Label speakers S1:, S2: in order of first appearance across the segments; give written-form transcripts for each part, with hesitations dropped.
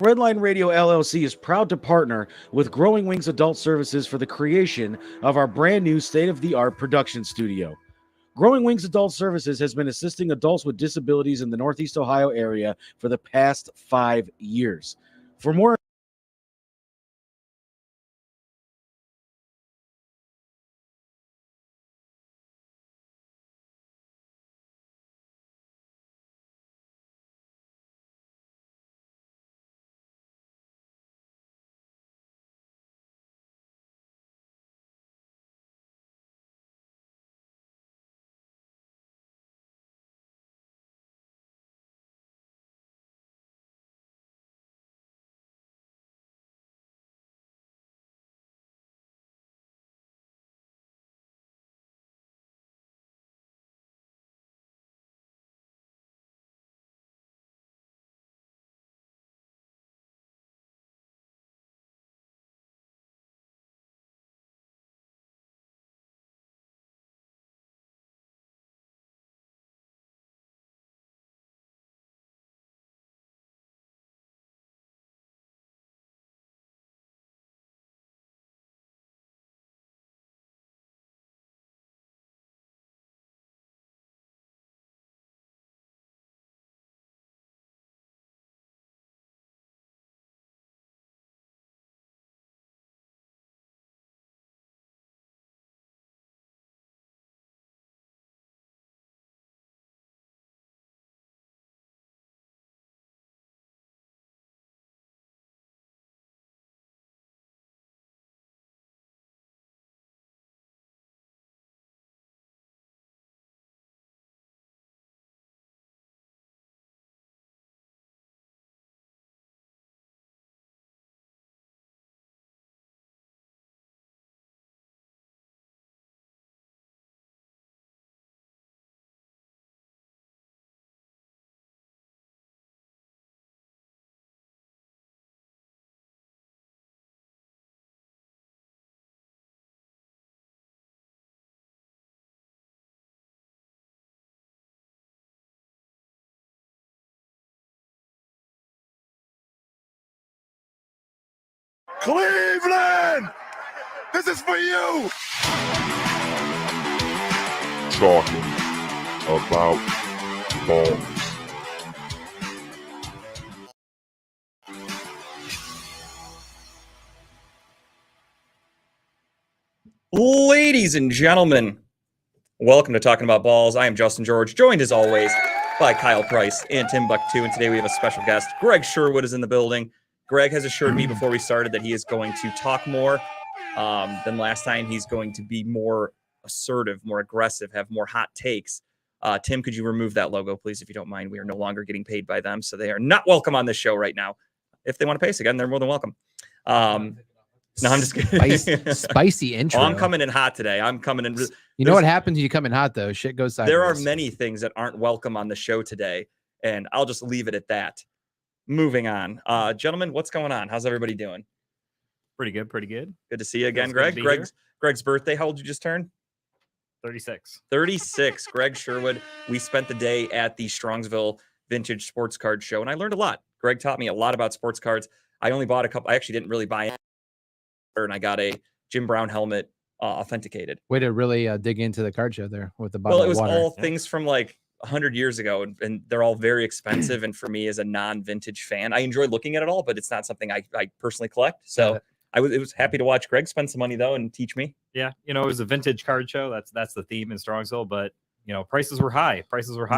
S1: Redline Radio LLC is proud to partner with Growing Wings Adult Services for the creation of our brand new state of the art production studio. Growing Wings Adult Services has been assisting adults with disabilities in the Northeast Ohio area for the past 5 years. For more
S2: Cleveland, this is for you.
S3: Talking about balls.
S4: Ladies and gentlemen, welcome to Talking About Balls. I am Justin George, joined as always by Kyle Price and Tim Buck2. And today we have a special guest. Greg Sherwood is in the building. Greg has assured me before we started that he is going to talk more than last time. He's going to be more assertive, more aggressive, have more hot takes. Tim, could you remove that logo, please, if you don't mind? We are no longer getting paid by them, so they are not welcome on this show right now. If they want to pay us again, they're more than welcome. No, I'm just kidding.
S5: Spicy intro.
S4: Oh, I'm coming in hot today. I'm coming in.
S5: You know what happens when you come in hot, though? Shit goes sideways.
S4: There are many things that aren't welcome on the show today, and I'll just leave it at that. Moving on. Gentlemen, what's going on? How's everybody doing?
S6: Pretty good, pretty good.
S4: Good to see you again,
S6: Feels
S4: Greg.
S6: good to be
S4: Greg's birthday. How old did you just turn?
S6: 36.
S4: 36. Greg Sherwood. We spent the day at the Strongsville Vintage Sports Card Show, and I learned a lot. Greg taught me a lot about sports cards. I only bought a couple. I actually didn't really buy any, and I got a Jim Brown helmet authenticated.
S5: Way to really dig into the card show there with the bottle
S4: Well, it was
S5: of water.
S4: all things from like 100 years ago, and they're all very expensive. And for me, as a non-vintage fan, I enjoy looking at it all, but it's not something I personally collect. So I was happy to watch Greg spend some money though and teach me.
S6: Yeah, it was a vintage card show. That's the theme in Strongsville, but prices were high.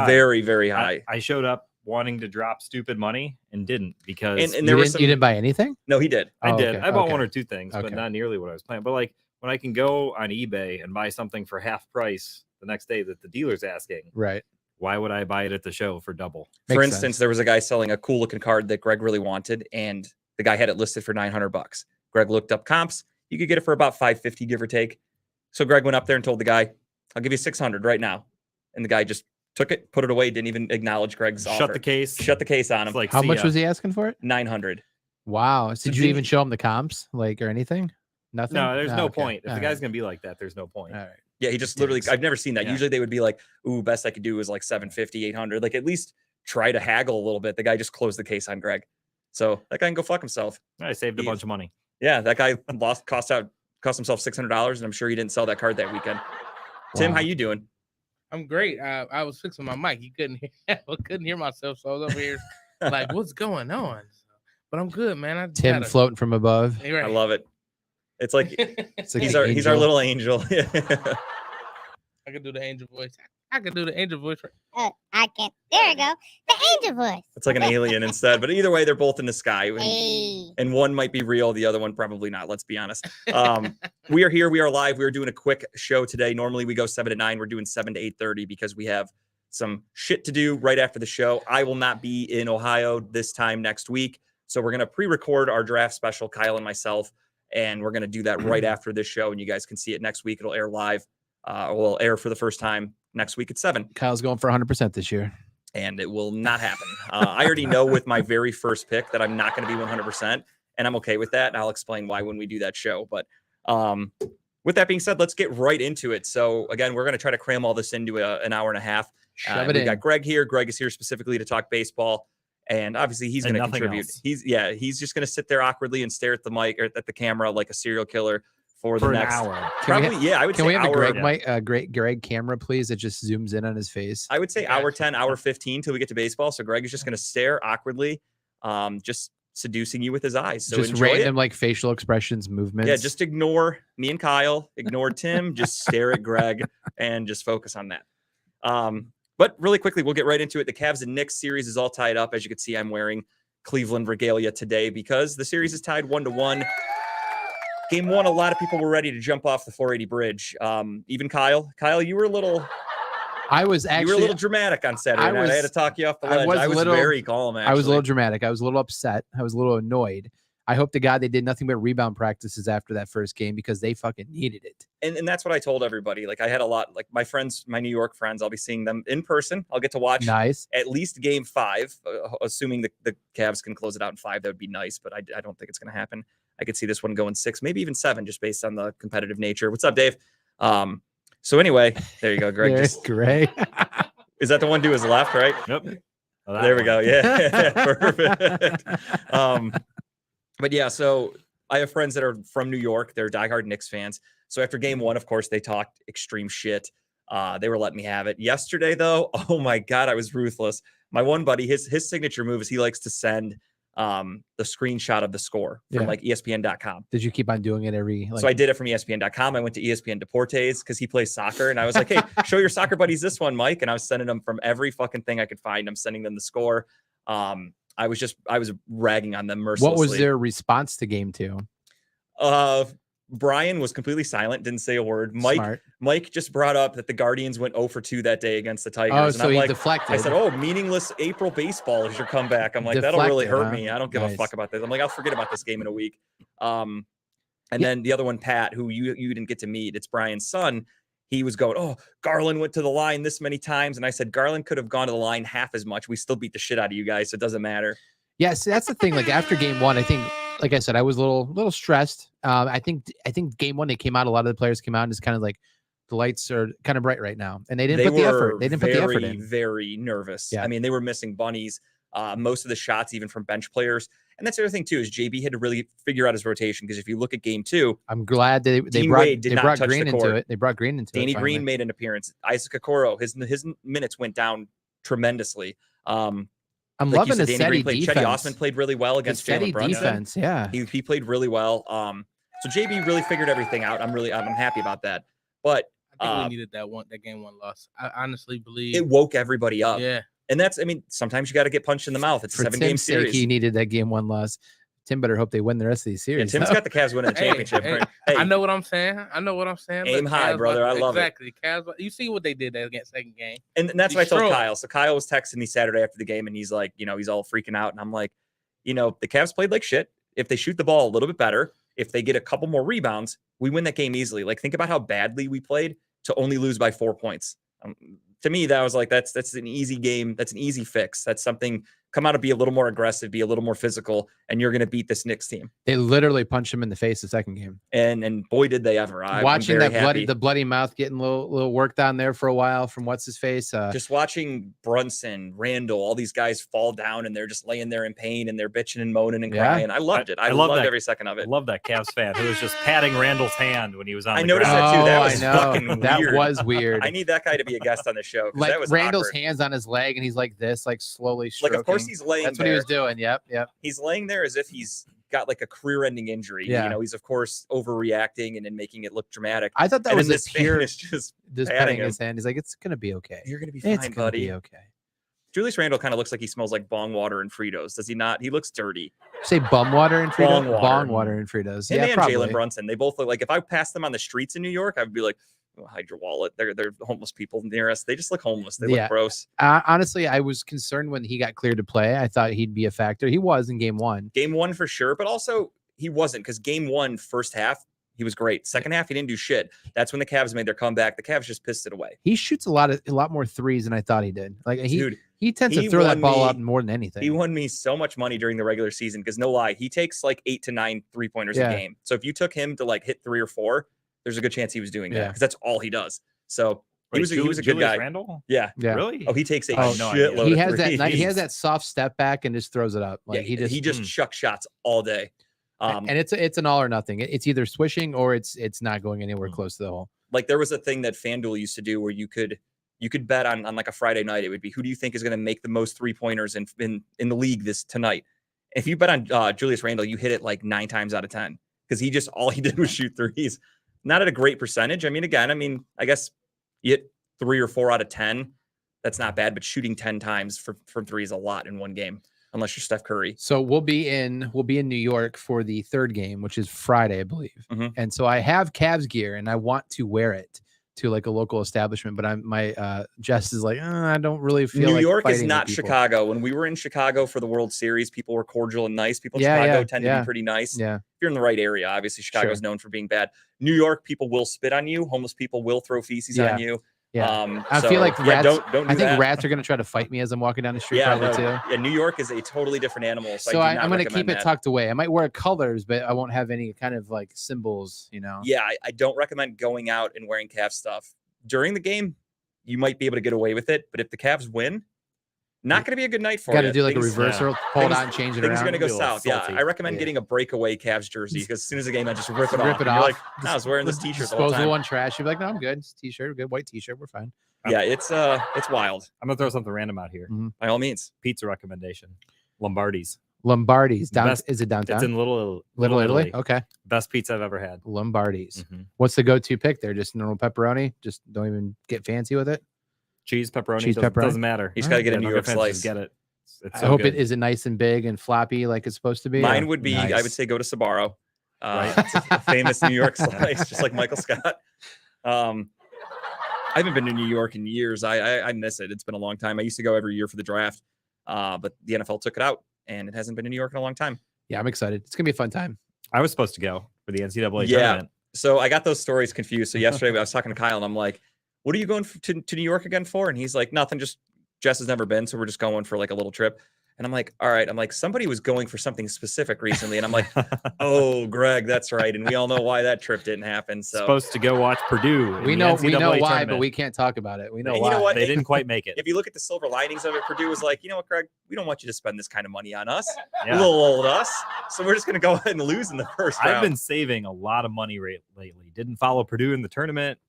S4: Very, very high.
S6: I showed up wanting to drop stupid money and didn't, because
S4: and there was
S5: you didn't buy anything?
S4: No, he did.
S6: I did.
S5: Okay,
S6: I bought
S5: okay.
S6: one or two things, but not nearly what I was planning. But like when I can go on eBay and buy something for half price the next day that the dealer's asking,
S5: Right.
S6: why would I buy it at the show for double?
S4: For instance, there was a guy selling a cool looking card that Greg really wanted, and the guy had it listed for $900. Greg looked up comps. You could get it for about $550, give or take. So Greg went up there and told the guy, "I'll give you $600 right now." And the guy just took it, put it away, didn't even acknowledge Greg's offer.
S6: Shut the case.
S4: Shut the case on him.
S6: Like,
S5: How much was he asking for it?
S4: $900.
S5: Wow. So did you even show him the comps, or anything? Nothing?
S6: No, there's no
S5: okay.
S6: point. If
S5: All
S6: the guy's
S5: right.
S6: gonna be like that, there's no point.
S5: All right.
S4: Yeah, he just literally, I've never seen that.
S6: Yeah.
S4: Usually they would be like, "Ooh, best I could do is like $750, $800. Like at least try to haggle a little bit. The guy just closed the case on Greg. So that guy can go fuck himself.
S6: I saved a
S4: He-
S6: bunch of money.
S4: Yeah, that guy cost himself $600, and I'm sure he didn't sell that card that weekend. Tim,
S5: Wow.
S4: how you doing?
S7: I'm great. I was fixing my mic. You couldn't hear, I couldn't hear myself, so I was over here like, what's going on? But I'm good, man. I just
S5: Tim
S7: gotta-
S5: floating from above.
S7: You're right.
S4: I love it. It's like
S5: It's like
S4: he's
S5: an
S4: our
S5: angel.
S4: little angel.
S7: I can do the angel voice. I can do the angel voice.
S8: I can't. There we go. The angel voice.
S4: It's like an alien instead. But either way, they're both in the sky.
S8: Hey.
S4: And one might be real, the other one probably not. Let's be honest. We are here. We are live. We are doing a quick show today. Normally we go 7 to 9. We're doing 7 to 8:30 because we have some shit to do right after the show. I will not be in Ohio this time next week. So we're going to pre-record our draft special, Kyle and myself. And we're going to do that right after this show. And you guys can see it next week. It'll air live. Will air for the first time next week at 7.
S5: Kyle's going for 100% this year.
S4: And it will not happen. I already know with my very first pick that I'm not going to be 100%, and I'm okay with that. And I'll explain why when we do that show. But with that being said, let's get right into it. So again, we're going to try to cram all this into an hour and a half.
S5: Shove it
S4: We
S5: in.
S4: got Greg here. Greg is here specifically to talk baseball, and obviously he's
S6: And
S4: going to
S6: nothing
S4: contribute.
S6: else.
S4: He's just going to sit there awkwardly and stare at the mic or at the camera like a serial killer for the
S6: For an
S4: next
S6: hour.
S5: Can we
S4: probably. Yeah, I would
S5: Can
S4: say
S5: we have a
S4: hour.
S5: Greg Greg camera, please? That just zooms in on his face.
S4: I would say
S7: Yeah.
S4: hour 10, hour 15 till we get to baseball. So Greg is just going to stare awkwardly, just seducing you with his eyes. So
S5: just
S4: enjoy it.
S5: random like facial expressions, movements.
S4: Yeah, just ignore me and Kyle, ignore Tim, just stare at Greg and just focus on that. But really quickly, we'll get right into it. The Cavs and Knicks series is all tied up. As you can see, I'm wearing Cleveland regalia today because the series is tied 1-1. Game 1, a lot of people were ready to jump off the 480 bridge. Even Kyle. Kyle, you were a little
S5: I was
S4: you were a
S5: actually
S4: little dramatic on Saturday
S5: I
S4: night. I had to
S5: was-
S4: talk you off the
S5: I
S4: ledge.
S5: was
S4: I was
S5: little-
S4: very calm, actually.
S5: I was a little dramatic. I was a little upset. I was a little annoyed. I hope to God they did nothing but rebound practices after that first game because they fucking needed it.
S4: And that's what I told everybody. Like I had a lot, like my friends, my New York friends, I'll be seeing them in person. I'll get to watch
S5: Nice.
S4: at least game 5, assuming the Cavs can close it out in 5. That would be nice, but I don't think it's going to happen. I could see this one going 6, maybe even 7, just based on the competitive nature. What's up, Dave? So anyway, there you go, Greg.
S5: There's
S4: Just,
S5: Greg.
S4: is that the one to his left, right?
S6: Yep. Oh, that
S4: There we
S6: one.
S4: go. Yeah, perfect. But yeah, so I have friends that are from New York. They're diehard Knicks fans. So after game 1, of course, they talked extreme shit. They were letting me have it. Yesterday, though, oh my God, I was ruthless. My one buddy, his signature move is he likes to send the screenshot of the score from
S5: Yeah.
S4: like ESPN.com.
S5: Did you keep on doing it every? Like,
S4: So I did it from ESPN.com. I went to ESPN Deportes because he plays soccer. And I was like, hey, show your soccer buddies this one, Mike. And I was sending them from every fucking thing I could find. I'm sending them the score. I was ragging on them mercilessly.
S5: what was their response to game 2?
S4: Brian was completely silent, didn't say a word.
S5: Smart.
S4: Mike just brought up that the Guardians went 0 for 2 that day against the Tigers.
S5: Oh,
S4: and
S5: so
S4: I'm
S5: he
S4: like,
S5: deflected.
S4: I said, oh, meaningless April baseball is your comeback. I'm like, that'll really
S5: Deflected,
S4: hurt
S5: huh?
S4: me. I don't give a
S5: Nice.
S4: fuck about this. I'm like, I'll forget about this game in a week. And
S5: Yeah.
S4: then the other one, Pat, who you didn't get to meet, it's Brian's son. He was going, oh, Garland went to the line this many times. And I said, Garland could have gone to the line half as much. We still beat the shit out of you guys. So it doesn't matter.
S5: Yeah, see, that's the thing. Like after game 1, I think, like I said, I was a little stressed. I think game 1 they came out. A lot of the players came out and just kind of like the lights are kind of bright right now, and they didn't put the effort. They didn't put the effort in.
S4: Very nervous.
S5: Yeah.
S4: I mean, they were missing bunnies. Most of the shots, even from bench players. And that's the other thing too, is JB had to really figure out his rotation because if you look at game 2,
S5: I'm glad they
S4: Dean
S5: brought
S4: Wade did
S5: they
S4: not
S5: brought
S4: touch the
S5: Green into
S4: court.
S5: it. They brought Green into
S4: Danny
S5: it.
S4: Green
S5: finally.
S4: made an appearance. Isaac Okoro, his minutes went down tremendously.
S5: I'm
S4: Like you
S5: loving
S4: said,
S5: the
S4: Danny Green
S5: steady
S4: played.
S5: defense.
S4: Chetty Osman played really well
S5: The
S4: against
S5: steady
S4: Jalen Brunson.
S5: defense. Yeah.
S4: He played really well. So JB really figured everything out. I'm happy about that. But
S7: I think
S4: Uh,
S7: we needed that game 1 loss. I honestly believe.
S4: it woke everybody up.
S7: Yeah.
S4: And that's, I mean, sometimes you got to get punched in the mouth. It's a
S5: For
S4: 7-game
S5: Tim's sake,
S4: series.
S5: he needed that game 1 loss. Tim better hope they win the rest of these
S4: Yeah,
S5: series.
S4: Tim's
S5: though.
S4: got the Cavs winning the
S7: Hey,
S4: championship.
S7: hey,
S4: right? Hey,
S7: I know what I'm saying.
S4: Aim high,
S7: Cavs
S4: brother. I love it.
S7: exactly. Cavs, you see what they did there against second game.
S4: and that's what I told
S7: Destroyed.
S4: Kyle. So Kyle was texting me Saturday after the game, and he's like, he's all freaking out. And I'm like, the Cavs played like shit. If they shoot the ball a little bit better, if they get a couple more rebounds, we win that game easily. Like, think about how badly we played to only lose by 4 points. To me, that was like, that's an easy game. That's an easy fix. That's something come out and be a little more aggressive, be a little more physical, and you're going to beat this Knicks team.
S5: They literally punched him in the face the second game.
S4: And boy, did they ever.
S5: Watching that bloody mouth getting a little work down there for a while from what's his face.
S4: Just watching Brunson, Randall, all these guys fall down and they're just laying there in pain and they're bitching and moaning and crying. I loved it. I loved
S6: that,
S4: every second of it.
S6: I love that Cavs fan who was just patting Randall's hand when he was on.
S4: I
S6: the
S4: noticed
S6: ground.
S4: that too. That
S5: Oh,
S4: was
S5: I know.
S4: fucking
S5: That
S4: weird.
S5: was weird.
S4: I need that guy to be a guest on the show.
S5: Like
S4: that was
S5: Randall's
S4: awkward.
S5: hands on his leg, and he's like this, like slowly stroking.
S4: Like, of course, he's laying
S5: That's
S4: there.
S5: what he was doing. Yep.
S4: He's laying there as if he's got like a career-ending injury.
S5: Yeah.
S4: You know, he's of course overreacting and then making it look dramatic.
S5: I thought that
S4: And
S5: was
S4: then
S5: a
S4: this fan
S5: pure
S4: is just
S5: just
S4: patting
S5: petting
S4: him.
S5: his hand. He's like, it's gonna be okay.
S4: You're gonna be
S5: It's
S4: fine,
S5: gonna
S4: buddy.
S5: be okay.
S4: Julius Randle kind of looks like he smells like bong water and Fritos. Does he not? He looks dirty.
S5: Say bum water and Fritos.
S4: Bong water.
S5: Bong water and Fritos.
S4: Him
S5: Yeah,
S4: and
S5: probably.
S4: Jalen Brunson, they both look like, if I passed them on the streets in New York, I'd be like, oh, hide your wallet. They're homeless people near us. They just look homeless. They
S5: Yeah.
S4: look gross.
S5: Honestly, I was concerned when he got cleared to play. I thought he'd be a factor. He was in game one.
S4: Game one for sure, but also he wasn't, because game one, first half, he was great. Second half, he didn't do shit. That's when the Cavs made their comeback. The Cavs just pissed it away.
S5: He shoots a lot more threes than I thought he did. Like
S4: Dude,
S5: he tends
S4: he
S5: to throw that
S4: won
S5: ball
S4: me-
S5: up more than anything.
S4: he won me so much money during the regular season, because no lie, he takes like 8 to 9 3-pointers
S5: Yeah.
S4: a game. So if you took him to like hit 3 or 4, there's a good chance he was doing that,
S5: Yeah.
S4: because that's all he does. So
S6: Wait,
S4: he was a good
S6: Julius
S4: guy.
S6: Randle?
S4: Yeah.
S5: Yeah.
S6: Really?
S4: Oh, he takes a
S5: Oh,
S6: no idea.
S4: shitload
S5: He
S4: of
S5: has that.
S4: threes.
S5: He has that soft step back and just throws it up. Like
S4: Yeah, he just
S6: Hmm.
S4: chucks shots all day.
S5: and it's an all or nothing. It's either swishing or it's not going anywhere close to the hole.
S4: Like there was a thing that FanDuel used to do where you could bet on like a Friday night. It would be, who do you think is going to make the most 3-pointers in the league this tonight? If you bet on Julius Randle, you hit it like 9 times out of 10, because all he did was shoot threes. Not at a great percentage. I mean, I guess you hit 3 or 4 out of 10. That's not bad, but shooting 10 times from 3 is a lot in one game, unless you're Steph Curry.
S5: So we'll be in New York for the third game, which is Friday, I believe.
S4: Mhm.
S5: And so I have Cavs gear and I want to wear it to like a local establishment, but my Jess is like, I don't really feel
S4: New
S5: like
S4: York is
S5: fighting with
S4: not
S5: people."
S4: Chicago. When we were in Chicago for the World Series, people were cordial and nice. People in
S5: Yeah,
S4: Chicago
S5: yeah,
S4: tend to
S5: yeah.
S4: be pretty nice.
S5: Yeah.
S4: If you're in the right area, obviously Chicago's known for being bad. New York, people will spit on you. Homeless people will throw feces
S5: Yeah.
S4: on you.
S5: Yeah. I
S4: So,
S5: feel like
S4: yeah,
S5: rats.
S4: don't do
S5: I think
S4: that.
S5: rats are going to try to fight me as I'm walking down the street,
S4: Yeah,
S5: probably
S4: no,
S5: too.
S4: yeah. New York is a totally different animal. So,
S5: So
S4: I do not
S5: I'm going to
S4: recommend
S5: keep it
S4: that.
S5: tucked away. I might wear colors, but I won't have any kind of like symbols, you know?
S4: Yeah, I don't recommend going out and wearing Cavs stuff during the game. You might be able to get away with it, but if the Cavs win, not going to be a good night for
S5: Got
S4: you.
S5: to do like a
S4: Things-
S5: reversal, pull it
S4: things-
S5: on, change it
S4: Things are
S5: around.
S4: going to go
S6: Be a little
S4: south. Yeah,
S6: salty.
S4: I recommend
S5: Yeah.
S4: getting a breakaway Cavs jersey, because as soon as the game, I just rip it
S5: Rip
S4: off.
S5: it
S4: and you're
S5: off.
S4: like, no, I was wearing this t-shirt the whole
S5: Disposable
S4: time.
S5: one trash. You'd be like, no, I'm good. It's a t-shirt, good white t-shirt. We're fine.
S4: Yeah, it's wild.
S6: I'm gonna throw something random out here.
S4: By all means.
S6: Pizza recommendation: Lombardi's.
S5: Lombardi's down.
S6: Best-
S5: Is it downtown?
S6: It's in Little
S5: Italy. Okay.
S6: Best pizza I've ever had.
S5: Lombardi's.
S6: Mhm.
S5: What's the go-to pick there? Just normal pepperoni. Just don't even get fancy with it.
S6: Cheese, pepperoni.
S5: Cheese,
S6: doesn't,
S5: pepperoni?
S6: doesn't matter.
S4: You just got to get a
S6: Yeah,
S4: New
S6: don't
S4: York
S6: get fancy, just
S4: slice.
S6: Get it. It's
S5: I
S6: so
S5: hope
S6: good.
S5: it is it nice and big and floppy like it's supposed to be.
S4: Mine
S5: or-
S4: would be, I
S5: Nice.
S4: would say, go to Sbarro.
S6: Right.
S4: It's a famous New York slice, just like Michael Scott. I haven't been to New York in years. I miss it. It's been a long time. I used to go every year for the draft, but the NFL took it out, and it hasn't been to New York in a long time.
S5: Yeah, I'm excited. It's gonna be a fun time.
S6: I was supposed to go for the NCAA
S4: Yeah.
S6: tournament.
S4: So I got those stories confused. So yesterday I was talking to Kyle, and I'm like, "What are you going to New York again for?" And he's like, "Nothing. Just Jess has never been, so we're just going for like a little trip." And I'm like, "All right." I'm like, "Somebody was going for something specific recently," and I'm like, "Oh, Greg, that's right." And we all know why that trip didn't happen. So
S6: Supposed to go watch Purdue. in
S5: We
S6: the
S5: know
S6: NCAA
S5: why,
S6: tournament.
S5: but we can't talk about it. We know
S4: And you
S5: why.
S4: know what?
S6: They didn't quite make it.
S4: if you look at the silver linings of it, Purdue was like, "You know what, Greg? We don't want you to spend this kind of money on us,
S6: Yeah.
S4: little old us. So we're just going to go ahead and lose in the first round."
S6: I've been saving a lot of money lately. Didn't follow Purdue in the tournament.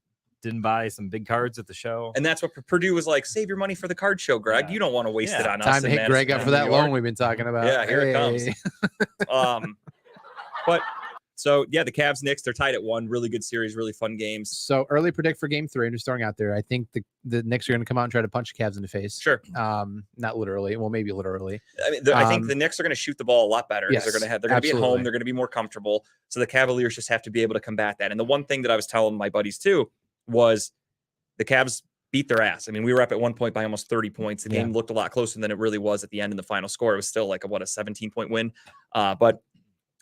S6: Didn't buy some big cards at the show.
S4: and that's what Purdue was like. Save your money for the card show, Greg.
S6: Yeah.
S4: You don't want to waste it
S6: Yeah.
S4: on us.
S5: Time to
S4: in
S5: hit Greg
S4: Madison
S5: up
S4: and
S5: for
S4: New
S5: that
S4: York.
S5: loan we've been talking about.
S4: Yeah, here it comes.
S5: Hey.
S4: But so yeah, the Cavs Knicks, they're tied at 1. Really good series, really fun games.
S5: So early predict for game 3. I'm just throwing out there. I think the Knicks are going to come out and try to punch the Cavs in the face.
S4: Sure.
S5: Not literally. Well, maybe literally.
S4: I mean, I think the Knicks are going to shoot the ball a lot better because
S5: yes,
S4: they're going to be at home.
S5: absolutely.
S4: They're going to be more comfortable. So the Cavaliers just have to be able to combat that. And the one thing that I was telling my buddies too was the Cavs beat their ass. I mean, we were up at one point by almost 30 points. The game looked a lot closer than it really was at the end in the final score. It was still like a 17-point win. But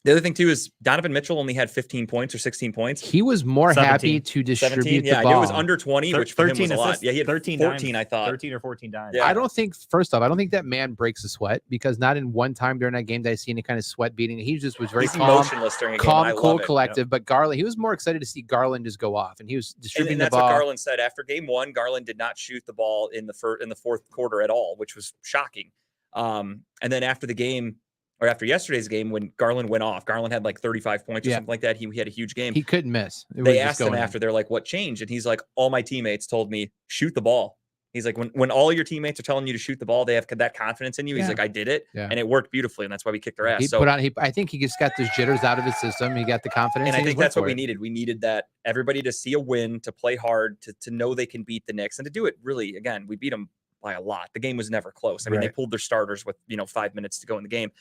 S4: The other thing too is Donovan Mitchell only had 15 points or 16 points.
S5: He was more
S6: 17.
S5: happy to distribute
S4: 17,
S5: the
S4: yeah, I
S5: ball.
S4: knew it was under 20, which for him was a lot.
S6: assists,
S4: Yeah, he had
S6: 13
S4: 14,
S6: dimes,
S4: I thought.
S6: 13 or 14 dimes.
S4: Yeah.
S5: I don't think, first off, I don't think that man breaks a sweat, because not in one time during that game did I see any kind of sweat beating. He just was very
S4: He's
S5: calm,
S4: emotionless during a game. and I
S5: cool,
S4: love it.
S5: collective. But Garland, he was more excited to see Garland just go off, and he was distributing
S4: And
S5: the
S4: that's
S5: ball.
S4: what Garland said after game one. Garland did not shoot the ball in the fourth quarter at all, which was shocking. And then after the game, or after yesterday's game, when Garland went off, Garland had like 35 points or
S5: Yeah.
S4: something like that. He had a huge game.
S5: He couldn't miss. It was
S4: They
S5: just
S4: asked him
S5: going in.
S4: after, they're like, what changed? And he's like, all my teammates told me, shoot the ball. He's like, when all your teammates are telling you to shoot the ball, they have that confidence in you. He's
S5: Yeah.
S4: like, I did it.
S5: Yeah.
S4: And it worked beautifully. And that's why we kicked their ass.
S5: He
S4: So,
S5: put on. I think he just got those jitters out of his system. He got the confidence,
S4: and I
S5: he
S4: think
S5: just went
S4: that's what
S5: for
S4: we
S5: it.
S4: needed. We needed that everybody to see a win, to play hard, to know they can beat the Knicks, and to do it really. Again, we beat them by a lot. The game was never close. I mean, they
S5: Right.
S4: pulled their starters with 5 minutes to go in the game.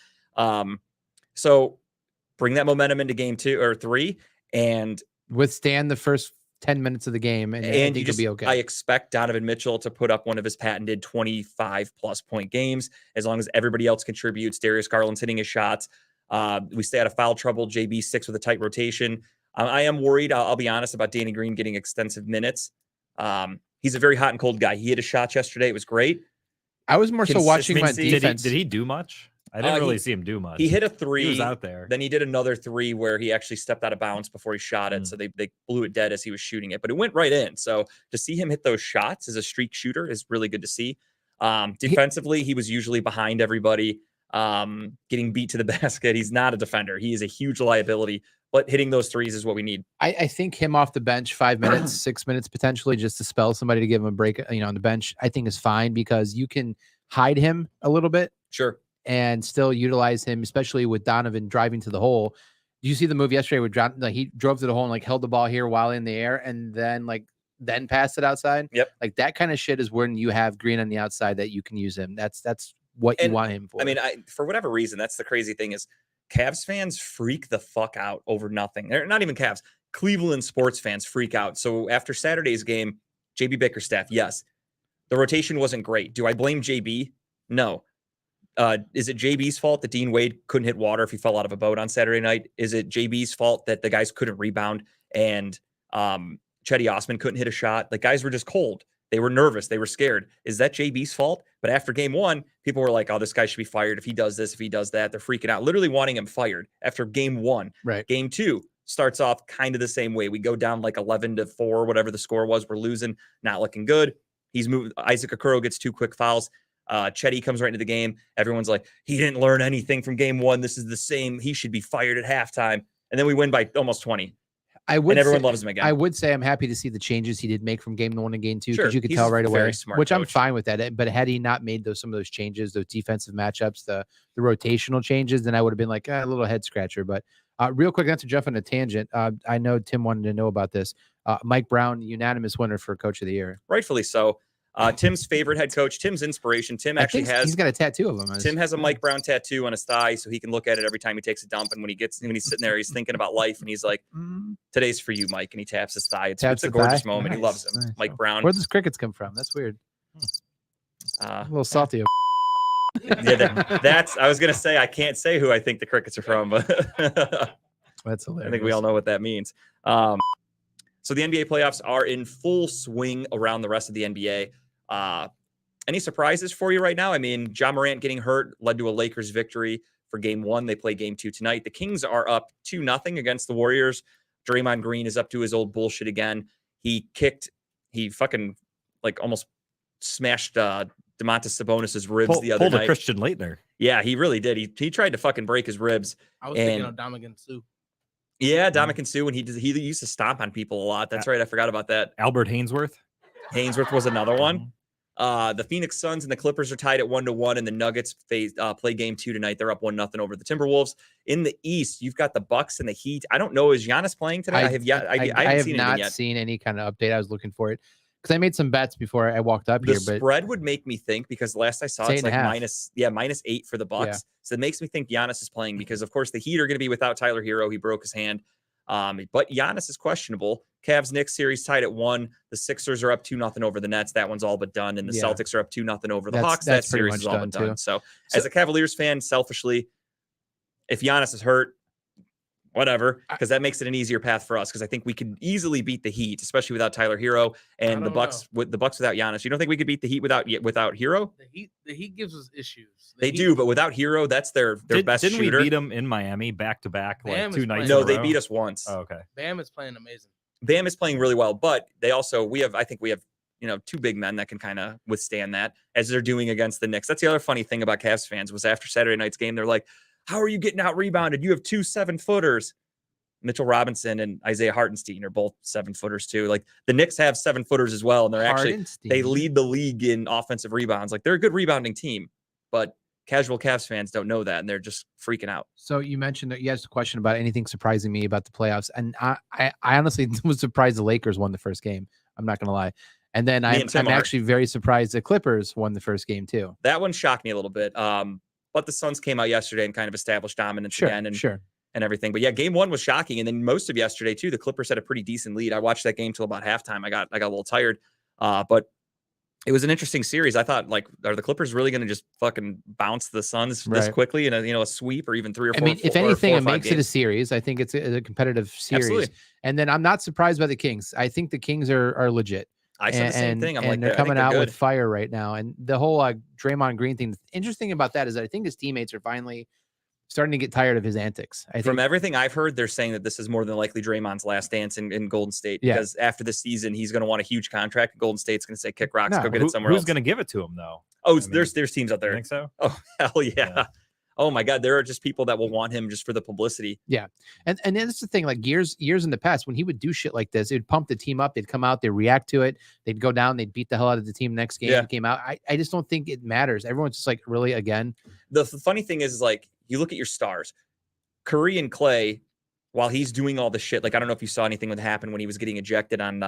S4: So bring that momentum into game 2 or 3, and
S5: Withstand the first 10 minutes of the game, and I think
S4: you
S5: you'll
S4: just,
S5: be okay.
S4: I expect Donovan Mitchell to put up one of his patented 25 plus point games as long as everybody else contributes. Darius Garland's hitting his shots. We stay out of foul trouble. JB sticks with a tight rotation. I am worried. I'll be honest about Danny Green getting extensive minutes. He's a very hot and cold guy. He hit a shot yesterday. It was great.
S5: I was more so watching my
S4: Consistency.
S5: defense.
S6: Did he do much? I didn't really see him do much.
S4: He hit a 3.
S6: He was out there.
S4: Then he did another 3 where he actually stepped out of bounds before he shot it. So they blew it dead as he was shooting it, but it went right in. So to see him hit those shots as a streak shooter is really good to see. Defensively, he was usually behind everybody, getting beat to the basket. He's not a defender. He is a huge liability, but hitting those threes is what we need.
S5: I think him off the bench 5 minutes, 6 minutes potentially, just to spell somebody to give him a break, on the bench, I think is fine, because you can hide him a little bit
S4: Sure.
S5: and still utilize him, especially with Donovan driving to the hole. Did you see the move yesterday where he drove to the hole and held the ball here while in the air, and then passed it outside?
S4: Yep.
S5: Like that kind of shit is when you have Green on the outside that you can use him. That's what you
S4: And,
S5: want him for.
S4: I mean, for whatever reason, that's the crazy thing is Cavs fans freak the fuck out over nothing. They're not even Cavs. Cleveland sports fans freak out. So after Saturday's game, JB Bickerstaff, yes, the rotation wasn't great. Do I blame JB? No. Is it JB's fault that Dean Wade couldn't hit water if he fell out of a boat on Saturday night? Is it JB's fault that the guys couldn't rebound and Chetty Osman couldn't hit a shot? The guys were just cold. They were nervous. They were scared. Is that JB's fault? But after game 1, people were like, oh, this guy should be fired if he does this, if he does that. They're freaking out, literally wanting him fired after game 1.
S5: Right.
S4: Game 2 starts off kind of the same way. We go down like 11-4, whatever the score was. We're losing, not looking good. He's moved. Isaac Okoro gets 2 quick fouls. Chetty comes right into the game. Everyone's like, he didn't learn anything from game 1. This is the same. He should be fired at halftime. And then we win by almost 20. And everyone loves him again.
S5: I would say I'm happy to see the changes he did make from game 1 and game 2, because
S4: Sure,
S5: you could
S4: he's
S5: tell right
S4: a very
S5: away,
S4: smart
S5: which I'm
S4: coach.
S5: fine with that. But had he not made some of those changes, those defensive matchups, the rotational changes, then I would have been like a little head scratcher. But real quick, not to jump on a tangent, I know Tim wanted to know about this. Mike Brown, unanimous winner for Coach of the Year.
S4: Rightfully so. Tim's favorite head coach, Tim's inspiration. Tim actually
S5: he's got a tattoo of him.
S4: Tim has a Mike Brown tattoo on his thigh, so he can look at it every time he takes a dump. And when he's sitting there, he's thinking about life, and he's like, "Today's for you, Mike." And he taps his thigh. It's a gorgeous moment. He loves him.
S5: Nice.
S4: Mike Brown.
S5: Where does crickets come from? That's weird. A little salty.
S4: Yeah, that's. I was gonna say I can't say who I think the crickets are from, but
S5: That's hilarious.
S4: I think we all know what that means. So the NBA playoffs are in full swing around the rest of the NBA. Any surprises for you right now? I mean, Ja Morant getting hurt led to a Lakers victory for game 1. They play game 2 tonight. The Kings are up 2-0 against the Warriors. Draymond Green is up to his old bullshit again. He fucking almost smashed Domantas Sabonis's ribs the other
S6: pulled
S4: night.
S6: a Christian Leitner.
S4: Yeah, he really did. He tried to fucking break his ribs.
S7: I was thinking of Dominican Sue.
S4: Yeah, Dominican Sue, and he used to stomp on people a lot. That's right. I forgot about that.
S6: Albert Hainsworth.
S4: Hainsworth was another one. The Phoenix Suns and the Clippers are tied at 1-1, and the Nuggets play game 2 tonight. They're up 1-0 over the Timberwolves. In the East, you've got the Bucks and the Heat. I don't know, is Giannis playing today? I
S5: have not seen any kind of update. I was looking for it because I made some bets before I walked up
S4: The
S5: here. But
S4: spread would make me think, because last I saw it's like -8 for the Bucks.
S5: Yeah.
S4: So it makes me think Giannis is playing, because of course the Heat are going to be without Tyler Hero. He broke his hand. But Giannis is questionable. Cavs Knicks series tied at 1. The Sixers are up 2-0 over the Nets. That one's all but done. And the Celtics are up 2-0 over the Hawks. That series is all but done. So as a Cavaliers fan, selfishly, if Giannis is hurt, whatever, because that makes it an easier path for us. Because I think we could easily beat the Heat, especially without Tyler Hero and the
S7: don't
S4: Bucks with the Bucks without Giannis. You don't think we could beat the Heat without Hero?
S7: The Heat gives us issues.
S4: They do, but without Hero, that's their best
S6: Didn't
S4: shooter.
S6: we beat them in Miami back to back like
S7: Bam
S6: 2
S7: is
S6: nights?
S7: playing
S4: No,
S6: in a
S4: they
S6: row?
S4: beat us once.
S6: Oh, okay.
S7: Bam is playing amazing.
S4: Bam is playing really well, but they also I think we have two big men that can kind of withstand that as they're doing against the Knicks. That's the other funny thing about Cavs fans was after Saturday night's game, they're like, "How are you getting out rebounded? You have 2 7-footers." Mitchell Robinson and Isaiah Hartenstein are both 7-footers too. Like the Knicks have 7-footers as well, and they're actually they lead the league in offensive rebounds. Like they're a good rebounding team, but casual Cavs fans don't know that, and they're just freaking out.
S5: So you mentioned that you asked a question about anything surprising me about the playoffs, and I honestly was surprised the Lakers won the first game. I'm not gonna lie, and then I'm actually very surprised the Clippers won the first game too.
S4: That one shocked me a little bit. But the Suns came out yesterday and kind of established dominance again, and everything. But yeah, game one was shocking, and then most of yesterday too. The Clippers had a pretty decent lead. I watched that game till about halftime. I got a little tired, but it was an interesting series. I thought, like, are the Clippers really going to just fucking bounce the Suns this quickly in a sweep or even 3 or 4?
S5: I mean, if anything, it makes it a series. I think it's a competitive series.
S4: Absolutely.
S5: And then I'm not surprised by the Kings. I think the Kings are legit.
S4: I said the same thing. I'm like,
S5: they're coming out with fire right now. And the whole Draymond Green thing. The interesting about that is that I think his teammates are finally starting to get tired of his antics.
S4: From everything I've heard, they're saying that this is more than likely Draymond's last dance in Golden State because after this season, he's going to want a huge contract. Golden State's going to say, "Kick rocks, go get it somewhere else."
S6: Who's going to give it to him though?
S4: Oh, there's teams out there.
S6: You think so?
S4: Oh, hell yeah. Oh my God, there are just people that will want him just for the publicity.
S5: Yeah, and that's the thing. Like years in the past, when he would do shit like this, it would pump the team up. They'd come out, they'd react to it, they'd go down, they'd beat the hell out of the team next game. Came out. I just don't think it matters. Everyone's just like, really, again.
S4: The funny thing is like you look at your stars, Curry and Clay. While he's doing all the shit, like I don't know if you saw anything that happened when he was getting ejected on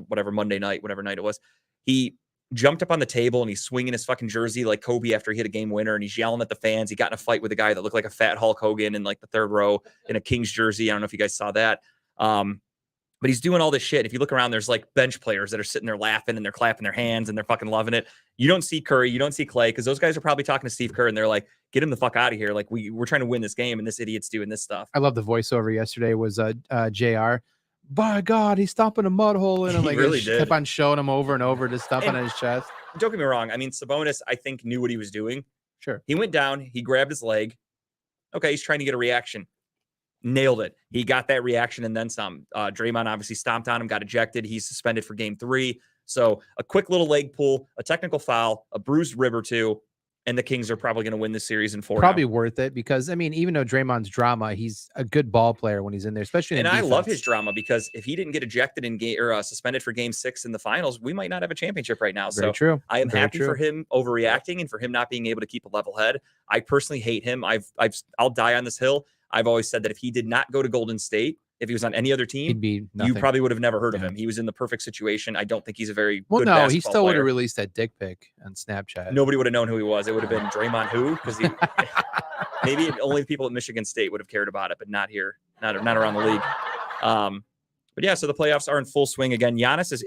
S4: whatever Monday night, whatever night it was. He jumped up on the table and he's swinging his fucking jersey like Kobe after he hit a game winner, and he's yelling at the fans. He got in a fight with a guy that looked like a fat Hulk Hogan in like the third row in a Kings jersey. I don't know if you guys saw that. But he's doing all this shit. If you look around, there's like bench players that are sitting there laughing and they're clapping their hands and they're fucking loving it. You don't see Curry, you don't see Clay, because those guys are probably talking to Steve Kerr and they're like, "Get him the fuck out of here. Like we're trying to win this game and this idiot's doing this stuff."
S5: I love the voiceover yesterday was JR. By God, he's stomping a mud hole in him. Like,
S4: really did.
S5: Kept on showing him over and over, just stomping on his chest.
S4: Don't get me wrong. I mean, Sabonis, I think, knew what he was doing.
S5: Sure.
S4: He went down, he grabbed his leg. Okay, he's trying to get a reaction. Nailed it. He got that reaction and then some. Draymond obviously stomped on him, got ejected. He's suspended for game 3. So a quick little leg pull, a technical foul, a bruised rib or two, and the Kings are probably going to win this series in 4.
S5: Probably worth it because, I mean, even though Draymond's drama, he's a good ball player when he's in there, especially in
S4: defense. I love his drama because if he didn't get ejected in game or suspended for game 6 in the finals, we might not have a championship right now.
S5: Very true.
S4: I am happy for him overreacting and for him not being able to keep a level head. I personally hate him. I'll die on this hill. I've always said that if he did not go to Golden State, if he was on any other team,
S5: he'd be nothing.
S4: You probably would have never heard of him. He was in the perfect situation. I don't think he's a very good
S5: no,
S4: basketball
S5: he still would
S4: player.
S5: have released that dick pic on Snapchat.
S4: Nobody would have known who he was. It would have been Draymond who, because maybe only people at Michigan State would have cared about it, but not here, not around the league. But yeah, so the playoffs are in full swing again. Giannis is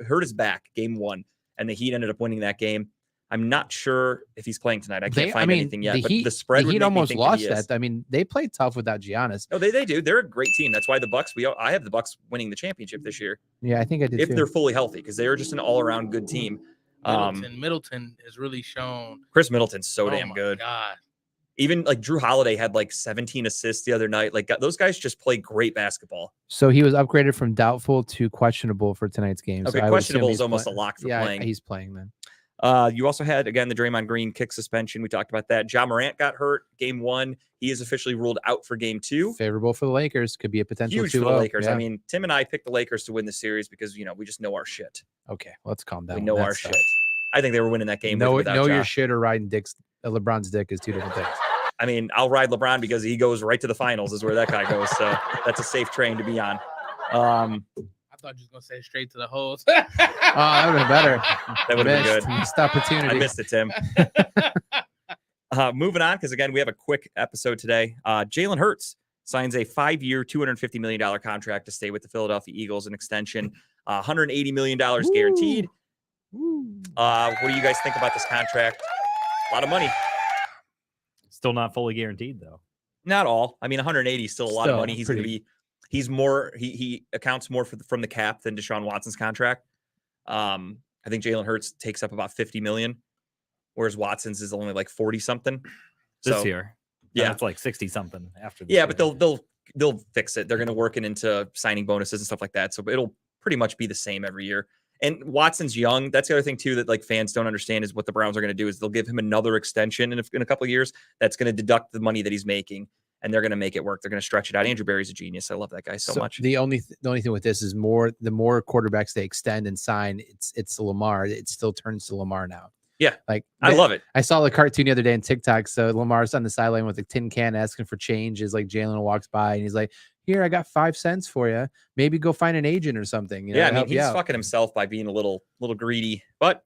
S4: hurt his back game 1, and the Heat ended up winning that game. I'm not sure if he's playing tonight. I can't find anything yet. But the spread would
S5: Heat
S4: make
S5: almost
S4: me think
S5: lost
S4: that.
S5: I mean, they played tough without Giannis.
S4: No, they do. They're a great team. That's why the Bucks. I have the Bucks winning the championship this year.
S5: Yeah, I think I did
S4: if
S5: too.
S4: they're fully healthy, because they are just an all-around good team.
S7: Middleton has really shown.
S4: Chris Middleton's so damn good.
S7: God.
S4: Even like Drew Holiday had like 17 assists the other night. Like those guys just play great basketball.
S5: So he was upgraded from doubtful to questionable for tonight's game.
S4: Okay,
S5: so
S4: questionable is almost a lock for playing.
S5: He's playing then.
S4: You also had, again, the Draymond Green kick suspension. We talked about that. Ja Morant got hurt game 1. He is officially ruled out for game 2.
S5: Favorable for the Lakers. Could be a potential
S4: huge
S5: 2-0.
S4: for the Lakers.
S5: Yeah.
S4: I mean, Tim and I picked the Lakers to win the series because, we just know our shit.
S5: Okay, let's calm down.
S4: We know our shit. I think they were winning that game.
S5: Know
S4: without
S5: your shit or riding LeBron's dick is 2 different things.
S4: I mean, I'll ride LeBron because he goes right to the finals is where that guy goes. So that's a safe train to be on.
S7: I thought you was gonna say straight to the holes.
S5: Oh, that would have been better.
S4: That would have been good.
S5: Missed opportunity.
S4: I missed it, Tim. Moving on, because again, we have a quick episode today. Jalen Hurts signs a 5-year, $250 million contract to stay with the Philadelphia Eagles, an extension, $180 million guaranteed. What do you guys think about this contract? A lot of money.
S6: Still not fully guaranteed, though.
S4: Not all. I mean, 180 is still a lot of
S5: Still
S4: money.
S5: pretty-
S4: He's more. He accounts more from the cap than Deshaun Watson's contract. I think Jalen Hurts takes up about 50 million, whereas Watson's is only like 40 something.
S6: This year.
S4: Yeah.
S6: It's like 60 something after this
S4: Yeah,
S6: year.
S4: but they'll fix it. They're going to work it into signing bonuses and stuff like that. So it'll pretty much be the same every year. And Watson's young. That's the other thing too that like fans don't understand is what the Browns are going to do is they'll give him another extension in a couple of years. That's going to deduct the money that he's making, and they're going to make it work. They're going to stretch it out. Andrew Berry's a genius. I love that guy so much.
S5: The only thing with this is the more quarterbacks they extend and sign, it's Lamar. It still turns to Lamar now.
S4: Yeah,
S5: like
S4: I love it.
S5: I saw the cartoon the other day on TikTok. So Lamar's on the sideline with a tin can asking for change. Is like Jalen walks by and he's like, "Here, I got 5 cents for you. Maybe go find an agent or something." You know,
S4: Yeah, I
S5: to
S4: mean,
S5: help you
S4: he's
S5: out."
S4: fucking himself by being a little greedy. But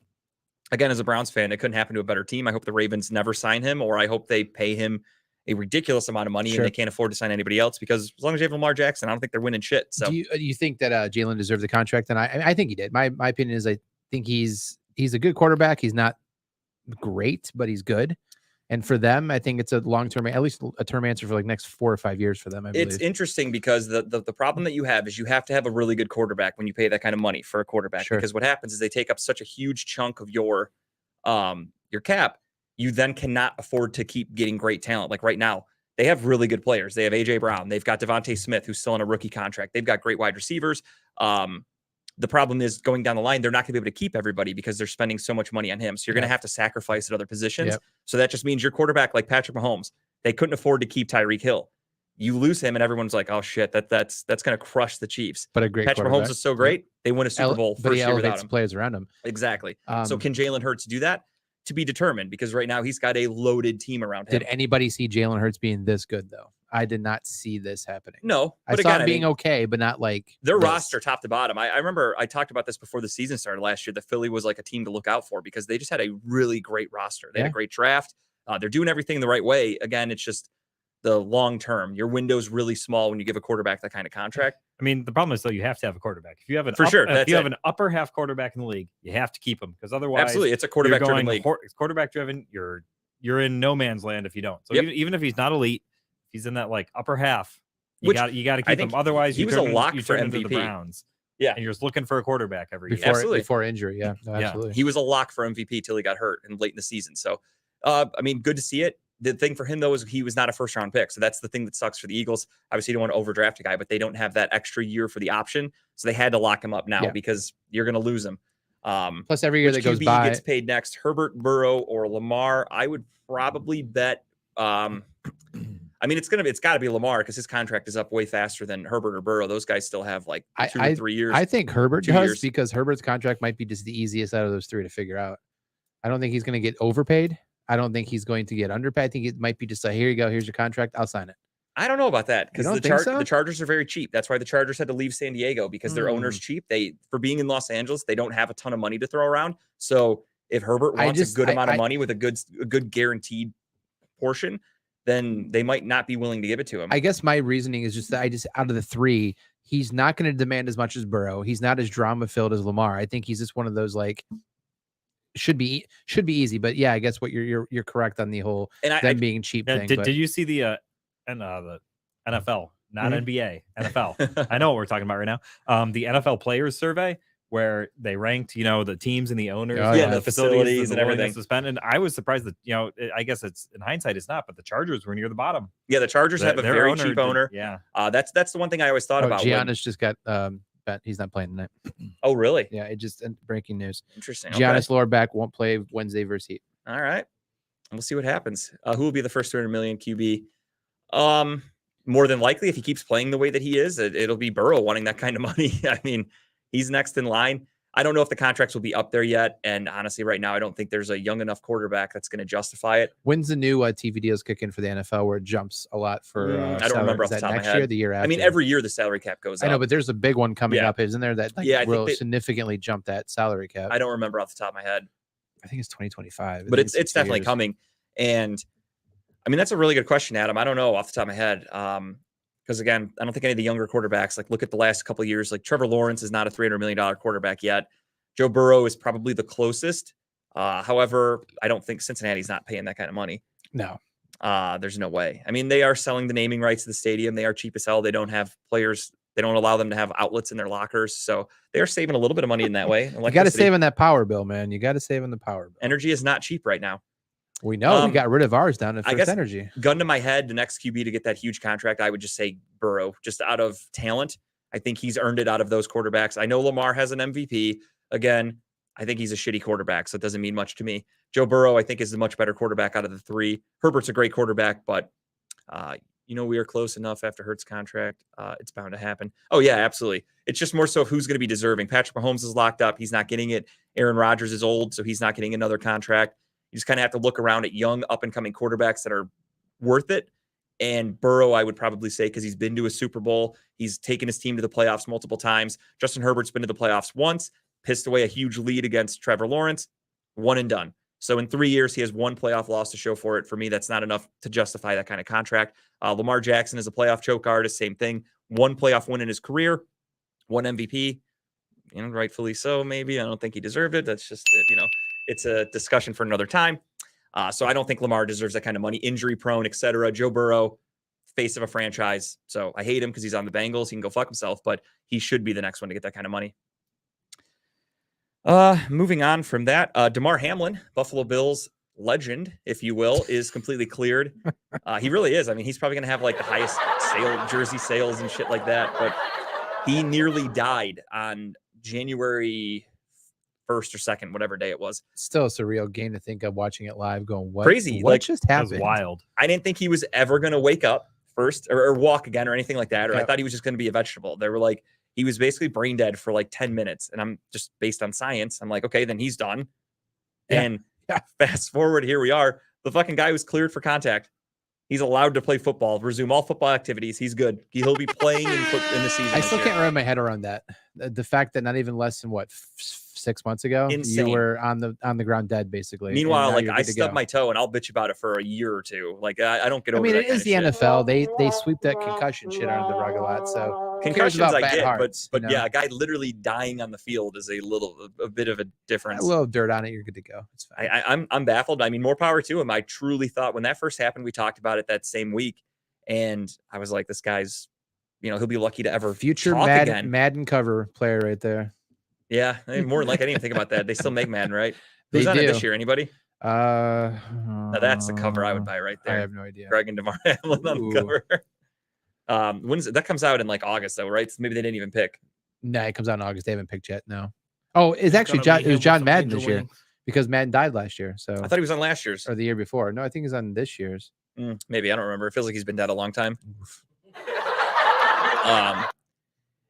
S4: again, as a Browns fan, it couldn't happen to a better team. I hope the Ravens never sign him, or I hope they pay him a ridiculous amount of money
S5: Sure.
S4: and they can't afford to sign anybody else because as long as you have Lamar Jackson, I don't think they're winning shit. So
S5: Do you think that Jalen deserves the contract? And I think he did. My opinion is I think he's a good quarterback. He's not great, but he's good. And for them, I think it's a long-term, at least a term answer for like next 4 or 5 years for them. I believe.
S4: it's interesting because the problem that you have is you have to have a really good quarterback when you pay that kind of money for a quarterback.
S5: Sure.
S4: Because what happens is they take up such a huge chunk of your cap. You then cannot afford to keep getting great talent. Like right now, they have really good players. They have AJ Brown. They've got Devontae Smith, who's still on a rookie contract. They've got great wide receivers. The problem is going down the line, they're not going to be able to keep everybody because they're spending so much money on him. So you're going to have to sacrifice at other positions.
S5: Yep.
S4: So that just means your quarterback, like Patrick Mahomes, they couldn't afford to keep Tyreek Hill. You lose him, and everyone's like, "Oh shit, that's going to crush the Chiefs."
S5: But a great
S4: Patrick
S5: quarterback.
S4: Mahomes is so great; they win a Super Bowl
S5: but
S4: first
S5: he
S4: year without
S5: elevates
S4: him.
S5: players around him.
S4: Exactly. So can Jalen Hurts do that? To be determined, because right now he's got a loaded team around him.
S5: Did anybody see Jalen Hurts being this good though? I did not see this happening.
S4: No,
S5: I
S4: but
S5: saw
S4: again,
S5: him being okay, but not like
S4: their
S5: this.
S4: roster top to bottom. I remember I talked about this before the season started last year. The Philly was like a team to look out for because they just had a really great roster. They had a great draft. They're doing everything the right way. Again, it's just the long term. Your window's really small when you give a quarterback that kind of contract.
S6: I mean, the problem is though you have to have a quarterback. If you have an
S4: That's
S6: have an upper half quarterback in the league, you have to keep him because otherwise,
S4: Absolutely, it's a quarterback
S6: you're
S4: driven
S6: going
S4: league.
S6: It's quarterback driven. You're in no man's land if you don't. So even if he's not elite, if he's in that like upper half, you got to keep him. Otherwise,
S4: he was a lock for
S6: into the
S4: MVP.
S6: Browns.
S4: Yeah,
S6: and you're just looking for a quarterback every year.
S5: before injury. Yeah, no,
S6: Yeah.
S5: absolutely.
S4: He was a lock for MVP till he got hurt and late in the season. So, I mean, good to see it. The thing for him though is he was not a first round pick, so that's the thing that sucks for the Eagles. Obviously, you don't want to overdraft a guy, but they don't have that extra year for the option, so they had to lock him up now because you're going to lose him.
S5: Plus, every year
S4: Which
S5: that goes
S4: QB
S5: by,
S4: gets paid next, Herbert, Burrow, or Lamar. I would probably bet. I mean, it's got to be Lamar because his contract is up way faster than Herbert or Burrow. Those guys still have like 2 or 3 years.
S5: I think Herbert
S4: 2
S5: does
S4: years.
S5: because Herbert's contract might be just the easiest out of those three to figure out. I don't think he's going to get overpaid. I don't think he's going to get underpaid. I think it might be just like, here you go, here's your contract, I'll sign it.
S4: I don't know about that because
S5: You don't think so?
S4: the Chargers are very cheap. That's why the Chargers had to leave San Diego because their owner's cheap. For being in Los Angeles, they don't have a ton of money to throw around. So if Herbert wants a good amount of money with a good guaranteed portion, then they might not be willing to give it to him.
S5: I guess my reasoning is just that out of the three, he's not going to demand as much as Burrow. He's not as drama filled as Lamar. I think he's just one of those like should be easy. But yeah, I guess what you're correct on the whole them being cheap thing.
S6: Did you see the NFL, not NBA, NFL? I know what we're talking about right now. The NFL players survey where they ranked, the teams and the owners,
S4: the facilities and everything.
S6: To spend. And I was surprised that, I guess it's in hindsight, it's not, but the Chargers were near the bottom.
S4: Yeah, the Chargers have a
S6: Their
S4: very
S6: owner
S4: cheap owner.
S6: Yeah.
S4: That's the one thing I always thought about.
S5: Giannis just got bet he's not playing tonight.
S4: Oh, really?
S5: Yeah, it just breaking news.
S4: Interesting.
S5: Giannis lower back won't play Wednesday versus Heat.
S4: All right. We'll see what happens. Who will be the first 200 million QB? More than likely, if he keeps playing the way that he is, it'll be Burrow wanting that kind of money. I mean, he's next in line. I don't know if the contracts will be up there yet. And honestly, right now, I don't think there's a young enough quarterback that's going to justify it.
S5: When's the new TV deals kick in for the NFL where it jumps a lot for
S4: I don't remember off the top of my
S5: next
S4: head.
S5: year, the year after?
S4: I mean, every year the salary cap goes up.
S5: I know, but there's a big one coming up, isn't there? That will significantly jump that salary cap.
S4: I don't remember off the top of my head.
S5: I think it's 2025.
S4: But it's definitely coming. And I mean, that's a really good question, Adam. I don't know off the top of my head. Because again, I don't think any of the younger quarterbacks, like look at the last couple of years, like Trevor Lawrence is not a $300 million quarterback yet. Joe Burrow is probably the closest. However, I don't think Cincinnati's not paying that kind of money.
S5: No.
S4: There's no way. I mean, they are selling the naming rights to the stadium. They are cheap as hell. They don't have players. They don't allow them to have outlets in their lockers. So they are saving a little bit of money in that way.
S5: You got to
S4: Electricity-
S5: save on that power bill, man. You got to save on the power bill.
S4: Energy is not cheap right now.
S5: We know we
S4: Um,
S5: got rid of ours down at
S4: I
S5: First
S4: guess-
S5: Energy.
S4: Gun to my head, the next QB to get that huge contract, I would just say Burrow, just out of talent. I think he's earned it out of those quarterbacks. I know Lamar has an MVP. Again, I think he's a shitty quarterback, so it doesn't mean much to me. Joe Burrow, I think, is a much better quarterback out of the three. Herbert's a great quarterback, but we are close enough after Hurts' contract. It's bound to happen. Oh, yeah, absolutely. It's just more so of who's going to be deserving. Patrick Mahomes is locked up. He's not getting it. Aaron Rodgers is old, so he's not getting another contract. You just kind of have to look around at young, up-and-coming quarterbacks that are worth it. And Burrow, I would probably say, because he's been to a Super Bowl. He's taken his team to the playoffs multiple times. Justin Herbert's been to the playoffs once, pissed away a huge lead against Trevor Lawrence, one and done. So in 3 years, he has one playoff loss to show for it. For me, that's not enough to justify that kind of contract. Lamar Jackson is a playoff choke artist, same thing. One playoff win in his career, one MVP, and rightfully so, maybe. I don't think he deserved it. That's just, it's a discussion for another time. So I don't think Lamar deserves that kind of money, injury prone, etc. Joe Burrow, face of a franchise. So I hate him because he's on the Bengals. He can go fuck himself, but he should be the next one to get that kind of money. Moving on from that, Damar Hamlin, Buffalo Bills legend, if you will, is completely cleared. He really is. I mean, he's probably going to have like the highest jersey sales and shit like that, but he nearly died on January 1st or 2nd, whatever day it was.
S5: Still a surreal game to think of watching it live going, what?
S4: Crazy.
S5: What
S4: Like,
S5: just
S6: That was
S5: happened?
S6: wild.
S4: I didn't think he was ever going to wake up first or walk again or anything like that. Or I
S5: Yeah.
S4: thought he was just going to be a vegetable. They were like, he was basically brain dead for like 10 minutes. And I'm just based on science. I'm like, okay, then he's done.
S5: Yeah.
S4: And
S5: Yeah.
S4: fast forward, here we are. The fucking guy was cleared for contact. He's allowed to play football, resume all football activities. He's good. He'll be playing in the season.
S5: I
S4: this
S5: still
S4: year.
S5: can't wrap my head around that. The fact that not even less than 6 months ago,
S4: Insane.
S5: you were on the ground dead, basically. and
S4: Meanwhile,
S5: now
S4: like
S5: you're
S4: I
S5: good to
S4: stubbed
S5: go.
S4: my toe and I'll bitch about it for a year or two. Like I don't get
S5: I
S4: over
S5: mean,
S4: that
S5: it
S4: kind
S5: is
S4: of
S5: the
S4: shit.
S5: NFL. They sweep that concussion shit under the rug a lot. So who cares
S4: Concussions
S5: about
S4: I
S5: bad
S4: get,
S5: hearts,
S4: but
S5: you know?
S4: yeah, a guy literally dying on the field is a bit of a difference.
S5: a little dirt on it, you're good to go. It's fine.
S4: I'm baffled. I mean, more power to him. I truly thought when that first happened, we talked about it that same week, and I was like, this guy's, he'll be lucky to ever
S5: Future
S4: talk again.
S5: Madden cover player right there.
S4: Yeah, I mean, more than like I didn't even think about that. They still make Madden, right?
S5: They
S4: Who's on it
S5: do.
S4: this year? Anybody?
S5: Now
S4: Now that's the cover I would buy right
S5: I
S4: there.
S5: have no idea.
S4: Greg and DeMar Hamlin on
S5: Ooh.
S4: the cover. When's that comes out in like August though, right? So maybe they didn't even pick.
S5: No, it comes out in August. They haven't picked yet. No. Oh, it's
S7: It's
S5: actually
S7: gonna be
S5: John. It
S7: him
S5: was
S7: with
S5: John
S7: some
S5: Madden
S7: angel
S5: this year
S7: wings.
S5: because Madden died last year. So
S4: I thought he was on last year's.
S5: or the year before. No, I think he's on this year's.
S4: Maybe I don't remember. It feels like he's been dead a long time.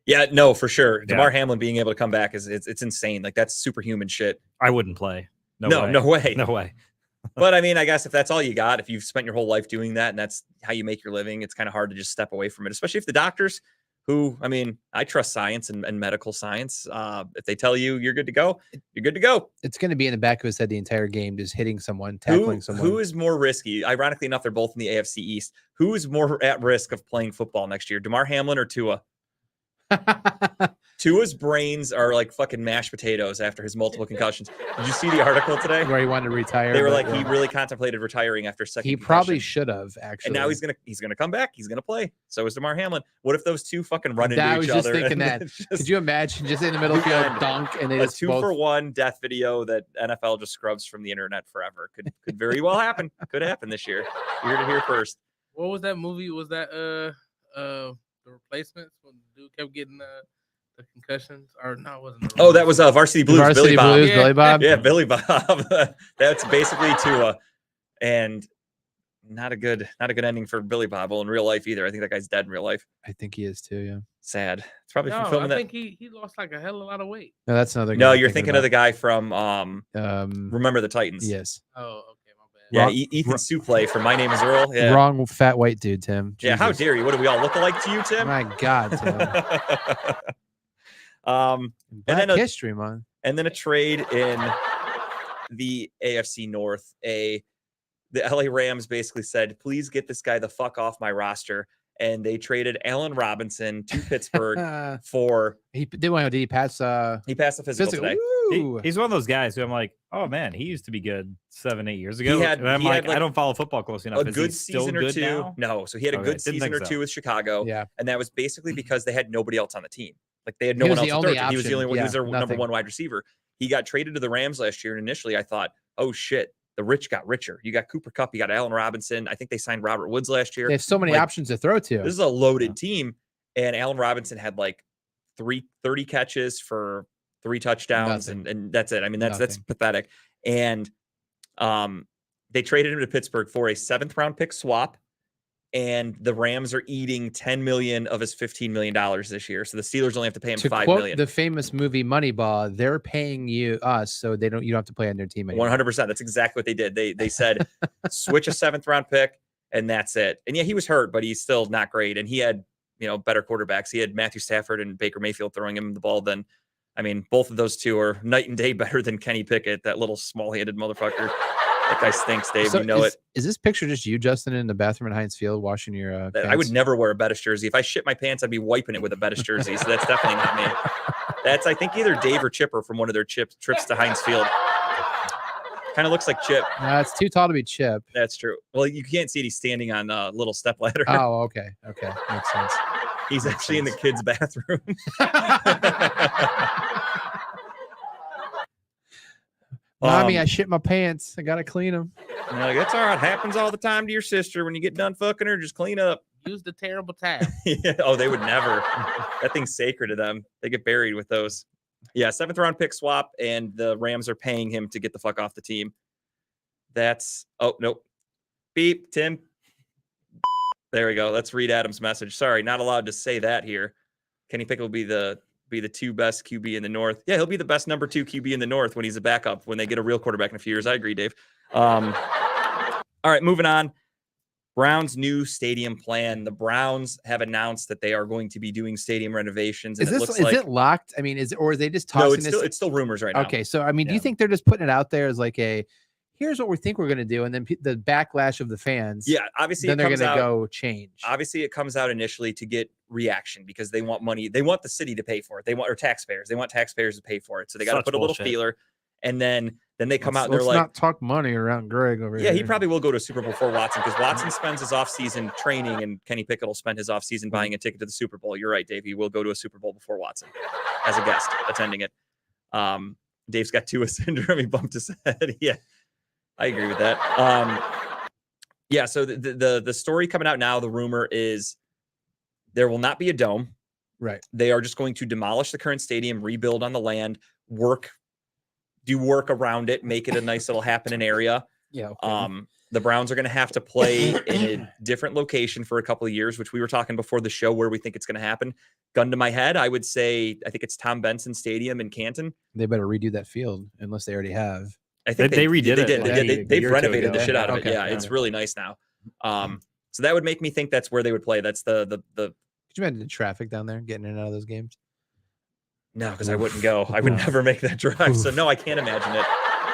S4: Yeah, no, for sure.
S6: Yeah.
S4: DeMar Hamlin being able to come back it's insane. Like that's superhuman shit.
S6: I wouldn't play.
S4: No way.
S6: No way.
S4: But I mean, I guess if that's all you got, if you've spent your whole life doing that and that's how you make your living, it's kind of hard to just step away from it, especially if the doctors who, I mean, I trust science and medical science. If they tell you you're good to go, you're good to go.
S5: It's going to be in the back of his head the entire game, just hitting someone, tackling someone.
S4: Who is more risky? Ironically enough, they're both in the AFC East. Who is more at risk of playing football next year, DeMar Hamlin or Tua? Tua's brains are like fucking mashed potatoes after his multiple concussions. Did you see the article today?
S5: where he wanted to retire?
S4: They were
S5: but,
S4: like, he really contemplated retiring after second.
S5: he probably
S4: concussion.
S5: should have actually.
S4: And now he's gonna come back. He's gonna play. So is DeMar Hamlin. What if those two fucking run into
S5: I
S4: each
S5: was just
S4: other?
S5: thinking
S4: and
S5: that.
S4: it's just
S5: Could you imagine just in the middle field
S4: Again,
S5: dunk and they
S4: a
S5: just
S4: 2-for-1 death video that NFL just scrubs from the internet forever? Could very well happen. Could happen this year. You're to hear first.
S7: What was that movie? Was that The Replacements when the dude kept getting the concussions? Or no, it wasn't.
S4: Oh, that was Varsity Blues.
S5: Varsity
S4: Billy Bob.
S5: Blues,
S7: Yeah.
S5: Billy Bob.
S4: Yeah, Billy Bob. That's basically Tua, and not a good ending for Billy Bob. Well, in real life either. I think that guy's dead in real life.
S5: I think he is too. Yeah.
S4: Sad. It's probably
S7: No,
S4: from filming
S7: I
S4: that.
S7: think he lost like a hell of a lot of weight.
S5: No, that's another.
S4: No,
S5: guy I'm
S4: you're thinking of the guy from
S5: the.
S4: Remember the Titans.
S5: Yes.
S7: Oh, okay, my bad.
S4: Yeah,
S5: Wrong-
S4: Ethan Suplee from My Name Is Earl. Yeah.
S5: Wrong fat white dude, Tim.
S4: Yeah, how
S5: Jesus.
S4: dare you? What do we all look alike to you, Tim?
S5: My God, Tim.
S4: then
S5: Black
S4: a-
S5: history, man.
S4: And then a trade in the AFC North. The LA Rams basically said, please get this guy the fuck off my roster. and they traded Allen Robinson to Pittsburgh for
S5: Did he pass?
S4: he passed the physical today.
S6: He's one of those guys who I'm like, oh man, he used to be good 7-8 years ago.
S4: had-
S6: and I'm
S4: he had,
S6: like, I don't follow football closely enough.
S4: A
S6: Is
S4: good
S6: he still
S4: season or
S6: good
S4: two.
S6: now?
S4: No, so he had a
S6: Okay,
S4: good
S6: didn't
S4: season
S6: think
S4: or
S6: so.
S4: two with Chicago,
S5: Yeah.
S4: and that was basically because they had nobody else on the team. Like they had no
S5: He
S4: one
S5: was
S4: else
S5: the
S4: to throw
S5: only
S4: to. He was the
S5: option.
S4: only one. He was their
S5: Yeah,
S4: number
S5: nothing.
S4: one wide receiver. He got traded to the Rams last year, and initially I thought, oh shit, the rich got richer. You got Cooper Kupp, you got Allen Robinson. I think they signed Robert Woods last year.
S5: They have so many
S4: Like,
S5: options to throw to.
S4: This is a loaded team, and Allen Robinson had like 30 catches for 3 touchdowns, and that's it. I mean, that's
S5: Nothing.
S4: pathetic. And they traded him to Pittsburgh for a 7th round pick swap, and the Rams are eating $10 million of his $15 million this year. So the Steelers only have to pay him
S5: To
S4: $5
S5: quote
S4: million.
S5: the famous movie Moneyball, they're paying us so you don't have to play on their team anymore.
S4: 100%. That's exactly what they did. They said switch a 7th round pick, and that's it. And yeah, he was hurt, but he's still not great. And he had better quarterbacks. He had Matthew Stafford and Baker Mayfield throwing him the ball. Then, I mean, both of those two are night and day better than Kenny Pickett, that little small-handed motherfucker. That guy stinks, Dave.
S5: So
S4: You know it.
S5: Is this picture just you, Justin, in the bathroom at Heinz Field washing your
S4: That I would
S5: pants?
S4: never wear a Bettis jersey. If I shit my pants, I'd be wiping it with a Bettis jersey. So that's definitely not me. That's, I think, either Dave or Chipper from one of their trips to Heinz Field. Kind of looks like Chip.
S5: No, it's too tall to be Chip.
S4: That's true. Well, you can't see it. He's standing on a little step ladder.
S5: Oh, okay. Makes sense.
S4: He's actually in the kids' bathroom.
S5: Mommy, I shit my pants. I gotta clean them.
S4: Like, that's all right. Happens all the time to your sister. When you get done fucking her, just clean up.
S7: Use the terrible towel.
S4: Yeah. Oh, they would never. That thing's sacred to them. They get buried with those. Yeah, 7th round pick swap, and the Rams are paying him to get the fuck off the team. That's nope. Beep, Tim. There we go. Let's read Adam's message. Sorry, not allowed to say that here. Kenny Pickett will be the 2 best QB in the North. Yeah, he'll be the best number 2 QB in the North when he's a backup, when they get a real quarterback in a few years. I agree, Dave. All right, moving on. Browns' new stadium plan. The Browns have announced that they are going to be doing stadium renovations. And
S5: Is it locked? I mean, or is they just tossing
S4: no, it's
S5: this?
S4: still rumors right now.
S5: Okay, so I mean, do you
S6: Yeah.
S5: think they're just putting it out there as like here's what we think we're going to do, and then the backlash of the fans?
S4: Yeah, obviously
S5: then
S4: it
S5: they're
S4: comes
S5: going to
S4: out.
S5: go change.
S4: Obviously, it comes out initially to get reaction because they want money. They want the city to pay for it. They want taxpayers. They want taxpayers to pay for it. So they got to
S6: Such
S4: put a little
S6: bullshit.
S4: feeler, and then they come out and they're
S5: Let's
S4: like,
S5: not talk money around Greg over
S4: yeah,
S5: here.
S4: he probably will go to a Super Bowl for Watson because Watson spends his offseason training, and Kenny Pickett will spend his offseason buying a ticket to the Super Bowl. You're right, Dave. He will go to a Super Bowl before Watson as a guest attending it. Dave's got Tua syndrome. He bumped his head. Yeah, I agree with that. Yeah, so the story coming out now, the rumor is there will not be a dome.
S5: Right.
S4: They are just going to demolish the current stadium, rebuild on the land, do work around it, make it a nice little happening area.
S5: Yeah. Okay.
S4: The Browns are going to have to play in a different location for a couple of years, which we were talking before the show where we think it's going to happen. Gun to my head, I would say I think it's Tom Benson Stadium in Canton.
S5: They better redo that field unless they already have.
S4: I think
S6: They redid it,
S4: They
S6: like,
S4: did.
S6: a
S4: They've
S6: year or two
S4: renovated the
S6: ago.
S4: shit out of
S5: Okay,
S4: it. Yeah,
S5: yeah.
S4: it's really nice now. So that would make me think that's where they would play. That's the
S5: Could you imagine the traffic down there getting in and out of those games?
S4: no, because I wouldn't go. I would never make that drive. So no, I can't imagine it.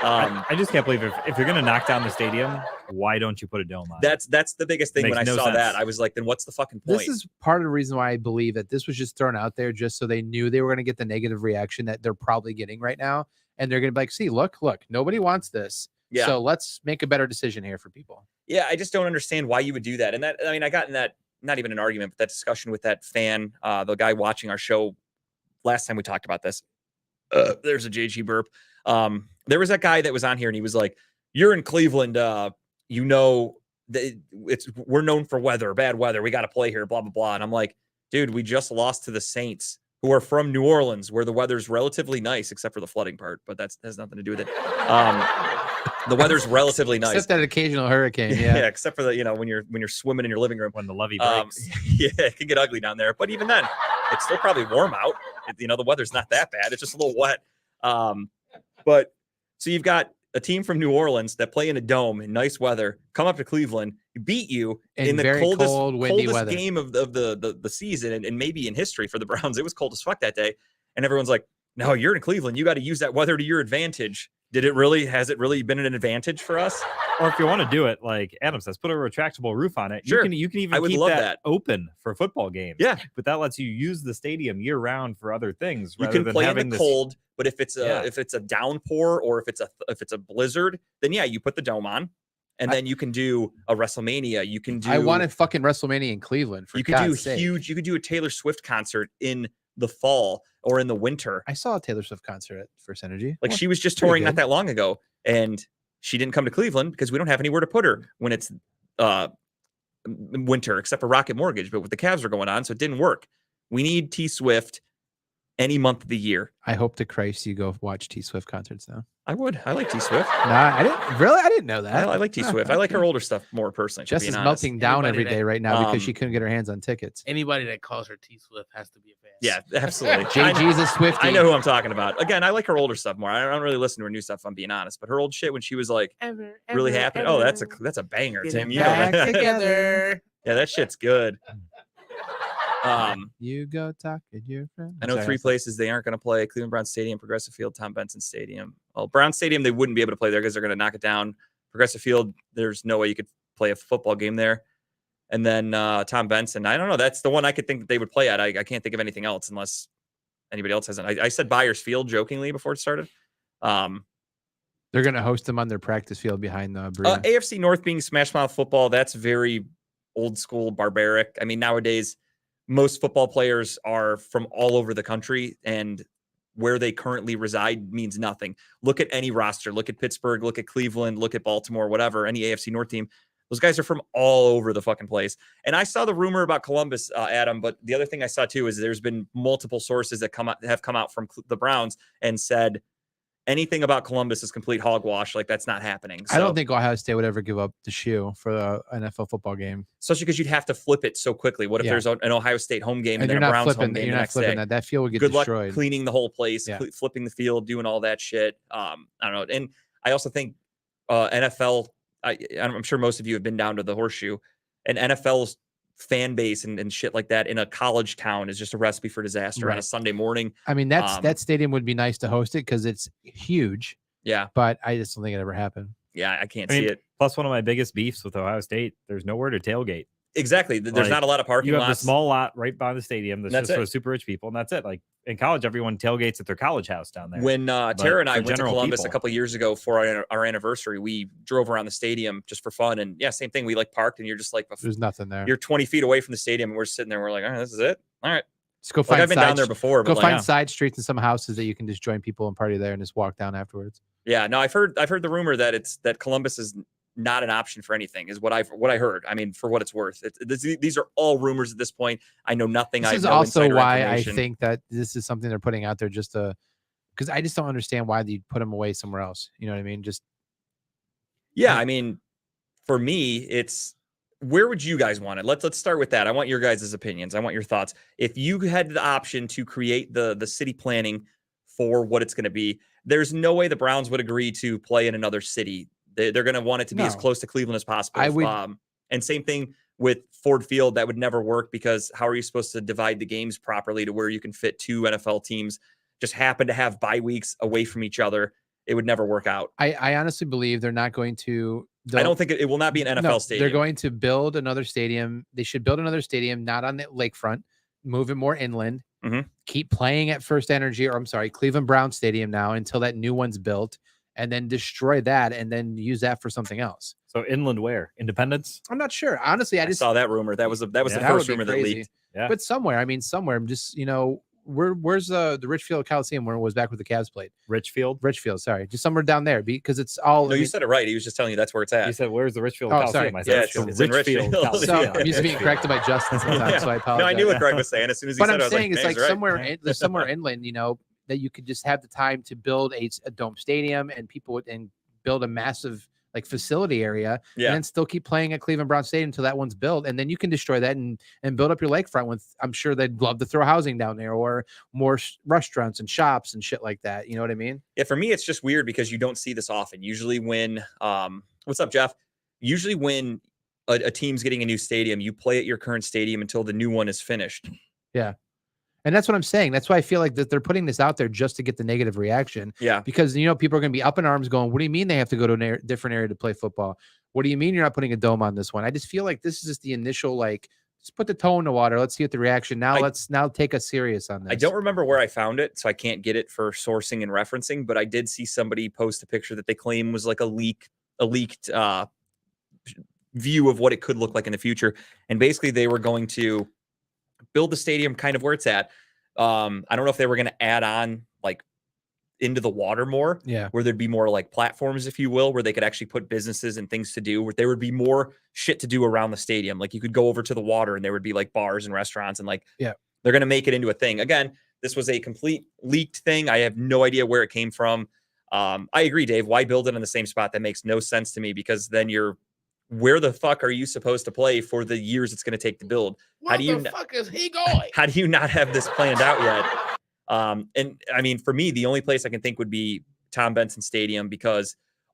S6: I just can't believe if you're going to knock down the stadium, why don't you put a dome on it?
S4: That's the biggest thing when I
S6: Makes no
S4: saw
S6: sense.
S4: that. I was like, then what's the fucking point?
S5: This is part of the reason why I believe that this was just thrown out there just so they knew they were going to get the negative reaction that they're probably getting right now. And they're going to be like, see, look, nobody wants this.
S4: Yeah.
S5: So let's make a better decision here for people.
S4: Yeah, I just don't understand why you would do that. And that, I mean, I got in that, not even an argument, but that discussion with that fan, the guy watching our show last time we talked about this. There's a JG burp. There was that guy that was on here and he was like, you're in Cleveland, you know, we're known for bad weather. We got to play here, blah, blah, blah. And I'm like, dude, we just lost to the Saints, who are from New Orleans, where the weather's relatively nice, except for the flooding part, but that has nothing to do with it. The weather's relatively nice.
S5: Except that occasional hurricane.
S4: Yeah,
S5: Yeah.
S4: except for the, when you're swimming in your living room.
S6: When the levee
S4: Um,
S6: breaks.
S4: yeah, it can get ugly down there. But even then, it's still probably warm out. The weather's not that bad. It's just a little wet. But so you've got a team from New Orleans that play in a dome in nice weather, come up to Cleveland, beat you in the
S5: very
S4: coldest,
S5: cold, windy weather.
S4: game of the season and maybe in history for the Browns. It was cold as fuck that day. And everyone's like, no, you're in Cleveland. You got to use that weather to your advantage. Has it really been an advantage for us?
S6: Or if you want to do it, like Adam says, put a retractable roof on it.
S4: Sure.
S6: You can
S4: I
S6: even
S4: would
S6: keep
S4: love
S6: that,
S4: that.
S6: open for football games.
S4: Yeah.
S6: But that lets you use the stadium year round for other things.
S4: You
S6: rather
S4: can
S6: than
S4: play in
S6: having
S4: the
S6: this,
S4: cold, but if it's a
S6: Yeah.
S4: if it's a downpour or if it's a blizzard, then yeah, you put the dome on, and then you can do a WrestleMania. You can do.
S5: I wanted fucking WrestleMania in Cleveland. For
S4: You could do
S5: God's sake.
S4: huge. You could do a Taylor Swift concert in the fall or in the winter.
S5: I saw a Taylor Swift concert at First Energy.
S4: Like
S5: Well,
S4: she was just
S5: pretty
S4: touring not
S5: good.
S4: that long ago, and she didn't come to Cleveland because we don't have anywhere to put her when it's winter, except for Rocket Mortgage. But with the Cavs are going on, so it didn't work. We need T Swift any month of the year.
S5: I hope to Christ you go watch T Swift concerts now.
S4: I would. I like T Swift.
S5: Nah, I didn't really. I didn't know that.
S4: I like T Swift. I like her older stuff more personally.
S5: Jess is melting down every
S7: Anybody
S5: day
S7: that-
S5: right now because she
S4: Um,
S5: couldn't get her hands on tickets.
S7: Anybody that calls her T Swift has to be a fan.
S4: Yeah, absolutely.
S5: JG's a Swiftie.
S4: I know who I'm talking about. Again, I like her older stuff more. I don't really listen to her new stuff, if I'm being honest. But her old shit when she was like really happy. Oh, that's a banger, Tim. You know
S5: back
S4: that.
S7: together.
S4: Yeah, that shit's good.
S5: You go talk to your friend.
S4: I know
S5: Sorry,
S4: three places they aren't going to play: Cleveland Browns Stadium, Progressive Field, Tom Benson Stadium. Well, Brown Stadium they wouldn't be able to play there because they're going to knock it down. Progressive Field, there's no way you could play a football game there. And then Tom Benson, I don't know. That's the one I could think that they would play at. I can't think of anything else unless anybody else hasn't. I said Byers Field jokingly before it started.
S5: They're going to host them on their practice field behind the Breeden.
S4: AFC North being Smash Mouth football, that's very old school, barbaric. I mean, nowadays, most football players are from all over the country, and where they currently reside means nothing. Look at any roster. Look at Pittsburgh. Look at Cleveland. Look at Baltimore, whatever, any AFC North team. Those guys are from all over the fucking place. And I saw the rumor about Columbus, Adam, but the other thing I saw too is there's been multiple sources that have come out from the Browns and said anything about Columbus is complete hogwash. Like that's not happening.
S5: I don't think Ohio State would ever give up the shoe for an NFL football game.
S4: Especially because you'd have to flip it so quickly. What if
S5: Yeah.
S4: there's an Ohio State home game and,
S5: And
S4: then
S5: you're
S4: a
S5: not
S4: Browns home
S5: flipping.
S4: game
S5: You're
S4: the
S5: not
S4: next
S5: flipping
S4: day?
S5: that. That field would get
S4: Good
S5: destroyed.
S4: luck cleaning the whole place,
S5: Yeah.
S4: flipping the field, doing all that shit. I don't know. And I also think NFL, I'm sure most of you have been down to the Horseshoe, and NFL's fan base and shit like that in a college town is just a recipe for disaster on a
S5: Right.
S4: Sunday morning.
S5: I mean, that stadium would be nice to host it because it's huge,
S4: Yeah.
S5: but I just don't think it ever happened.
S4: Yeah. I can't
S6: I mean,
S4: see it.
S6: Plus, one of my biggest beefs with Ohio State, there's nowhere to tailgate.
S4: Exactly. There's
S6: Like,
S4: not a lot of parking
S6: You have the
S4: lots.
S6: small lot right by the stadium that's
S4: That's
S6: just for
S4: it.
S6: super rich people, and that's it. Like in college, everyone tailgates at their college house down there.
S4: When Tara and I
S6: for
S4: went to
S6: general
S4: Columbus a
S6: people-
S4: couple of years ago for our anniversary, we drove around the stadium just for fun. And yeah, same thing. We like parked and you're just like,
S5: There's nothing there.
S4: you're 20 feet away from the stadium and we're sitting there. And we're like, all right, this is it. All right.
S5: Just go
S4: Like,
S5: find
S4: I've been down there before.
S5: Go
S4: But
S5: find
S4: like,
S5: side streets and some houses that you can just join people and party there and just walk down afterwards.
S4: yeah, no, I've heard the rumor that Columbus is not an option for anything is what I heard. I mean, for what it's worth, these are all rumors at this point. I know nothing.
S5: This
S4: I
S5: is
S4: have no
S5: also
S4: insider
S5: why I
S4: information.
S5: think that this is something they're putting out there just to, because I just don't understand why they put them away somewhere else. You know what I mean? Just
S4: Yeah, I mean, for me, it's where would you guys want it? Let's start with that. I want your guys' opinions. I want your thoughts. If you had the option to create the city planning for what it's going to be, there's no way the Browns would agree to play in another city. They're going to want it to be as
S5: No.
S4: close to Cleveland as possible.
S5: I would-
S4: And same thing with Ford Field. That would never work because how are you supposed to divide the games properly to where you can fit two NFL teams? Just happen to have bye weeks away from each other. It would never work out.
S5: I honestly believe they're not going to.
S4: I don't think it will not be an NFL
S5: No,
S4: stadium.
S5: They're going to build another stadium. They should build another stadium, not on the lakefront, move it more inland,
S4: Mhm.
S5: keep playing at First Energy, or I'm sorry, Cleveland Brown Stadium now until that new one's built, and then destroy that and then use that for something else.
S6: So inland where? Independence?
S5: I'm not sure. Honestly, I
S4: I
S5: just
S4: saw that rumor. That was the
S6: Yeah,
S4: first
S5: that would be
S4: rumor that
S5: crazy.
S4: leaked.
S6: Yeah.
S5: But somewhere, I mean, somewhere, just, where's the Richfield Coliseum where it was back with the Cavs played?
S6: Richfield?
S5: Richfield, sorry, just somewhere down there because it's all.
S4: No, you said it right. He was just telling you that's where it's at.
S6: You said, where's the Richfield
S5: Oh,
S6: Coliseum?
S5: sorry.
S6: I said,
S4: Yeah,
S6: Richfield.
S4: it's in Richfield.
S6: Coliseum.
S4: Yeah.
S5: I'm used to being corrected by Justin sometimes,
S4: Yeah.
S5: so I apologize.
S4: No, I knew what Greg was saying. As soon as he
S5: But
S4: said
S5: I'm
S4: it, I was
S5: saying
S4: like,
S5: it's
S4: "Man,
S5: like
S4: he's right."
S5: somewhere there's somewhere inland, that you could just have the time to build a dome stadium and people would and build a massive like facility area,
S4: Yeah.
S5: and then still keep playing at Cleveland Brown Stadium until that one's built, and then you can destroy that and build up your lakefront with. I'm sure they'd love to throw housing down there or more restaurants and shops and shit like that. You know what I mean?
S4: Yeah, for me, it's just weird because you don't see this often. Usually when, what's up, Jeff? Usually when a team's getting a new stadium, you play at your current stadium until the new one is finished.
S5: And that's what I'm saying. That's why I feel like that they're putting this out there just to get the negative reaction.
S4: Yeah.
S5: Because, people are going to be up in arms going, what do you mean they have to go to a different area to play football? What do you mean you're not putting a dome on this one? I just feel like this is just the initial, just put the toe in the water. Let's see what the reaction. Now let's take us serious on this.
S4: I don't remember where I found it, so I can't get it for sourcing and referencing, but I did see somebody post a picture that they claim was like a leaked view of what it could look like in the future. And basically they were going to build the stadium kind of where it's at. I don't know if they were going to add on into the water more, where there'd be more platforms, if you will, where they could actually put businesses and things to do, where there would be more shit to do around the stadium. Like you could go over to the water and there would be bars and restaurants and they're going to make it into a thing. Again, this was a complete leaked thing. I have no idea where it came from. I agree, Dave. Why build it in the same spot? That makes no sense to me, because then where the fuck are you supposed to play for the years it's going to take to build?
S7: Where the fuck is he going?
S4: How do you not have this planned out yet? And I mean, for me, the only place I can think would be Tom Benson Stadium,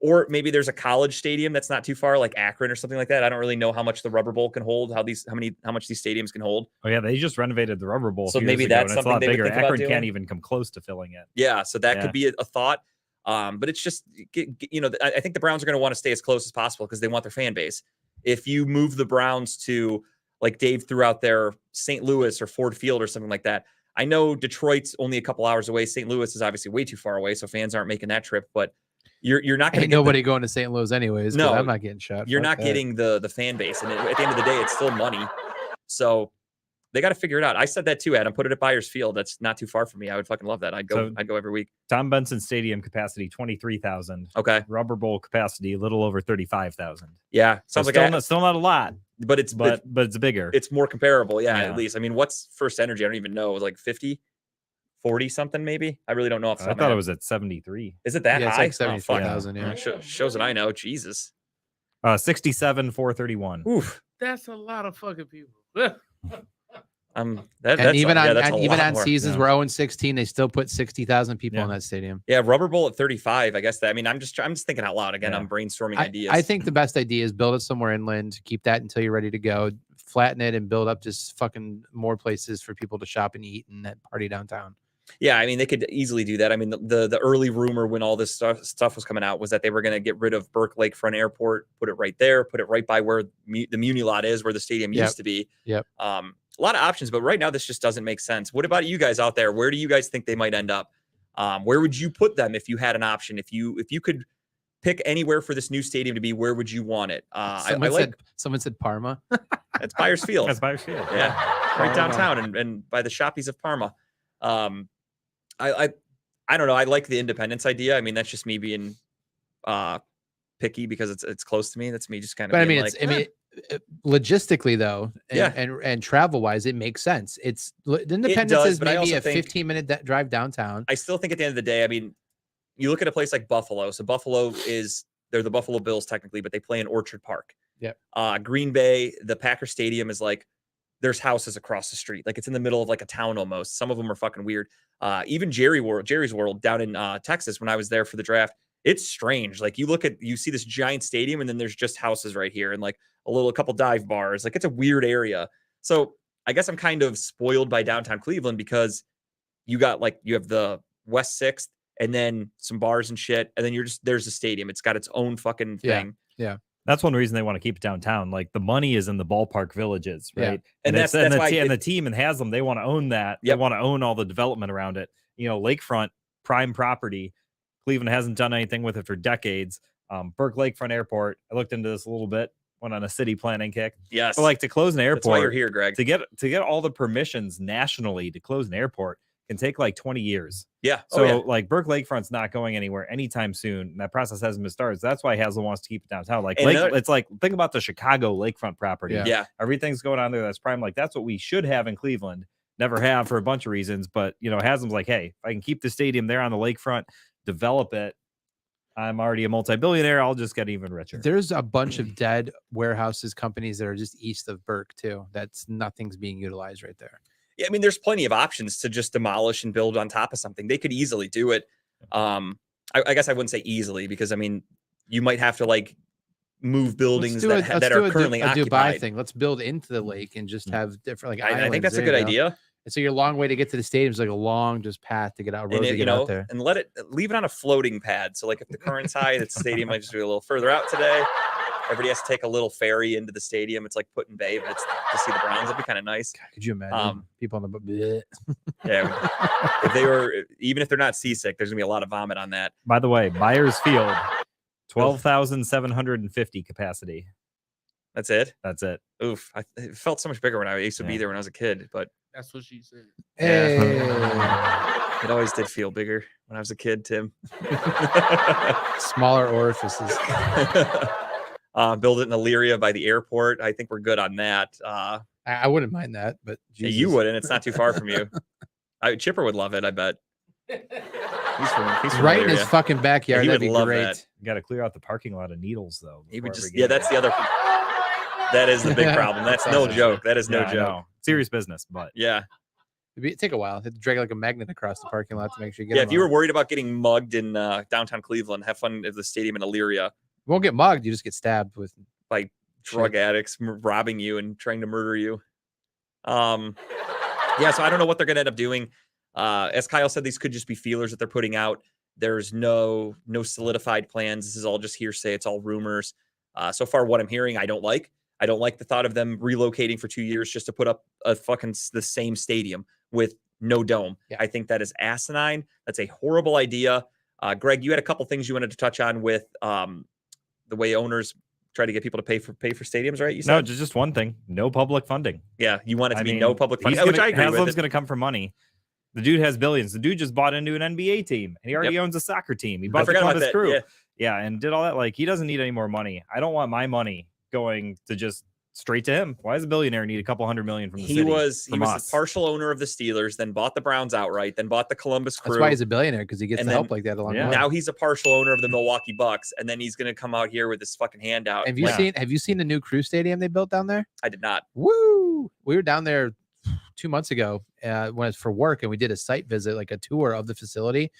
S4: or maybe there's a college stadium that's not too far, like Akron or something like that. I don't really know how much the Rubber Bowl can hold, how much these stadiums can hold.
S6: Oh yeah, they just renovated the Rubber Bowl.
S4: So maybe that's something
S6: a lot
S4: they would
S6: bigger.
S4: think about
S6: Akron
S4: doing.
S6: can't even come close to filling it.
S4: Yeah, so that could be a thought. But it's just, I think the Browns are going to want to stay as close as possible because they want their fan base. If you move the Browns to, like Dave threw out there, St. Louis or Ford Field or something like that. I know Detroit's only a couple hours away. St. Louis is obviously way too far away, so fans aren't making that trip. But you're not going to get
S5: nobody going to St. Louis anyways.
S4: No,
S5: I'm not getting shot.
S4: You're not getting the fan base, and at the end of the day, it's still money. So they got to figure it out. I said that too, Adam. Put it at Byers Field. That's not too far from me. I would fucking love that. I'd go every week.
S6: Tom Benson Stadium capacity 23,000.
S4: Okay.
S6: Rubber Bowl capacity a little over 35,000.
S4: Yeah, sounds like
S6: still not a lot,
S4: but it's
S6: bigger.
S4: It's more comparable. Yeah, at least. I mean, what's First Energy? I don't even know. Like 50, 40 something maybe. I really don't know.
S6: I thought it was at 73.
S4: Is it that high?
S5: It's like 74,000. Yeah.
S4: Shows that I know. Jesus.
S6: 67,431.
S4: Oof.
S7: That's a lot of fucking people.
S5: Even on seasons where 0-16, they still put 60,000 people in that stadium.
S4: Yeah, Rubber Bowl at 35. I guess that. I mean, I'm just thinking out loud again. I'm brainstorming ideas.
S5: I think the best idea is build it somewhere inland. Keep that until you're ready to go. Flatten it and build up just fucking more places for people to shop and eat and party downtown.
S4: Yeah, I mean, they could easily do that. I mean, the early rumor when all this stuff was coming out was that they were going to get rid of Burke Lakefront Airport, put it right there, put it right by where the Muni lot is, where the stadium used to be.
S5: Yep.
S4: A lot of options, but right now this just doesn't make sense. What about you guys out there? Where do you guys think they might end up? Where would you put them if you had an option? If you could pick anywhere for this new stadium to be, where would you want it?
S5: Someone said Parma.
S4: It's Byers Field.
S6: That's Byers Field.
S4: Yeah, right downtown and by the shoppies of Parma. I don't know. I like the independence idea. I mean, that's just me being picky because it's close to me. That's me just kind of.
S5: But I mean, logistically though, and travel wise, it makes sense. It's the Independence is maybe a 15-minute drive downtown.
S4: I still think at the end of the day, I mean, you look at a place like Buffalo. So Buffalo they're the Buffalo Bills technically, but they play in Orchard Park.
S5: Yeah.
S4: Green Bay, the Packer Stadium is there's houses across the street. Like it's in the middle of a town almost. Some of them are fucking weird. Even Jerry's World down in Texas, when I was there for the draft, it's strange. Like you see this giant stadium and then there's just houses right here and a couple dive bars. It's a weird area. So I guess I'm kind of spoiled by downtown Cleveland because you have the West 6th and then some bars and shit. And then there's a stadium. It's got its own fucking thing.
S5: Yeah.
S6: That's one reason they want to keep it downtown. Like the money is in the ballpark villages, right?
S5: Yeah.
S6: And the team in Haslam, they want to own that. They want to own all the development around it. Lakefront, prime property. Cleveland hasn't done anything with it for decades. Burke Lakefront Airport. I looked into this a little bit. Went on a city planning kick.
S4: Yes.
S6: But to close an airport,
S4: that's why you're here, Greg.
S6: To get all the permissions nationally to close an airport can take 20 years.
S4: Yeah.
S6: So Burke Lakefront's not going anywhere anytime soon. And that process hasn't been started. So that's why Haslam wants to keep it downtown. It's think about the Chicago lakefront property.
S4: Yeah.
S6: Everything's going on there. That's prime. That's what we should have in Cleveland. Never have for a bunch of reasons. But Haslam's hey, if I can keep the stadium there on the lakefront, develop it, I'm already a multi-billionaire. I'll just get even richer.
S5: There's a bunch of dead warehouses companies that are just east of Burke too. Nothing's being utilized right there.
S4: Yeah, I mean, there's plenty of options to just demolish and build on top of something. They could easily do it. I guess I wouldn't say easily because I mean, you might have to move buildings that are currently occupied.
S5: Dubai thing. Let's build into the lake and just have different
S4: I think that's a good idea.
S5: so your long way to get to the stadium is like a long just path to get out, road to get out there.
S4: And leave it on a floating pad. So like if the current's high, the stadium might just be a little further out today. Everybody has to take a little ferry into the stadium. It's like Put in Bay, but it's to see the Browns. That'd be kind of nice.
S5: God, could you imagine people on the
S4: Yeah, even if they're not seasick, there's gonna be a lot of vomit on that.
S6: By the way, Myers Field, 12,750 capacity.
S4: That's it.
S6: That's it.
S4: Oof, it felt so much bigger when I used to be there when I was a kid, but
S7: That's what she said.
S4: it always did feel bigger when I was a kid, Tim.
S5: Smaller orifices.
S4: Build it in Elyria by the airport. I think we're good on that.
S5: I wouldn't mind that, but
S4: Jesus. You wouldn't. It's not too far from you. Chipper would love it, I bet. He's from
S5: right
S4: Elyria.
S5: in his fucking backyard.
S4: Yeah,
S5: That'd be great.
S4: That.
S6: You got to clear out the parking lot of needles, though.
S4: He would just, that's the other. That is the big problem. That's no joke. That is no joke.
S6: Serious business, but
S4: yeah.
S5: It'd take a while. Have to drag like a magnet across the parking lot to make sure you get.
S4: Yeah, if you were worried about getting mugged in downtown Cleveland, have fun at the stadium in Elyria.
S5: You won't get mugged. You just get stabbed with
S4: by drug addicts robbing you and trying to murder you. Yeah, so I don't know what they're going to end up doing. As Kyle said, these could just be feelers that they're putting out. There's no solidified plans. This is all just hearsay. It's all rumors. So far, what I'm hearing, I don't like. I don't like the thought of them relocating for 2 years just to put up a fucking the same stadium with no dome.
S5: Yeah.
S4: I think that is asinine. That's a horrible idea. Greg, you had a couple things you wanted to touch on with the way owners try to get people to pay for stadiums, right? You said?
S6: No, just one thing: no public funding.
S4: Yeah, you want it to be no public funding, which I agree with.
S6: Haslam's going to come from money. The dude has billions. The dude just bought into an NBA team, and he already owns a soccer team. He bought the Columbus Crew. Yeah, and did all that. Like, he doesn't need any more money. I don't want my money going to just straight to him. Why does a billionaire need a couple $100 million from the city?
S4: He was a partial owner of the Steelers, then bought the Browns outright, then bought the Columbus Crew.
S5: That's why he's a billionaire, because he gets the help like that along the way.
S4: Now he's a partial owner of the Milwaukee Bucks, and then he's going to come out here with this fucking handout.
S5: Have you seen the new Crew Stadium they built down there?
S4: I did not.
S5: Woo! We were down there 2 months ago when it's for work, and we did a site visit, like a tour of the facility.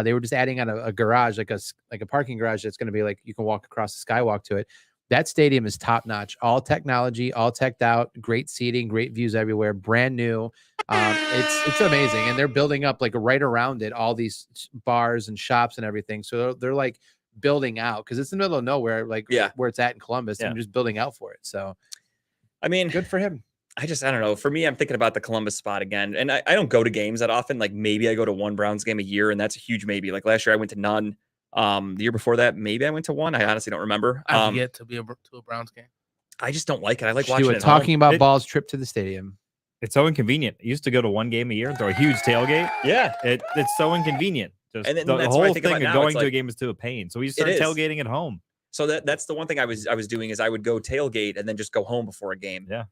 S5: They were just adding on a garage, like a parking garage that's going to be like you can walk across the skywalk to it. That stadium is top notch, all technology, all teched out, great seating, great views everywhere, brand new. It's amazing, and they're building up like right around it all these bars and shops and everything. So they're like building out because it's in the middle of nowhere, like where it's at in Columbus, and just building out for it. So,
S4: I mean,
S5: good for him.
S4: I don't know. For me, I'm thinking about the Columbus spot again, and I don't go to games that often. Like maybe I go to one Browns game a year, and that's a huge maybe. Like last year, I went to none. The year before that, maybe I went to one. I honestly don't remember.
S7: I forget to a Browns game.
S4: I just don't like it. I like watching it.
S5: Talking about balls trip to the stadium.
S6: It's so inconvenient. I used to go to one game a year and throw a huge tailgate.
S4: Yeah,
S6: it's so inconvenient. Just
S4: and
S6: the whole thing of going to a game is to a pain. So we started tailgating at home.
S4: So that's the one thing I was doing is I would go tailgate and then just go home before a game.
S6: Yeah.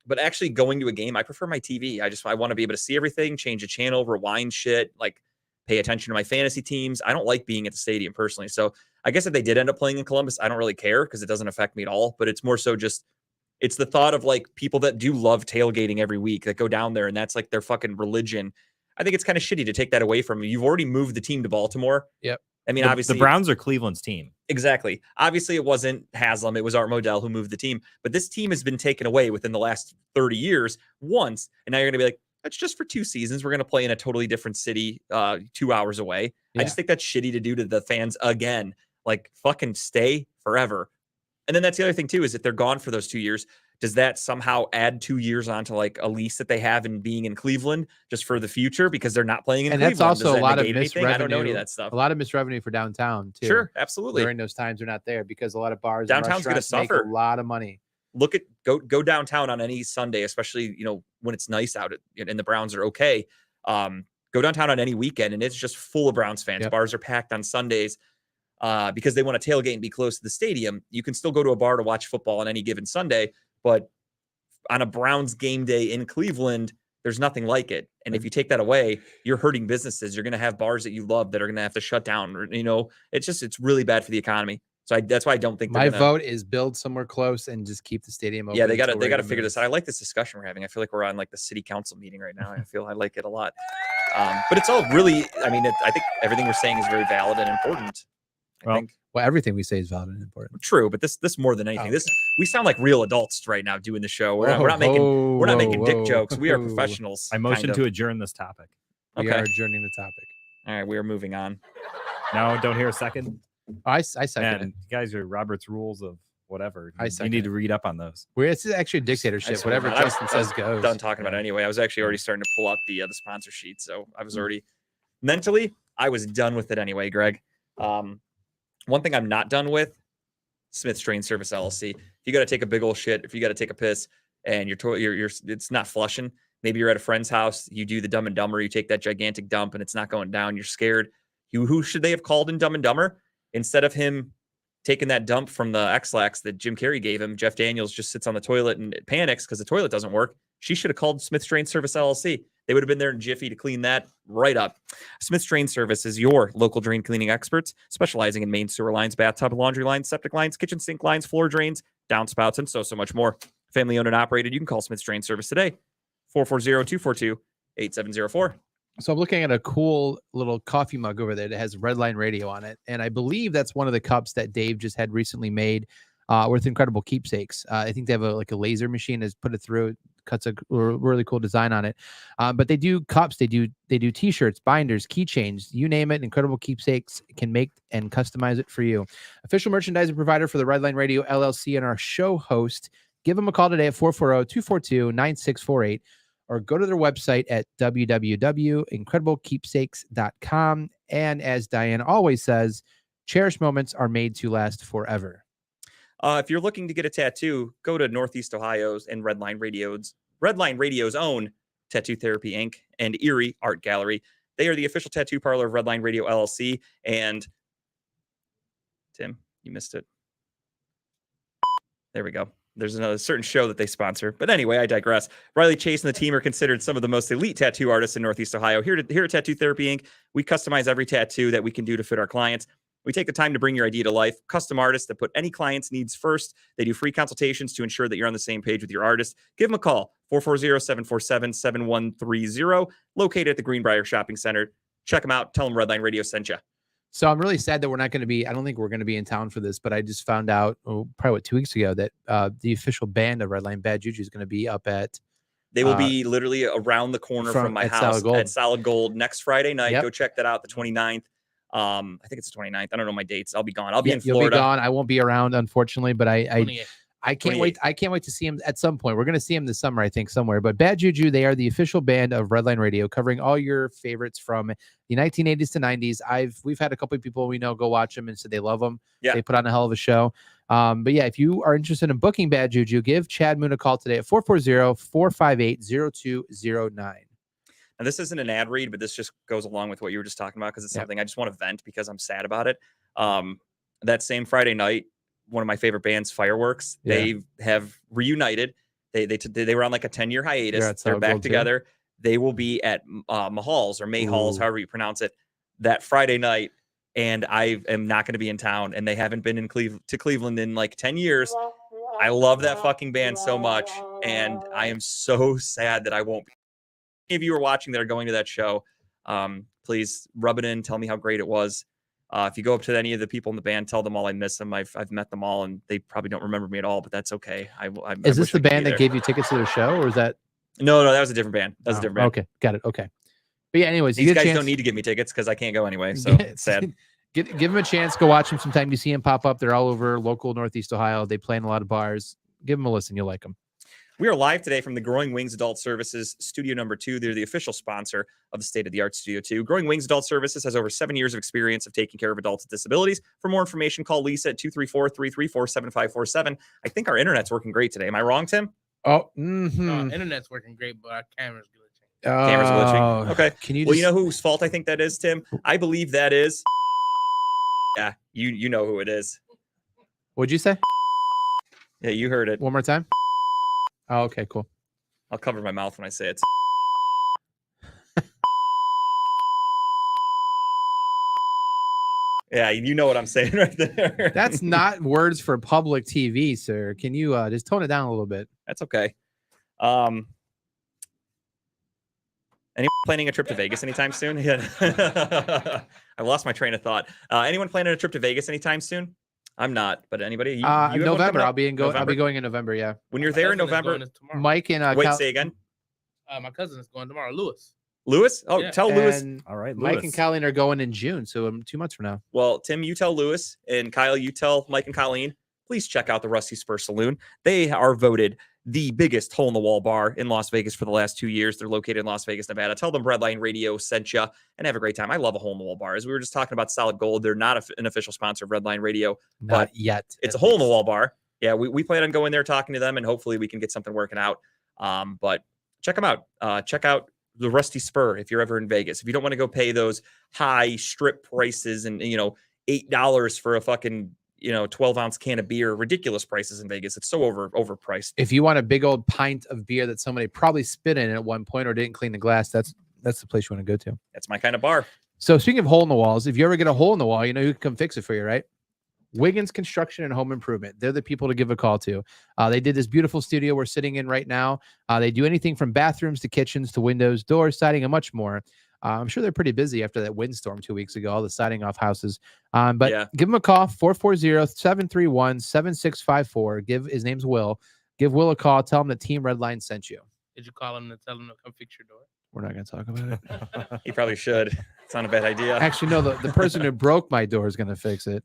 S4: But actually going to a game, I prefer my TV. I want to be able to see everything, change the channel, rewind shit, like pay attention to my fantasy teams. I don't like being at the stadium personally. So I guess if they did end up playing in Columbus, I don't really care because it doesn't affect me at all. But it's more so just, it's the thought of like people that do love tailgating every week that go down there and that's like their fucking religion. I think it's kind of shitty to take that away from you. You've already moved the team to Baltimore.
S5: Yep.
S4: I mean, obviously
S6: the Browns are Cleveland's team.
S4: Exactly. Obviously it wasn't Haslam. It was Art Modell who moved the team, but this team has been taken away within the last 30 years once. And now you're going to be like, that's just for 2 seasons. We're going to play in a totally different city 2 hours away. Yeah. I just think that's shitty to do to the fans again. Like fucking stay forever. And then that's the other thing too, is if they're gone for those 2 years, does that somehow add 2 years onto like a lease that they have in being in Cleveland just for the future because they're not playing in Cleveland?
S5: And that's also a lot of missed revenue.
S4: I don't know any of that stuff.
S5: A lot of missed revenue for downtown too.
S4: Sure, absolutely.
S5: During those times they're not there because a lot of bars
S4: downtown's going to suffer
S5: a lot of money.
S4: Look at go downtown on any Sunday, especially when it's nice out and the Browns are okay. Go downtown on any weekend and it's just full of Browns fans. Yep. Bars are packed on Sundays because they want to tailgate and be close to the stadium. You can still go to a bar to watch football on any given Sunday, but on a Browns game day in Cleveland, there's nothing like it. And if you take that away, you're hurting businesses. You're going to have bars that you love that are going to have to shut down. It's really bad for the economy. So that's why I don't think
S5: my vote is build somewhere close and just keep the stadium open.
S4: Yeah, they got to figure this out. I like this discussion we're having. I feel like we're on like the city council meeting right now. I like it a lot. But it's all really, I think everything we're saying is very valid and important. I
S6: Well,
S4: think.
S5: Well, everything we say is valid and important.
S4: True, but this more than anything.
S5: Oh,
S4: This we sound like real adults right now doing the show. We're not making dick jokes. We are professionals.
S6: I motion
S4: kind
S6: to
S4: of.
S6: adjourn this topic.
S5: We
S4: Okay.
S5: are adjourning the topic.
S4: All right, we are moving on.
S6: No, don't hear a second.
S5: I second
S6: Man,
S5: it.
S6: you guys are Robert's rules of whatever.
S5: I
S6: You
S5: second
S6: need
S5: it.
S6: to read up on those.
S5: It's actually a
S4: I
S5: dictatorship.
S4: swear
S5: Whatever
S4: to God,
S5: Justin says goes.
S4: Done talking about it anyway. I was actually already starting to pull out the sponsor sheet, so I was already mentally I was done with it anyway. Greg, one thing I'm not done with: Smith's Drain Service LLC. If you got to take a big old shit, if you got to take a piss, and it's not flushing. Maybe you're at a friend's house. You do the Dumb and Dumber. You take that gigantic dump, and it's not going down. You're scared. Who should they have called in Dumb and Dumber instead of him taking that dump from the X-Lax that Jim Carrey gave him? Jeff Daniels just sits on the toilet and panics because the toilet doesn't work. She should have called Smith's Drain Service LLC. They would have been there in jiffy to clean that right up. Smith's Drain Service is your local drain cleaning experts, specializing in main sewer lines, bathtub, laundry lines, septic lines, kitchen sink lines, floor drains, downspouts, and so much more. Family owned and operated. You can call Smith's Drain Service today. 440-242-8704.
S5: So I'm looking at a cool little coffee mug over there that has Redline Radio on it, and I believe that's one of the cups that Dave just had recently made with incredible keepsakes. I think they have a laser machine that's put it through, cuts a really cool design on it. But they do cups, they do t-shirts, binders, keychains, you name it. Incredible Keepsakes can make and customize it for you. Official merchandising provider for the Redline Radio LLC and our show host. Give them a call today at 440-242-9648. Or go to their website at www.incrediblekeepsakes.com. And as Diane always says, cherished moments are made to last forever.
S4: If you're looking to get a tattoo, go to Northeast Ohio's and Redline Radio's own Tattoo Therapy Inc. and Erie Art Gallery. They are the official tattoo parlor of Redline Radio LLC. And Tim, you missed it. There we go. There's another certain show that they sponsor. But anyway, I digress. Riley Chase and the team are considered some of the most elite tattoo artists in Northeast Ohio. Here at Tattoo Therapy Inc., we customize every tattoo that we can do to fit our clients. We take the time to bring your idea to life. Custom artists that put any client's needs first. They do free consultations to ensure that you're on the same page with your artist. Give them a call, 440-747-7130, located at the Greenbrier Shopping Center. Check them out. Tell them Redline Radio sent you.
S5: So I'm really sad that we're not going to be, I don't think we're going to be in town for this, but I just found out probably 2 weeks ago that the official band of Redline Bad Juju is going to be up at.
S4: They will be literally around the corner from my house at Solid Gold next Friday night.
S5: Yep.
S4: Go check that out, the 29th. I think it's the 29th. I don't know my dates. I'll be gone. I'll be in
S5: You'll
S4: Florida.
S5: be gone. I won't be around, unfortunately, but I
S7: 28th.
S5: can't
S4: 28th.
S5: wait. I can't wait to see him at some point. We're going to see him this summer, I think, somewhere. But Bad Juju, they are the official band of Redline Radio, covering all your favorites from the 1980s to 90s. We've had a couple of people we know go watch them and said they love them.
S4: Yeah.
S5: They put on a hell of a show. But yeah, if you are interested in booking Bad Juju, give Chad Moon a call today at 440-458-0209.
S4: And this isn't an ad read, but this just goes along with what you were just talking about because it's something I just want to vent because I'm sad about it. That same Friday night, one of my favorite bands, Fireworks, they have reunited. They were on like a 10-year hiatus. They're back together. They will be at Mahal's or Mayhalls, however you pronounce it, that Friday night. And I am not going to be in town. And they haven't been in Cleveland in like 10 years. I love that fucking band so much. And I am so sad that I won't be. If you are watching that are going to that show, please rub it in. Tell me how great it was. If you go up to any of the people in the band, tell them all I miss them. I've met them all, and they probably don't remember me at all, but that's okay.
S5: Is this the band that gave you tickets to their show, or is that?
S4: No, that was a different band. That's a different band.
S5: Okay, got it. Okay, but yeah. Anyways,
S4: these guys don't need to give me tickets because I can't go anyway. So it's sad.
S5: Give them a chance. Go watch them sometime. You see them pop up. They're all over local Northeast Ohio. They play in a lot of bars. Give them a listen. You'll like them.
S4: We are live today from the Growing Wings Adult Services Studio number 2. They're the official sponsor of the State-of-the-Art Studio 2. Growing Wings Adult Services has over 7 years of experience of taking care of adults with disabilities. For more information, call Lisa at 234-334-7547. I think our internet's working great today. Am I wrong, Tim?
S5: Oh,
S7: Internet's working great, but our camera's glitching.
S4: Camera's glitching. Okay.
S5: Can you?
S4: Well, you know whose fault I think that is, Tim? I believe that is. Yeah, you know who it is.
S5: What'd you say?
S4: Yeah, you heard it.
S5: One more time. Oh, okay, cool.
S4: I'll cover my mouth when I say it. Yeah, you know what I'm saying right there.
S5: That's not words for public TV, sir. Can you just tone it down a little bit?
S4: That's okay. Anyone planning a trip to Vegas anytime soon? Yeah. I lost my train of thought. Anyone planning a trip to Vegas anytime soon? I'm not, but anybody? You have one
S5: November.
S4: coming up?
S5: I'll be
S4: November?
S5: going in November. Yeah.
S4: When you're there in November,
S5: Mike and
S4: wait, say again.
S7: My cousin is going tomorrow, Lewis.
S4: Lewis? Oh,
S7: Yeah.
S4: tell Lewis.
S6: All right,
S5: Mike
S6: Lewis.
S5: and Colleen are going in June, so 2 months from now.
S4: Well, Tim, you tell Lewis, and Kyle, you tell Mike and Colleen, please check out the Rusty Spur Saloon. They are voted the biggest hole-in-the-wall bar in Las Vegas for the last 2 years. They're located in Las Vegas, Nevada. Tell them Redline Radio sent you, and have a great time. I love a hole-in-the-wall bar. As we were just talking about Solid Gold, they're not an official sponsor of Redline Radio.
S5: Not yet.
S4: It's a
S5: at
S4: hole-in-the-wall bar. Yeah, we plan on going there, talking to them, and hopefully we can get something working out. But check them out. Check out the Rusty Spur if you're ever in Vegas. If you don't want to go pay those high strip prices and, $8 for a fucking, 12-ounce can of beer, ridiculous prices in Vegas. It's so overpriced.
S5: If you want a big old pint of beer that somebody probably spit in at one point or didn't clean the glass, that's the place you want to go to.
S4: That's my kind of bar.
S5: So speaking of hole in the walls, if you ever get a hole in the wall, you know who can come fix it for you, right? Wiggins Construction and Home Improvement. They're the people to give a call to. They did this beautiful studio we're sitting in right now. They do anything from bathrooms to kitchens to windows, doors, siding, and much more. I'm sure they're pretty busy after that windstorm 2 weeks ago, all the siding off houses. But give them a call, 440-731-7654. His name's Will. Give Will a call. Tell him that Team Redline sent you.
S7: Did you call him to tell him to come fix your door?
S5: We're not going to talk about it.
S4: He probably should. It's not a bad idea.
S5: Actually, no, the person who broke my door is going to fix it.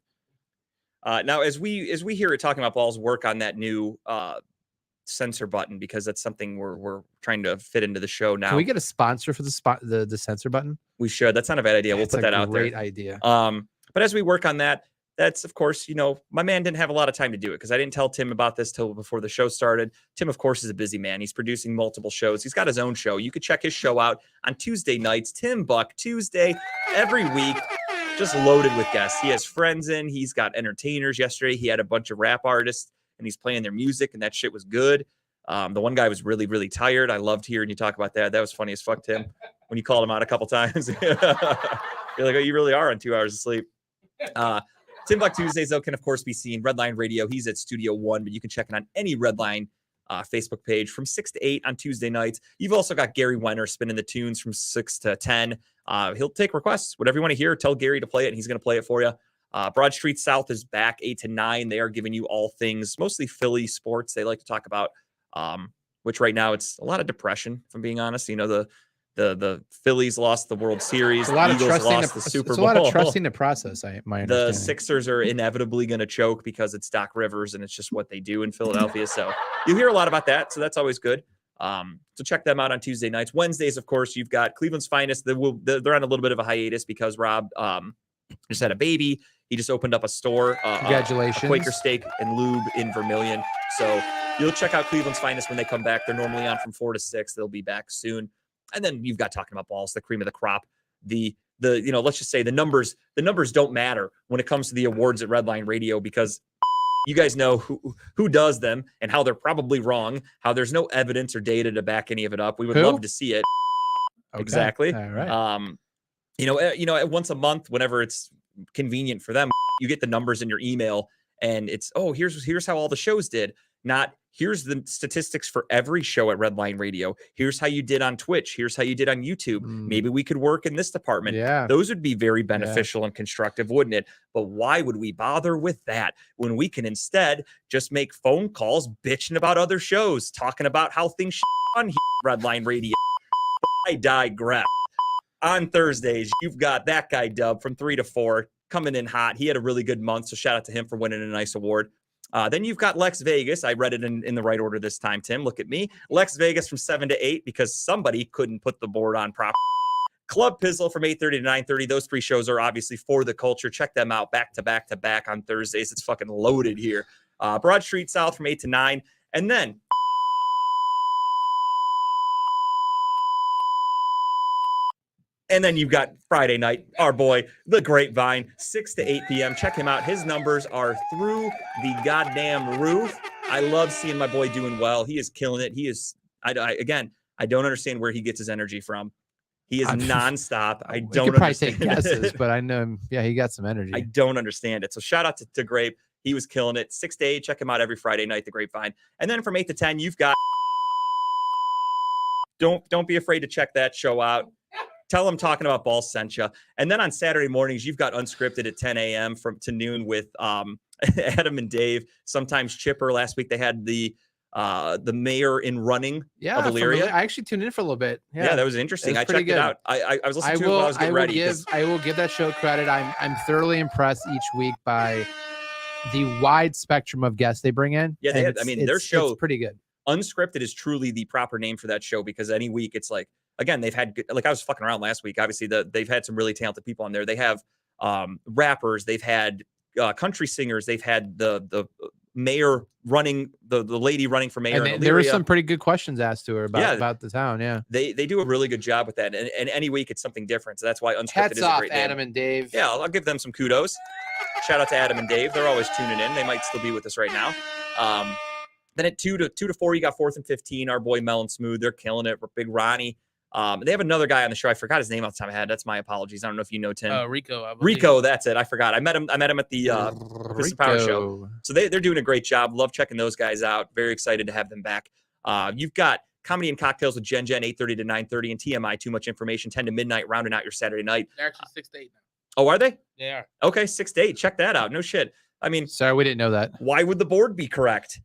S4: Now, as we hear it talking about balls, work on that new sensor button, because that's something we're trying to fit into the show now.
S5: Can we get a sponsor for the sensor button?
S4: We should. That's not a bad idea. We'll put that out there.
S5: Great idea.
S4: But as we work on that, that's, of course, my man didn't have a lot of time to do it because I didn't tell Tim about this till before the show started. Tim, of course, is a busy man. He's producing multiple shows. He's got his own show. You could check his show out on Tuesday nights. Tim Buck Tuesday every week. Just loaded with guests. He has friends in. He's got entertainers. Yesterday, he had a bunch of rap artists, and he's playing their music, and that shit was good. The one guy was really, really tired. I loved hearing you talk about that. That was funny as fuck, Tim, when you called him out a couple times. You're like, oh, you really are on 2 hours of sleep. Tim Buck Tuesdays, though, can, of course, be seen. Redline Radio, he's at Studio One, but you can check it on any Redline Facebook page from 6 to 8 on Tuesday nights. You've also got Gary Wenner spinning the tunes from 6 to 10. He'll take requests. Whatever you want to hear, tell Gary to play it, and he's going to play it for you. Broad Street South is back 8 to 9. They are giving you all things, mostly Philly sports. They like to talk about, which right now it's a lot of depression, if I'm being honest. The Phillies lost the World Series. The Eagles lost the Super Bowl.
S5: It's a lot of trusting the process.
S4: The Sixers are inevitably going to choke because it's Doc Rivers and it's just what they do in Philadelphia. So you hear a lot about that. So that's always good. So check them out on Tuesday nights. Wednesdays, of course, you've got Cleveland's Finest. They're on a little bit of a hiatus because Rob just had a baby. He just opened up a store.
S5: Congratulations.
S4: A Quaker Steak and Lube in Vermilion. So you'll check out Cleveland's Finest when they come back. They're normally on from 4 to 6. They'll be back soon. And then you've got Talking About Balls, the cream of the crop. Let's just say the numbers don't matter when it comes to the awards at Redline Radio, because you guys know who does them and how they're probably wrong, how there's no evidence or data to back any of it up. We would love to see it.
S5: Okay.
S4: Exactly.
S5: All right.
S4: Once a month, whenever it's convenient for them, you get the numbers in your email and it's, oh, here's how all the shows did. Not here's the statistics for every show at Redline Radio. Here's how you did on Twitch. Here's how you did on YouTube. Maybe we could work in this department.
S5: Yeah.
S4: Those would be very beneficial and constructive, wouldn't it? But why would we bother with that when we can instead just make phone calls bitching about other shows, talking about how things on Redline Radio? I digress. On Thursdays, you've got that guy Dub from 3 to 4 coming in hot. He had a really good month, so shout out to him for winning a nice award. Then you've got Lex Vegas. I read it in the right order this time, Tim. Look at me. Lex Vegas from 7 to 8 because somebody couldn't put the board on proper. Club Pizzle from 8:30 to 9:30. Those 3 shows are obviously for the culture. Check them out back to back to back on Thursdays. It's fucking loaded here. Broad Street South from 8 to 9. And then you've got Friday night, our boy, The Grapevine, 6 to 8 p.m. Check him out. His numbers are through the goddamn roof. I love seeing my boy doing well. He is killing it. He is, I don't understand where he gets his energy from. He is nonstop. I don't
S5: could probably
S4: understand
S5: take guesses, but I know him. Yeah, he got some energy.
S4: I don't understand it. So shout out to Grape. He was killing it. 6 to 8. Check him out every Friday night, The Grapevine. And then from 8 to 10, you've got don't be afraid to check that show out. Tell them Talking About Balls sent you. And then on Saturday mornings, you've got Unscripted at 10 a.m. to noon with Adam and Dave. Sometimes Chipper. Last week they had the mayor in running of Elyria.
S5: I actually tuned in for a little bit.
S4: Yeah, that was interesting. I checked it out. I was listening to it while I was getting ready.
S5: I will give that show credit. I'm thoroughly impressed each week by the wide spectrum of guests they bring in.
S4: Yeah, their show
S5: it's pretty good.
S4: Unscripted is truly the proper name for that show because any week it's like, again, they've had, like I was fucking around last week. Obviously, they've had some really talented people on there. They have rappers. They've had country singers. They've had the mayor running, the lady running for mayor.
S5: And there were some pretty good questions asked to her about the town. Yeah,
S4: they do a really good job with that. And any week it's something different. So that's why Unscripted
S5: Hats
S4: is a
S5: off,
S4: great name.
S5: Adam and Dave.
S4: Yeah, I'll give them some kudos. Shout out to Adam and Dave. They're always tuning in. They might still be with us right now. Then at 2 to 4, you got 4th and 15. Our boy Melon Smooth. They're killing it. Big Ronnie. They have another guy on the show. I forgot his name off the top of my head. That's my apologies. I don't know if you know Tim.
S7: Rico.
S4: Rico, that's it. I forgot. I met him at the Kristen Power show. So they're doing a great job. Love checking those guys out. Very excited to have them back. You've got Comedy and Cocktails with Jen 8:30 to 9:30, and TMI Too Much Information 10 to midnight, rounding out your Saturday night.
S7: They're actually 6 to 8 now.
S4: Oh, are they?
S7: They are.
S4: Okay, 6 to 8. Check that out. No shit. I mean,
S5: sorry, we didn't know that.
S4: Why would the board be correct?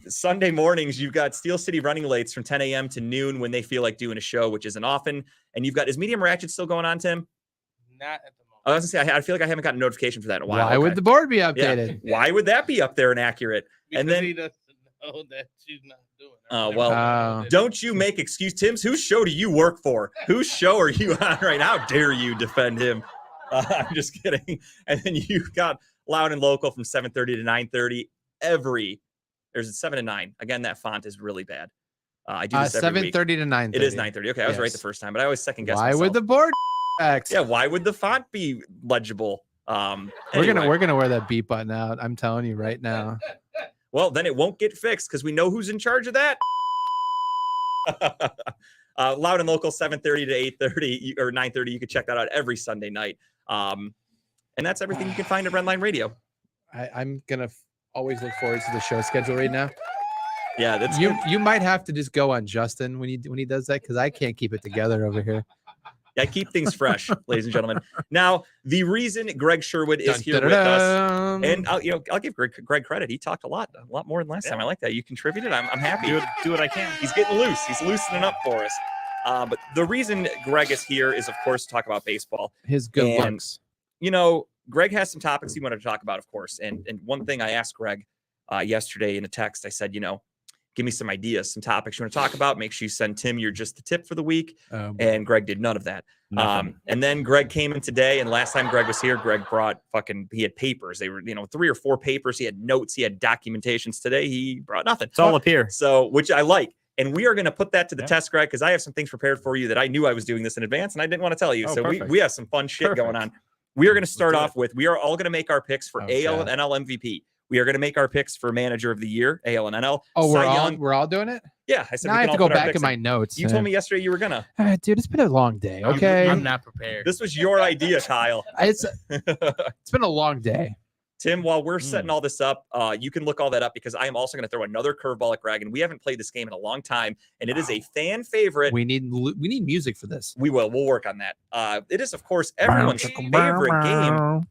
S4: Sunday mornings, you've got Steel City Running Lates from 10 a.m. to noon when they feel like doing a show, which isn't often. And you've got, is Medium Ratchet still going on, Tim?
S7: Not at the moment.
S4: I was gonna say, I feel like I haven't gotten a notification for that in a while.
S5: Why would the board be updated?
S4: Yeah. Why would that be up there and accurate?
S7: Because
S4: and then
S7: he doesn't know that she's not doing it.
S4: Oh, well, don't you make excuse. Tim's, whose show do you work for? Whose show are you on right now? How dare you defend him? I'm just kidding. And then you've got Loud and Local from 7:30 to 9:30 there's 7 to 9. Again, that font is really bad. I do this every week.
S5: 7:30 to 9:30.
S4: It is 9:30. Okay, I was right the first time, but I always second guess
S5: Why
S4: myself.
S5: would the board X?
S4: Yeah, why would the font be legible?
S5: We're
S4: Anyway.
S5: gonna wear that beat button out. I'm telling you right now.
S4: Well, then it won't get fixed because we know who's in charge of that. Loud and Local, 7:30 to 8:30 or 9:30. You can check that out every Sunday night. And that's everything you can find at Redline Radio.
S5: I'm gonna always look forward to the show schedule right now.
S4: Yeah, that's
S5: you.
S4: good.
S5: You might have to just go on Justin when he does that because I can't keep it together over here.
S4: Yeah, keep things fresh, ladies and gentlemen. Now, the reason Greg Sherwood is here with us, and I'll give Greg credit. He talked a lot more than last time. I like that. You contributed. I'm happy.
S6: Do what I can.
S4: He's getting loose. He's loosening up for us. But the reason Greg is here is, of course, to talk about baseball.
S5: His good looks.
S4: Greg has some topics he wanted to talk about, of course. And one thing I asked Greg yesterday in a text, I said, give me some ideas, some topics you want to talk about. Make sure you send Tim your just the tip for the week. And Greg did none of that. And then Greg came in today, and last time Greg was here, Greg brought he had papers. They were, 3 or 4 papers. He had notes. He had documentations. Today, he brought nothing.
S6: It's all up here.
S4: So, which I like. And we are going to put that to the test, Greg, because I have some things prepared for you that I knew I was doing this in advance, and I didn't want to tell you. So we have some fun shit going on. We are going to start off with, we are all going to make our picks for AL and NL MVP. We are going to make our picks for Manager of the Year, AL and NL.
S5: Oh, we're all doing it?
S4: Yeah. I said
S5: now I have to go back in my notes.
S4: You told me yesterday you were going to.
S5: Dude, it's been a long day, okay?
S7: I'm not prepared.
S4: This was your idea, Kyle.
S5: It's been a long day.
S4: Tim, while we're setting all this up, you can look all that up because I am also going to throw another curveball at Greg, and we haven't played this game in a long time, and it is a fan favorite.
S5: We need music for this.
S4: We will. We'll work on that. It is, of course, everyone's favorite game.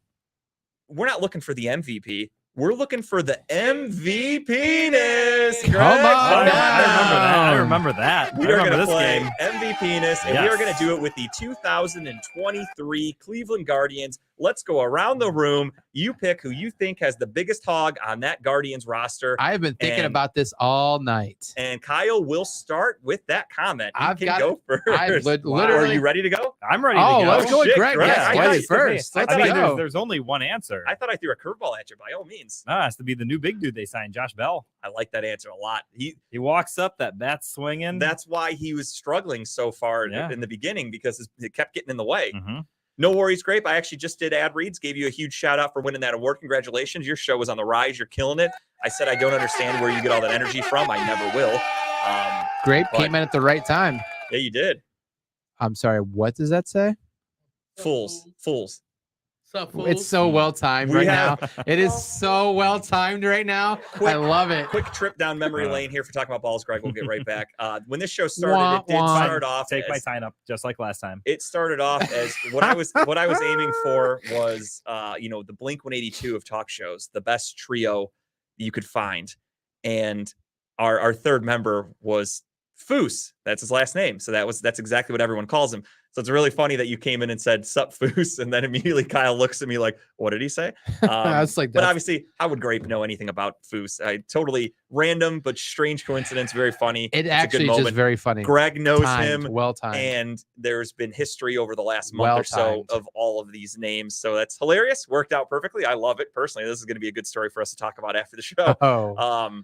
S4: We're not looking for the MVP. We're looking for the MVP-ness.
S5: Come on,
S6: I remember that.
S4: We are going to play MVP-ness, and we are going to do it with the 2023 Cleveland Guardians. Let's go around the room. You pick who you think has the biggest hog on that Guardians roster.
S5: I have been thinking about this all night.
S4: And Kyle will start with that comment. You can go first.
S5: Literally.
S4: Are you ready to go?
S6: I'm ready to go.
S5: Let's go with Greg.
S6: Yes,
S5: first.
S6: I
S5: Let's
S6: think
S5: go.
S6: there's only one answer.
S4: I thought I threw a curveball at you by all means.
S6: No, it has to be the new big dude they signed, Josh Bell.
S4: I like that answer a lot. He
S6: walks up, that bat's swinging.
S4: That's why he was struggling so far in the beginning because it kept getting in the way.
S6: Mm-hmm.
S4: No worries, Grape. I actually just did ad reads, gave you a huge shout out for winning that award. Congratulations. Your show was on the rise. You're killing it. I said I don't understand where you get all that energy from. I never will.
S5: Grape came in at the right time.
S4: Yeah, you did.
S5: I'm sorry. What does that say?
S4: Fools.
S7: Sup, fool?
S5: It's so well timed
S4: We
S5: right
S4: have-
S5: now. It is so well timed right now. I
S4: Quick-
S5: love it.
S4: Quick trip down memory lane here for talking about balls, Greg. We'll get right back. When this show started,
S5: Wah,
S4: it did
S5: wah.
S4: start off.
S6: Take my
S4: as-
S6: sign up just like last time.
S4: It started off as what I was aiming for was the Blink 182 of talk shows, the best trio you could find, and our third member was Foose. That's his last name, so that's exactly what everyone calls him. So it's really funny that you came in and said "Sup, Foose," and then immediately Kyle looks at me like, "What did he say?"
S5: I was like,
S4: but
S5: that's-
S4: obviously, how would Grape know anything about Foose? Totally random but strange coincidence. Very funny.
S5: It
S4: It's a
S5: actually
S4: good
S5: is just
S4: moment.
S5: very funny.
S4: Greg knows
S5: Timed,
S4: him.
S5: well timed.
S4: And there's been history over the last month
S5: Well
S4: or so
S5: timed.
S4: of all of these names. So that's hilarious. Worked out perfectly. I love it personally. This is going to be a good story for us to talk about after the show.
S5: Oh,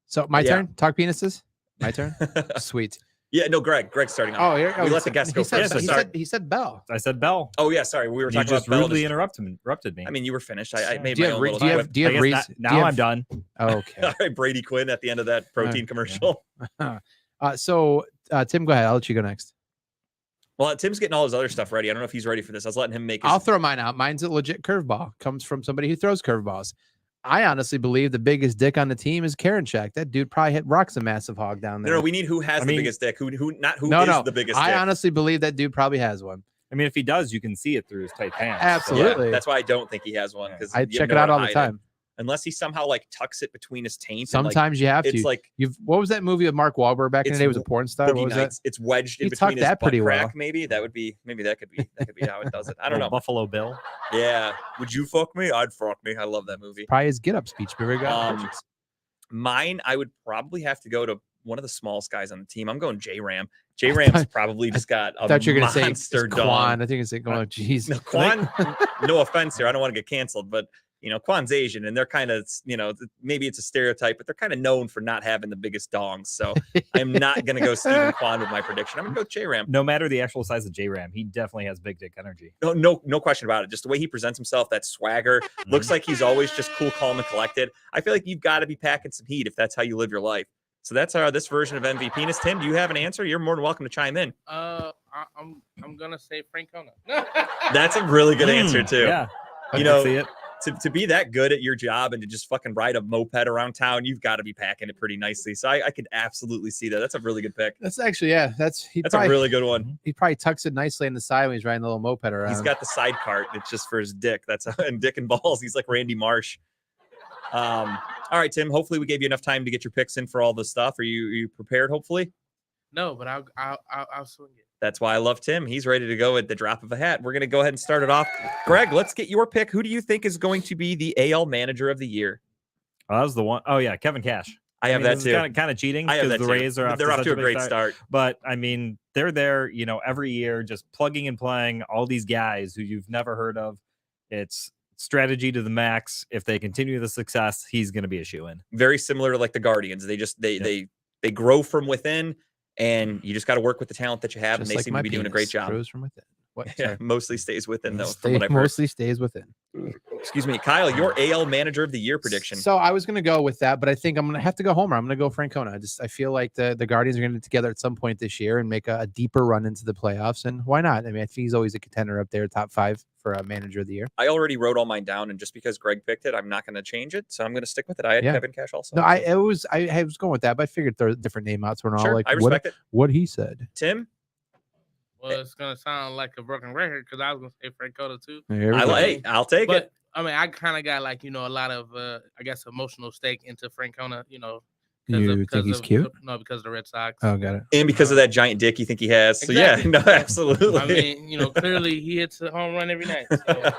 S5: so my
S4: yeah.
S5: turn. Talk penises. My turn. Sweet.
S4: Yeah, no, Greg's starting off.
S5: Oh, here
S4: we
S5: he
S4: let the
S5: said-
S4: guest go
S5: he said,
S4: first.
S6: Yeah,
S5: he
S6: sorry.
S5: said he said Bell.
S6: I said Bell.
S4: Oh yeah, sorry. We were
S6: You
S4: talking
S6: just
S4: about Bell.
S6: rudely
S4: Just-
S6: interrupted me.
S4: I mean, you were finished. I made
S5: Do you
S4: my
S5: have
S4: own
S5: re-
S4: little
S5: do you have
S4: quip.
S5: do you
S6: I
S5: have
S6: guess
S5: reason?
S6: now
S5: do you have-
S6: I'm done.
S5: Okay.
S4: All right, Brady Quinn at the end of that protein
S5: Okay.
S4: commercial.
S5: So Tim, go ahead. I'll let you go next.
S4: Well, Tim's getting all his other stuff ready. I don't know if he's ready for this. I was letting him make his
S5: I'll throw mine out. Mine's a legit curveball. Comes from somebody who throws curveballs. I honestly believe the biggest dick on the team is Karen Shack. That dude probably rocks a massive hog down there.
S4: No, we need who has
S6: I
S4: the
S6: mean-
S4: biggest dick. Who not who
S5: no,
S4: is
S5: no.
S4: the biggest
S5: I
S4: dick.
S5: honestly believe that dude probably has one.
S6: I mean, if he does, you can see it through his tight pants.
S4: Yeah,
S5: Absolutely.
S4: that's why I don't think he has one because
S5: I check it out all the time.
S4: Unless he somehow like tucks it between his taint.
S5: Sometimes you have
S4: and, like,
S5: to.
S4: it's like
S5: What was that movie with Mark Wahlberg back in the
S4: It's
S5: day? It was a porn star. What
S4: Boogie
S5: was
S4: Nights. It's wedged in
S5: He
S4: between
S5: tucked
S4: his
S5: that
S4: butt
S5: pretty
S4: crack.
S5: well.
S4: Maybe that could be how it does it. I don't know.
S6: Buffalo Bill.
S4: Yeah. Would you fuck me? I'd fuck me. I love that movie.
S5: that? Probably his get up speech. Very good.
S4: Mine, I would probably have to go to one of the smallest guys on the team. I'm going J Ram. J Ram's probably just got a
S5: I thought you were going to say
S4: monster
S5: it's
S4: dong.
S5: Quan. I think it's like, oh, geez.
S4: No, Quan, no offense here. I don't want to get canceled, but Quan's Asian and they're kind of, maybe it's a stereotype, but they're kind of known for not having the biggest dongs. So I'm not going to go Stephen Quan with my prediction. I'm going to go J Ram.
S6: No matter the actual size of J Ram, he definitely has big dick energy.
S4: No question about it. Just the way he presents himself, that swagger, looks like he's always just cool, calm, and collected. I feel like you've got to be packing some heat if that's how you live your life. So that's this version of MVP. Tim, do you have an answer? You're more than welcome to chime in.
S7: I'm gonna say Francona.
S4: That's a really good answer too.
S6: Yeah. I
S4: You
S6: can
S4: know,
S6: see it.
S4: To be that good at your job and to just fucking ride a moped around town, you've got to be packing it pretty nicely. So I could absolutely see that. That's a really good pick.
S5: That's actually, yeah. That's
S4: a really good one.
S5: He probably tucks it nicely in the side when he's riding the little moped around.
S4: He's got the side cart. It's just for his dick. That's and dick and balls. He's like Randy Marsh. All right, Tim. Hopefully we gave you enough time to get your picks in for all the stuff. Are you prepared? Hopefully.
S7: No, but I'll swing it.
S4: That's why I love Tim. He's ready to go at the drop of a hat. We're going to go ahead and start it off. Greg, let's get your pick. Who do you think is going to be the AL Manager of the Year?
S6: Oh, that was the one. Oh yeah, Kevin Cash.
S4: I have that too.
S6: Kind of cheating
S4: I have
S6: because
S4: that
S6: the
S4: too.
S6: Rays are
S4: They're off
S6: such
S4: to a
S6: big
S4: great start.
S6: But I mean, they're there, every year, just plugging and playing all these guys who you've never heard of. It's strategy to the max. If they continue the success, he's going to be a shoe-in.
S4: Very similar to like the Guardians. They grow from within, and you just got to work with the talent that you have,
S5: Just
S4: and they
S5: like
S4: seem
S5: my
S4: to be doing a great
S5: penis
S4: job.
S5: grows from within. What?
S4: Yeah,
S5: Sorry.
S4: mostly stays within though. From what I've heard.
S5: Mostly stays within.
S4: Excuse me, Kyle. Your AL Manager of the Year prediction.
S5: So I was going to go with that, but I think I'm going to have to go Homer. I'm going to go Francona. I feel like the Guardians are going to get together at some point this year and make a deeper run into the playoffs. And why not? I mean, I think he's always a contender up there, top 5 for a Manager of the Year.
S4: I already wrote all mine down, and just because Greg picked it, I'm not going to change it. So I'm going to stick with it. I had
S5: Yeah.
S4: Kevin Cash also.
S5: No, I was going with that, but I figured throw a different name out. So we're all
S4: Sure,
S5: like,
S4: I respect it.
S5: what he said.
S4: Tim,
S7: Well, it's gonna sound like a broken record because I was gonna say Francona too.
S5: There we go.
S4: hey, I'll take
S7: But
S4: it.
S7: I mean, I kind of got like a lot of I guess emotional stake into Francona.
S5: You think he's cute?
S7: No, because of the Red Sox.
S5: Oh, got it.
S4: And because of that giant dick you think he has. So
S7: Exactly.
S4: yeah, no, absolutely.
S7: I mean, clearly he hits a home run every night. So.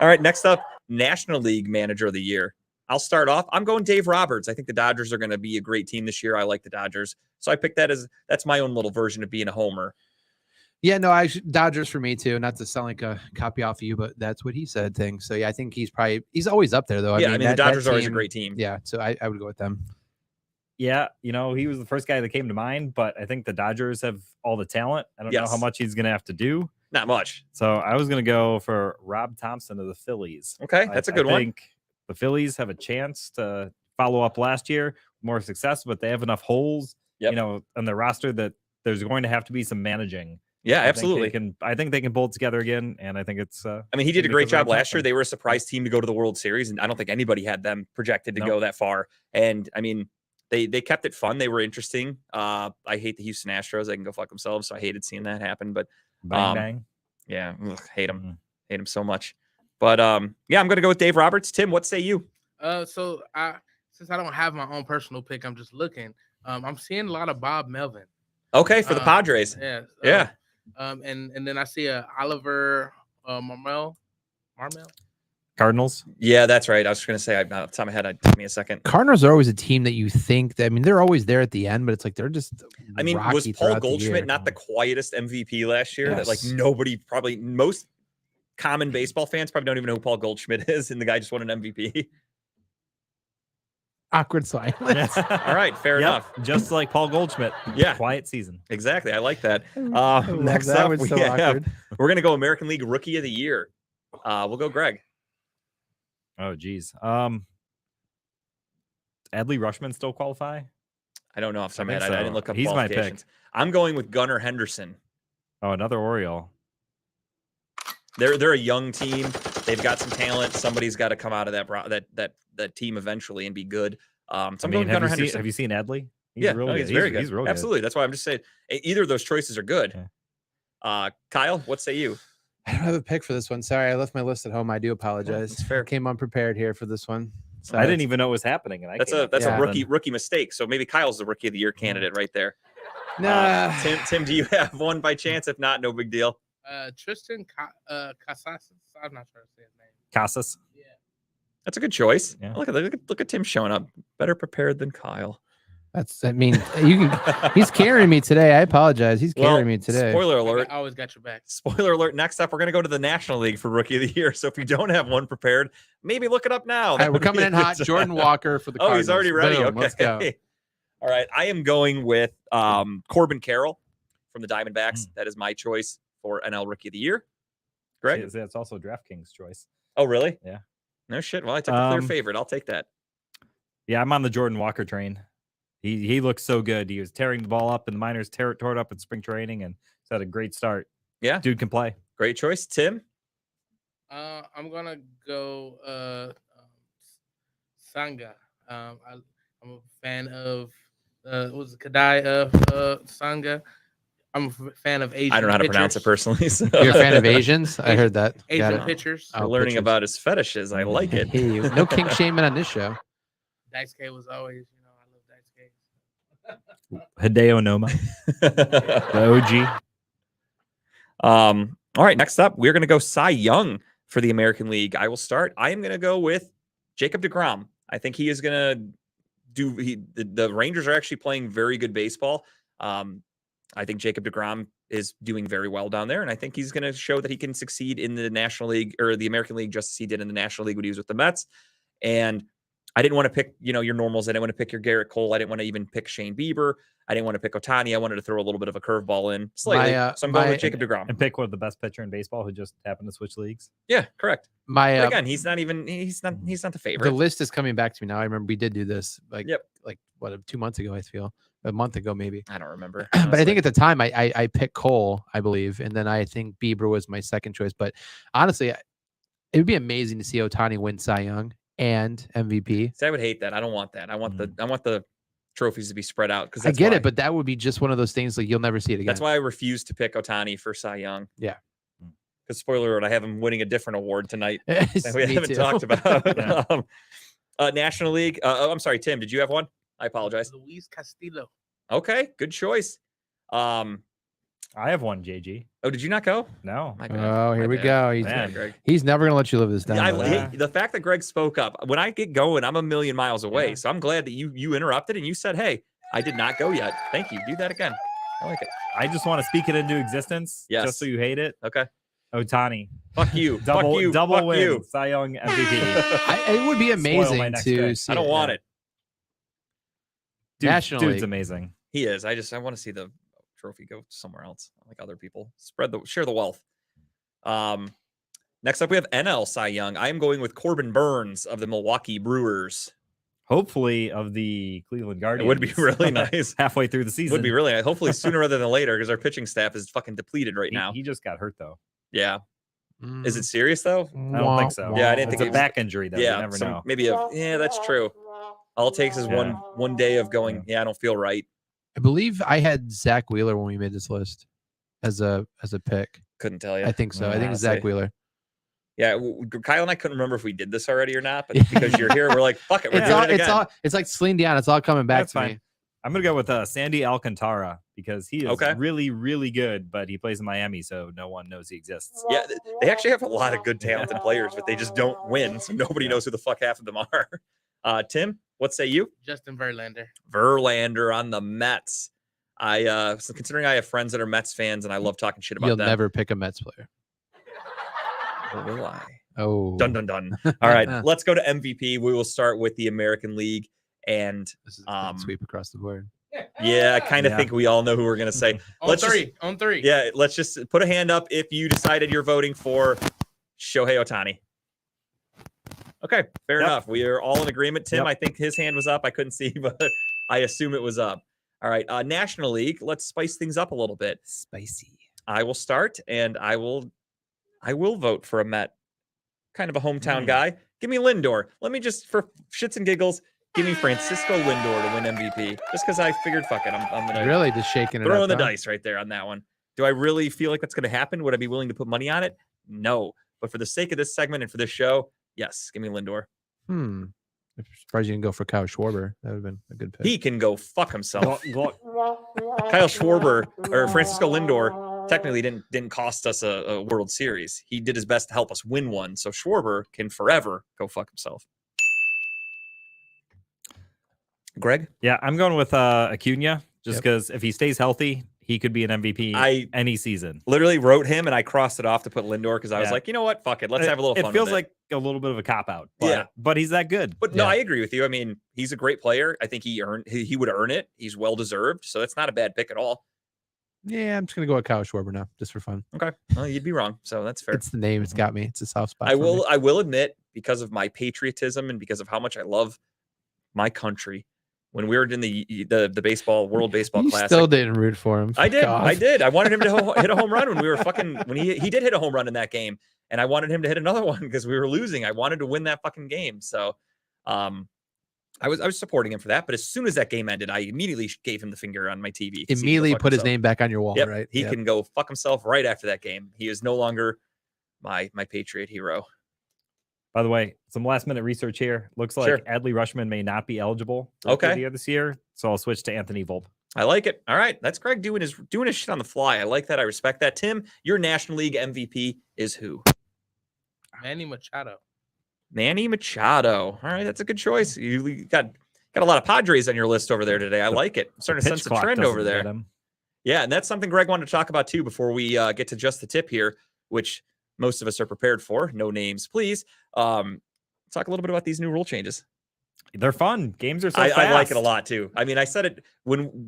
S4: All right, next up, National League Manager of the Year. I'll start off. I'm going Dave Roberts. I think the Dodgers are going to be a great team this year. I like the Dodgers. So I picked that's my own little version of being a homer.
S5: Yeah, no, Dodgers for me too. Not to sound like a copy off of you, but that's what he said thing. So yeah, I think he's always up there though.
S4: I mean the
S5: that
S4: Dodgers are always a
S5: team-
S4: great team.
S5: Yeah, so I would go with them.
S6: Yeah, he was the first guy that came to mind, but I think the Dodgers have all the talent. I don't know
S4: Yes.
S6: how much he's going to have to do.
S4: Not much.
S6: So I was going to go for Rob Thompson of the Phillies.
S4: Okay, that's a good
S6: I
S4: one.
S6: think the Phillies have a chance to follow up last year, more success, but they have enough holes,
S4: Yep.
S6: on their roster that there's going to have to be some managing
S4: Yeah,
S6: I think
S4: absolutely.
S6: I think they can pull it together again, and I think it's.
S4: I mean, he did a
S6: gonna
S4: great
S6: be the right
S4: job last year.
S6: something.
S4: They were a surprise team to go to the World Series, and I don't think anybody had them projected to
S6: Nope.
S4: go that far. And I mean, they kept it fun. They were interesting. I hate the Houston Astros. They can go fuck themselves. So I hated seeing that happen. But
S6: Bang bang.
S4: yeah, hate them.
S6: Mhm.
S4: Hate them so much. But yeah, I'm gonna go with Dave Roberts. Tim, what say you?
S7: So since I don't have my own personal pick, I'm just looking. I'm seeing a lot of Bob Melvin.
S4: Okay, for the Padres.
S7: Yeah.
S4: Yeah.
S7: And then I see Oliver Marmel.
S6: Cardinals.
S4: Yeah, that's right. I was just gonna say, off the top of my head, it took me a second.
S5: Cardinals are always a team that you think that, I mean, they're always there at the end, but it's like they're just.
S4: I mean, was
S5: rocky
S4: Paul
S5: throughout the
S4: Goldschmidt
S5: year.
S4: not the quietest MVP last year? That like
S5: Yes.
S4: nobody, probably most common baseball fans probably don't even know who Paul Goldschmidt is, and the guy just won an MVP.
S5: Awkward silence.
S4: All right, fair
S6: Yep,
S4: enough.
S6: just like Paul Goldschmidt.
S4: Yeah.
S6: Quiet season.
S4: Exactly. I like that.
S5: I love
S4: Next
S5: that.
S4: up,
S5: Was
S4: we
S5: so
S4: have,
S5: awkward.
S4: we're gonna go American League Rookie of the Year. We'll go Greg.
S6: Oh, geez. Adley Rushman still qualify?
S4: I don't know off the top of
S6: I
S4: my
S6: think
S4: head. I
S6: so.
S4: didn't look up
S6: He's my pick.
S4: qualifications. I'm going with Gunnar Henderson.
S6: Oh, another Oriole.
S4: They're a young team. They've got some talent. Somebody's got to come out of that team eventually and be good. So I'm going with Gunnar Henderson.
S6: Have you seen Adley? He's
S4: Yeah,
S6: really
S4: no,
S6: good.
S4: he's very good.
S6: He's real good.
S4: Absolutely. That's why I'm just saying either of those choices are good. Kyle, what say you?
S5: I don't have a pick for this one. Sorry, I left my list at home. I do apologize.
S4: that's fair.
S5: I came unprepared here for this one.
S6: I didn't even know it was happening. And I
S4: That's
S6: came
S4: a
S6: up
S4: that's
S6: with
S4: a
S6: something.
S4: rookie mistake. So maybe Kyle's the Rookie of the Year candidate right there.
S5: Nah.
S4: Tim, do you have one by chance? If not, no big deal.
S7: Tristan Casas. I'm not sure to say his name.
S6: Casas.
S7: Yeah.
S4: That's a good choice.
S6: Yeah.
S4: Look at Tim showing up better prepared than Kyle.
S5: I mean, you can, he's carrying me today. I apologize. He's carrying me today.
S4: Spoiler alert.
S7: I always got your back.
S4: Spoiler alert. Next up, we're going to go to the National League for Rookie of the Year. So if you don't have one prepared, maybe look it up now.
S5: All
S4: That
S5: right, we're
S4: would be
S5: coming
S4: a
S5: in
S4: good
S5: hot.
S4: time.
S5: Jordan Walker for the
S4: Oh,
S5: Cardinals.
S4: he's already ready.
S5: Boom,
S4: Okay.
S5: Let's go.
S4: All right. I am going with Corbin Carroll from the Diamondbacks. That is my choice for NL Rookie of the Year. Greg?
S6: That's also DraftKings choice.
S4: Oh, really?
S6: Yeah.
S4: No shit. Well, I took the clear favorite. I'll take that.
S6: Yeah, I'm on the Jordan Walker train. He looks so good. He was tearing the ball up in the minors, tore it up in spring training, and he's had a great start.
S4: Yeah.
S6: Dude can play.
S4: Great choice. Tim?
S7: I'm gonna go Sanga. I'm a fan of was it Kadai Sanga. I'm a fan of Asian.
S4: I don't know how to pronounce it
S7: pitchers.
S4: personally. So.
S5: You're a fan of Asians? I heard that. Got
S7: Asian
S5: it.
S7: pitchers.
S4: We're
S5: Oh,
S4: learning
S5: pitchers.
S4: about his fetishes. I like it.
S5: Hey, no kink shaming on this show.
S7: Daisuke was always, I love Daisuke.
S6: Hideo Noma, the OG.
S4: All right, next up, we're going to go Cy Young for the American League. I will start. I am going to go with Jacob deGrom. I think he is going to do. The Rangers are actually playing very good baseball. I think Jacob deGrom is doing very well down there, and I think he's going to show that he can succeed in the National League or the American League just as he did in the National League when he was with the Mets. And I didn't want to pick, your normals. I didn't want to pick your Garrett Cole. I didn't want to even pick Shane Bieber. I didn't want to pick Ohtani. I wanted to throw a little bit of a curveball in slightly. So I'm going with Jacob deGrom.
S6: And pick one of the best pitcher in baseball who just happened to switch leagues.
S4: Yeah, correct.
S5: My
S4: But again, he's not the favorite.
S5: the list is coming back to me now. I remember we did do this like
S4: Yep.
S5: what 2 months ago. I feel a month ago maybe.
S4: I don't remember.
S5: But I
S4: honestly.
S5: think at the time I picked Cole, I believe, and then I think Bieber was my second choice. But honestly, it would be amazing to see Ohtani win Cy Young and MVP.
S4: See, I would hate that. I don't want that. I want the trophies to be spread out because
S5: I get it, but that would be just one of those things like you'll never see it again.
S4: that's why I refuse to pick Ohtani for Cy Young.
S5: Yeah.
S4: Because spoiler alert, I have him winning a different award tonight
S5: Yes,
S4: that we
S5: me
S4: haven't
S5: too.
S4: talked about.
S6: Yeah.
S4: National League. I'm sorry, Tim. Did you have one? I apologize.
S7: Luis Castillo.
S4: Okay, good choice.
S6: I have one, JG.
S4: Oh, did you not go?
S6: No.
S4: My bad.
S5: Oh, here
S4: My
S5: we
S4: bad.
S5: go.
S4: My bad, Greg.
S5: He's never gonna let you live this down.
S4: Yeah,
S5: buddy.
S4: the fact that Greg spoke up when I get going, I'm a million miles away.
S6: Yeah.
S4: So I'm glad that you interrupted and you said, "Hey, I did not go yet." Thank you. Do that again. I like it.
S6: I just want to speak it into existence.
S4: Yes.
S6: Just so you hate it.
S4: Okay.
S6: Ohtani.
S4: Fuck you.
S6: Double
S4: Fuck you.
S6: double
S4: Fuck
S6: win.
S4: you.
S6: Cy Young MVP.
S5: It would be
S6: Spoil my
S5: amazing
S6: next
S5: to
S6: pick.
S5: see.
S4: I don't want it.
S5: National
S6: Dude's
S5: League.
S6: amazing.
S4: He is. I want to see the trophy go somewhere else, like other people. Share the wealth. Next up, we have NL Cy Young. I am going with Corbin Burns of the Milwaukee Brewers.
S6: hopefully of the Cleveland Guardians.
S4: It would be really nice.
S6: halfway through the season.
S4: Would be really nice. Hopefully sooner rather than later, because our pitching staff is fucking depleted right now.
S6: He just got hurt though.
S4: Yeah. Is it serious though?
S6: I don't think so.
S4: Yeah, I didn't
S6: It's
S4: think
S6: a
S4: it was-
S6: back injury though.
S4: Yeah,
S6: You never know.
S4: maybe yeah, that's true. All it takes is one day of going, I don't feel right.
S5: I believe I had Zach Wheeler when we made this list as a pick.
S4: Couldn't tell you.
S5: I think so. I think
S4: Yeah,
S5: it's Zach
S4: say-
S5: Wheeler.
S4: Yeah, Kyle and I couldn't remember if we did this already or not, but because you're here, we're like, fuck it, we're
S5: It's
S4: doing
S5: all,
S4: it
S5: it's
S4: again.
S5: all it's like Celine Dion. It's all coming back
S6: That's
S5: to
S6: fine.
S5: me.
S6: I'm gonna go with Sandy Alcantara because he is
S4: Okay.
S6: really, really good, but he plays in Miami, so no one knows he exists.
S4: Yeah, they actually have a lot of good, talented players, but they just don't win, so nobody knows who the fuck half of them are. Tim, what say you?
S7: Justin Verlander.
S4: Verlander on the Mets. So considering I have friends that are Mets fans and I love talking shit about
S5: You'll
S4: them.
S5: never pick a Mets player.
S4: Or will I?
S5: Oh,
S4: Dun dun dun. All right, let's go to MVP. We will start with the American League, and
S5: This is a clean sweep across the board.
S4: yeah, I kind of
S6: Yeah.
S4: think we all know who we're gonna say.
S7: On
S4: Let's just-
S7: three. On three.
S4: Yeah, let's just put a hand up if you decided you're voting for Shohei Ohtani. Okay, fair
S6: Yep.
S4: enough. We are all in agreement. Tim,
S6: Yep.
S4: I think his hand was up. I couldn't see, but I assume it was up. All right, National League. Let's spice things up a little bit.
S5: Spicy.
S4: I will start, and I will vote for a Met, kind of a hometown guy. Give me Lindor. Let me just, for shits and giggles, give me Francisco Lindor to win MVP. Just because I figured, fuck it, I'm gonna
S5: Really just shaking it
S4: throw
S5: up,
S4: in the
S5: huh?
S4: dice right there on that one. Do I really feel like that's going to happen? Would I be willing to put money on it? No. But for the sake of this segment and for this show, yes, give me Lindor.
S5: I'm surprised you didn't go for Kyle Schwarber. That would have been a good pick.
S4: He can go fuck himself.
S6: Gluck,
S4: Kyle Schwarber or Francisco Lindor technically didn't cost us a World Series. He did his best to help us win one. So Schwarber can forever go fuck himself. Greg?
S6: Yeah, I'm going with Acuna just because if he stays healthy, he could be an MVP any season.
S4: Literally wrote him and I crossed it off to put Lindor because I was
S6: Yeah.
S4: like, you know what? Fuck it. Let's have a little fun.
S6: It feels
S4: with
S6: like a little bit of a cop out.
S4: Yeah.
S6: But he's that good.
S4: But no, I agree with you. I mean, he's a great player. I think he would earn it. He's well deserved. So that's not a bad pick at all.
S5: Yeah, I'm just gonna go with Kyle Schwarber now, just for fun.
S4: Okay. Well, you'd be wrong. So that's fair.
S5: It's the name. It's got me. It's a soft spot.
S4: I
S5: for me.
S4: will admit, because of my patriotism and because of how much I love my country, when we were in the baseball World Baseball
S5: You
S4: Classic,
S5: still didn't root for him.
S4: I did.
S5: Fuck
S4: I
S5: off.
S4: did. I wanted him to hit a home run when we were when he did hit a home run in that game, and I wanted him to hit another one because we were losing. I wanted to win that fucking game. So, I was supporting him for that. But as soon as that game ended, I immediately gave him the finger on my TV. 'cause he can go
S5: Immediately
S4: fuck
S5: put his
S4: himself.
S5: name back on your wall,
S4: Yep,
S5: right?
S4: He
S5: Yep.
S4: can go fuck himself right after that game. He is no longer my Patriot hero.
S6: By the way, some last minute research here. Looks like
S4: Sure.
S6: Adley Rushman may not be eligible for
S4: Okay.
S6: the this year. So I'll switch to Anthony Volpe.
S4: I like it. All right, that's Greg doing his shit on the fly. I like that. I respect that. Tim, your National League MVP is who?
S7: Manny Machado.
S4: Manny Machado. All right, that's a good choice. You got a lot of Padres on your list over there today. I like it. I'm starting to
S6: Pitch
S4: sense a
S6: clock
S4: trend over
S6: doesn't
S4: there.
S6: get him.
S4: Yeah, and that's something Greg wanted to talk about too before we get to just the tip here, which most of us are prepared for. No names, please. Talk a little bit about these new rule changes.
S6: They're fun. Games are so
S4: I like
S6: fast.
S4: it a lot too. I mean, I said it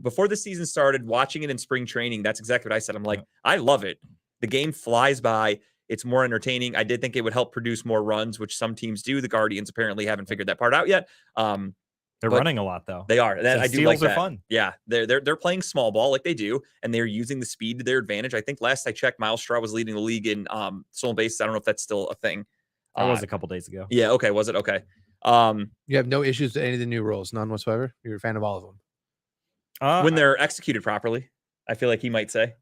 S4: before the season started, watching it in spring training. That's exactly what I said. I'm like, I love it. The game flies by. It's more entertaining. I did think it would help produce more runs, which some teams do. The Guardians apparently haven't figured that part out yet.
S6: They're
S4: but
S6: running a lot though.
S4: They are. That,
S6: So
S4: I do like
S6: steals are
S4: that.
S6: fun.
S4: Yeah, they're playing small ball like they do, and they're using the speed to their advantage. I think last I checked, Miles Straw was leading the league in stolen bases. I don't know if that's still a thing.
S6: That was a couple days ago.
S4: Yeah. Okay. Was it okay?
S5: You have no issues with any of the new rules, none whatsoever. You're a fan of all of them.
S4: When they're executed properly, I feel like he might say.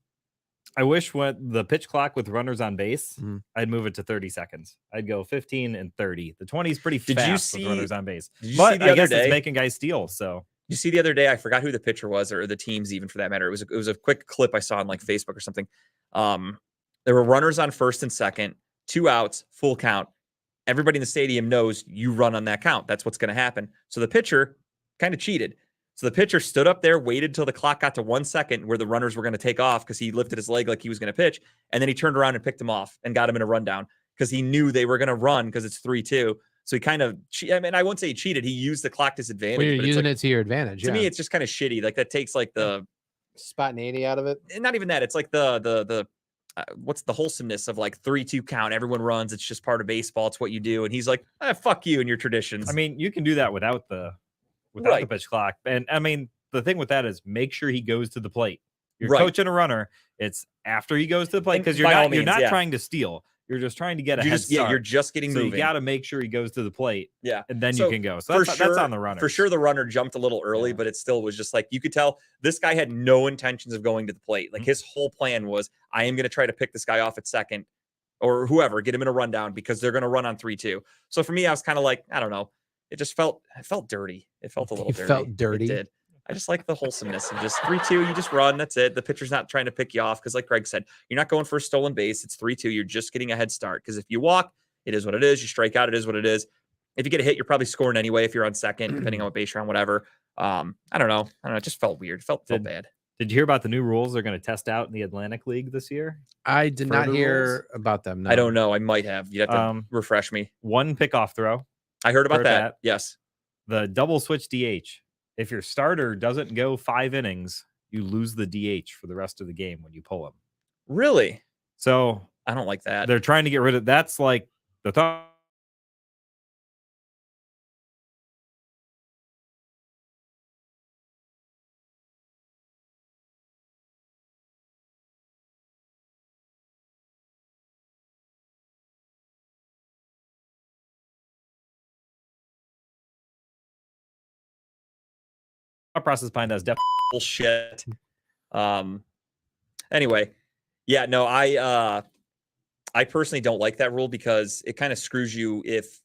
S6: I wish when the pitch clock with runners on base,
S5: Mhm.
S6: I'd move it to 30 seconds. I'd go 15 and 30. The 20 is pretty
S4: Did you
S6: fast
S4: see-
S6: with runners on base.
S4: Did you see
S6: But
S4: the
S6: I
S4: other
S6: guess
S4: day?
S6: it's making guys steal. So
S4: You see the other day, I forgot who the pitcher was or the teams even for that matter. It was a quick clip I saw on like Facebook or something. There were runners on first and second, 2 outs, full count. Everybody in the stadium knows you run on that count. That's what's going to happen. So the pitcher kind of cheated. So the pitcher stood up there, waited till the clock got to 1 second where the runners were going to take off because he lifted his leg like he was going to pitch. And then he turned around and picked him off and got him in a rundown because he knew they were going to run because it's 3-2. So he kind of, I mean, I won't say he cheated. He used the clock to his advantage.
S5: When you're
S4: but it's
S5: using
S4: like,
S5: it to your advantage.
S4: to me, it's just kind of shitty. Like that takes like the,
S5: spot 80 out of it.
S4: not even that. It's like the what's the wholesomeness of like 3-2 count. Everyone runs. It's just part of baseball. It's what you do. And he's like, fuck you and your traditions.
S6: I mean, you can do that without the without
S4: Right.
S6: the pitch clock. And I mean, the thing with that is make sure he goes to the plate. You're
S4: Right.
S6: coaching a runner. It's after he goes to the plate
S4: And
S6: because
S4: by all
S6: you're
S4: means,
S6: not
S4: yeah.
S6: trying to steal. You're just trying to get a
S4: You're
S6: head
S4: just
S6: start.
S4: you're just getting
S6: so
S4: moving.
S6: you got to make sure he goes to the plate.
S4: Yeah.
S6: And then
S4: So,
S6: you can go. So that's on the runner.
S4: For sure, the runner jumped a little early,
S6: Yeah.
S4: but it still was just like you could tell this guy had no intentions of going to the plate. Like his whole plan was, I am going to try to pick this guy off at second or whoever, get him in a rundown because they're going to run on 3-2. So for me, I was kind of like, I don't know. It just felt dirty. It felt a little
S5: You
S4: dirty.
S5: felt dirty?
S4: It did. I just like the wholesomeness of just 3-2. You just run. That's it. The pitcher's not trying to pick you off because, like Greg said, you're not going for a stolen base. It's 3-2. You're just getting a head start because if you walk, it is what it is. You strike out, it is what it is. If you get a hit, you're probably scoring anyway if you're on second, depending on what base you're on, whatever. I don't know. It just felt weird. Felt bad.
S6: Did you hear about the new rules they're going to test out in the Atlantic League this year?
S5: I did not
S6: Further
S5: hear about them. No.
S4: I don't know. I might have. You'd have to refresh me.
S6: One pickoff throw.
S4: I heard about
S6: Heard
S4: that.
S6: that.
S4: Yes.
S6: The double switch DH. If your starter doesn't go 5 innings, you lose the DH for the rest of the game when you pull him.
S4: Really?
S6: So
S4: I don't like that.
S6: they're trying to get rid of that's like the thought. Process behind that is definitely
S4: Bullshit. Anyway, yeah, no, I personally don't like that rule because it kind of screws you if,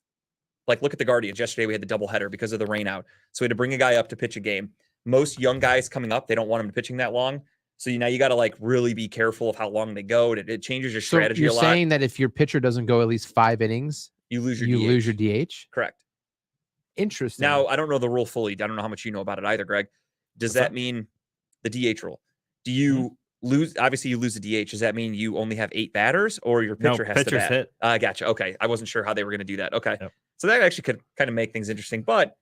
S4: like, look at the Guardians. Yesterday we had the doubleheader because of the rain out. So we had to bring a guy up to pitch a game. Most young guys coming up, they don't want him pitching that long. So now you got to like really be careful of how long they go. It changes your
S5: So
S4: strategy
S5: you're
S4: a lot.
S5: saying that if your pitcher doesn't go at least 5 innings,
S4: You lose your
S5: you
S4: DH.
S5: lose your DH?
S4: Correct.
S5: Interesting.
S4: Now, I don't know the rule fully. I don't know how much you know about it either, Greg. Does
S6: What's
S4: that
S6: up?
S4: mean the DH rule? Do you lose? Obviously, you lose the DH. Does that mean you only have 8 batters or your pitcher has to
S6: pitchers
S4: bat?
S6: hit.
S4: Gotcha. Okay. I wasn't sure how they were going to do that. Okay.
S6: Yep.
S4: So that actually could kind of make things interesting, but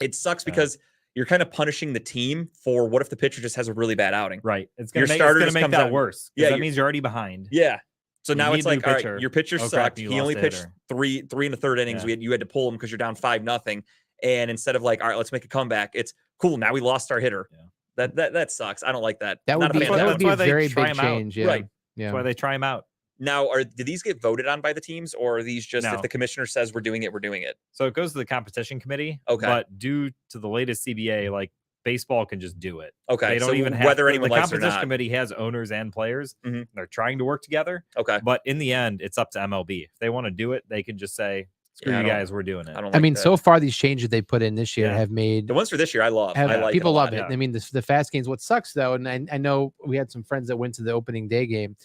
S4: it sucks
S6: Yeah.
S4: because you're kind of punishing the team for what if the pitcher just has a really bad outing?
S6: Right. It's
S4: Your
S6: going
S4: starter
S6: to
S4: just
S6: make
S4: comes
S6: that
S4: out-
S6: worse.
S4: Yeah,
S6: That
S4: you're-
S6: means you're already behind.
S4: Yeah. So
S6: You
S4: now
S6: need
S4: it's
S6: a new
S4: like, all right,
S6: pitcher.
S4: your pitcher
S6: Oh, crap,
S4: sucked.
S6: you
S4: He
S6: lost
S4: only
S6: the
S4: pitched
S6: hitter.
S4: three and a third innings.
S6: Yeah.
S4: You had to pull him because you're down 5-0. And instead of like, all right, let's make a comeback. It's cool. Now we lost our hitter.
S6: Yeah.
S4: That sucks. I don't like that.
S5: that
S4: Not
S5: would
S4: a
S5: be
S4: fan of
S5: that
S4: that.
S5: would be
S6: That's
S5: a
S6: why they
S5: very
S6: try
S5: big
S6: 'em out.
S5: change. Yeah.
S4: Right.
S5: Yeah.
S6: That's why they try him out.
S4: Now, do these get voted on by the teams, or are these just
S6: No.
S4: if the commissioner says we're doing it, we're doing it?
S6: So it goes to the competition committee.
S4: Okay.
S6: But due to the latest CBA, like baseball can just do it.
S4: Okay.
S6: They don't
S4: so
S6: even have
S4: whether
S6: to,
S4: anyone
S6: the
S4: likes it or
S6: competition
S4: not.
S6: committee has owners and players.
S4: Mhm.
S6: They're trying to work together.
S4: Okay.
S6: But in the end, it's up to MLB. If they want to do it, they can just say, screw
S4: Yeah, I
S6: you
S4: don't-
S6: guys, we're doing it.
S4: I don't.
S5: I
S4: like
S5: mean,
S4: that.
S5: so far these changes they put in this year
S6: Yeah.
S5: have made
S4: the ones for this year, I love.
S5: have,
S4: I like
S5: people
S4: it a
S5: love
S4: lot.
S5: it.
S6: yeah.
S5: I mean, the fast games. What sucks though, and I know we had some friends that went to the opening day game.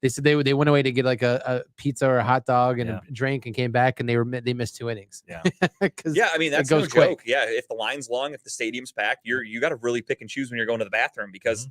S5: They said they went away to get like a pizza or a hot dog and
S6: Yeah.
S5: a drink and came back and they missed 2 innings.
S6: Yeah.
S5: 'Cause
S4: Yeah, I mean that's no
S5: goes quick.
S4: joke. Yeah, if the line's long, if the stadium's packed, you got to really pick and choose when you're going to the bathroom because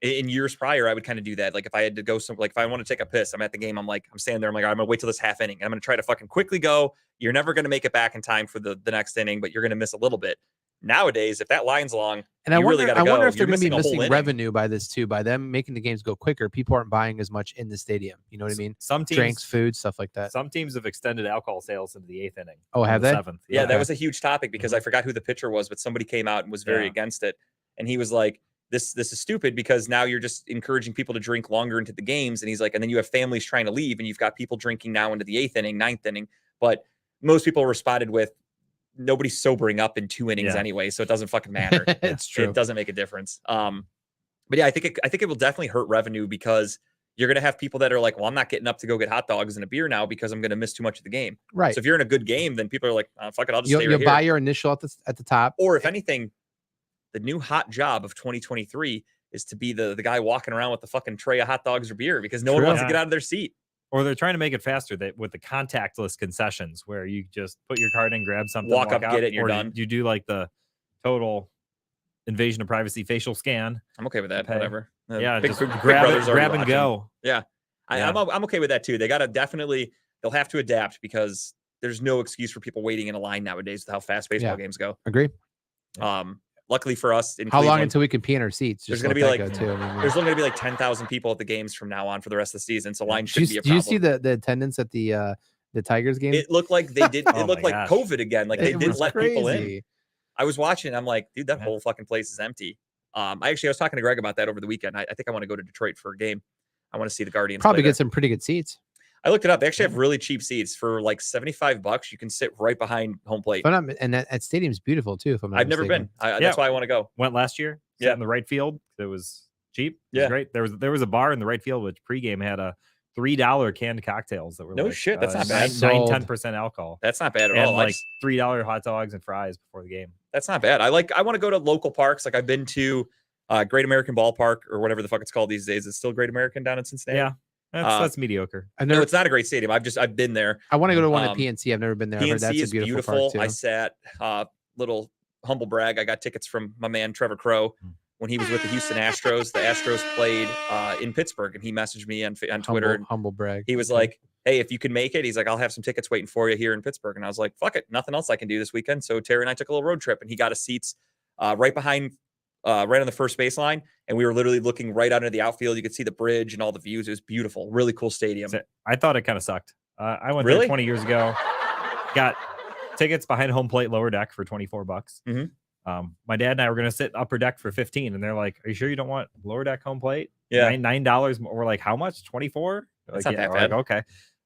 S4: in years prior, I would kind of do that. Like if I had to go like if I want to take a piss, I'm at the game. I'm standing there. I'm like, all right, I'm gonna wait till this half inning. And I'm gonna try to fucking quickly go. You're never gonna make it back in time for the next inning, but you're gonna miss a little bit. Nowadays, if that line's long,
S5: And I
S4: you
S5: wonder,
S4: really gotta
S5: I wonder
S4: go.
S5: if they're
S4: You're
S5: going to be
S4: missing a whole
S5: missing
S4: inning.
S5: revenue by this too, by them making the games go quicker. People aren't buying as much in the stadium. You know what I mean?
S6: Some teams,
S5: Drinks, food, stuff like that.
S6: some teams have extended alcohol sales into the 8th inning.
S5: Oh,
S6: and
S5: have
S6: the
S5: they?
S6: 7th.
S4: yeah, that
S5: Okay.
S4: was a huge topic because I forgot who the pitcher was, but somebody came out and was very
S6: Yeah.
S4: against it. And he was like, this is stupid because now you're just encouraging people to drink longer into the games. And he's like, and then you have families trying to leave and you've got people drinking now into the 8th inning, 9th inning. But most people responded with, nobody's sobering up in 2 innings
S6: Yeah.
S4: anyway, so it doesn't fucking matter.
S5: It's true.
S4: It doesn't make a difference. But yeah, I think it will definitely hurt revenue because you're going to have people that are like, well, I'm not getting up to go get hot dogs and a beer now because I'm going to miss too much of the game.
S5: Right.
S4: So if you're in a good game, then people are like, fuck it, I'll just
S5: You'll,
S4: stay
S5: you'll
S4: right
S5: buy
S4: here.
S5: your initial at the top.
S4: Or if anything, the new hot job of 2023 is to be the guy walking around with the fucking tray of hot dogs or beer because no one
S5: True.
S4: wants to
S6: Yeah.
S4: get out of their seat.
S6: Or they're trying to make it faster that with the contactless concessions where you just put your card in, grab something,
S4: Walk up,
S6: out,
S4: get it, and you're
S6: or
S4: done.
S6: You do like the total invasion of privacy facial scan.
S4: I'm okay with that.
S6: Okay.
S4: Whatever.
S6: Yeah,
S4: Big,
S6: just
S4: Big
S6: grab
S4: Brother's
S6: it,
S4: already
S6: grab and
S4: watching.
S6: go.
S4: Yeah.
S6: Yeah.
S4: I'm okay with that too. They got to they'll have to adapt because there's no excuse for people waiting in a line nowadays with how fast baseball
S5: Yeah.
S4: games go.
S5: Agree.
S4: Luckily for us in
S5: How long
S4: Cleveland,
S5: until we can pee in our seats?
S4: There's
S5: Just
S4: gonna
S5: let
S4: be
S5: that
S4: like-
S5: go, too. I mean,
S4: there's only going to be like 10,000 people at the games from now on for the rest of the season. So line
S5: do
S4: should be
S5: you,
S4: a
S5: do
S4: problem.
S5: you see the attendance at the Tigers game?
S4: It looked like they did.
S6: Oh
S4: It looked
S6: my
S4: like
S6: gosh.
S4: COVID again. Like they
S5: It
S4: didn't
S5: was
S4: let people in.
S5: crazy.
S4: I was watching. I'm like, dude, that
S6: Yeah.
S4: whole fucking place is empty. I was talking to Greg about that over the weekend. I think I want to go to Detroit for a game. I want to see the Guardians.
S5: Probably
S4: play
S5: get some pretty good seats.
S4: I looked it up. They actually have really cheap seats for like $75. You can sit right behind home plate.
S5: And that stadium's beautiful too. If I'm not
S4: I've never been.
S5: mistaken.
S4: That's why I want to go.
S6: Went last year.
S4: Yeah.
S6: In the right field. It was cheap. It
S4: Yeah.
S6: was great. There was a bar in the right field which pregame had a $3 canned cocktails that were
S4: No
S6: like,
S4: shit, that's not bad.
S6: 9-10% alcohol.
S4: That's not bad at
S6: And
S4: all.
S6: like $3 hot dogs and fries before the game.
S4: That's not bad. I want to go to local parks. Like I've been to Great American Ballpark or whatever the fuck it's called these days. It's still Great American down in Cincinnati.
S6: Yeah. That's mediocre.
S4: No, it's not a great stadium. I've been there.
S5: I want to go to one at PNC. I've never been there. I've heard
S4: PNC
S5: that's
S4: is
S5: a beautiful park too.
S4: I sat little humble brag. I got tickets from my man Trevor Crow when he was with the Houston Astros. The Astros played in Pittsburgh, and he messaged me on Twitter.
S5: Humble brag.
S4: He was like, "Hey, if you can make it," he's like, "I'll have some tickets waiting for you here in Pittsburgh." And I was like, "Fuck it, nothing else I can do this weekend." So Terry and I took a little road trip, and he got us seats right behind. Right on the first baseline, and we were literally looking right out into the outfield. You could see the bridge and all the views. It was beautiful, really cool stadium.
S6: I thought it kind of sucked. I went
S4: Really?
S6: there 20 years ago. Got tickets behind home plate, lower deck for $24.
S4: Mhm.
S6: My dad and I were going to sit upper deck for 15, and they're like, "Are you sure you don't want lower deck home plate?"
S4: Yeah.
S6: $9 more. We're like, "How much? 24?"
S4: That's
S6: Like,
S4: not that
S6: we're like,
S4: bad.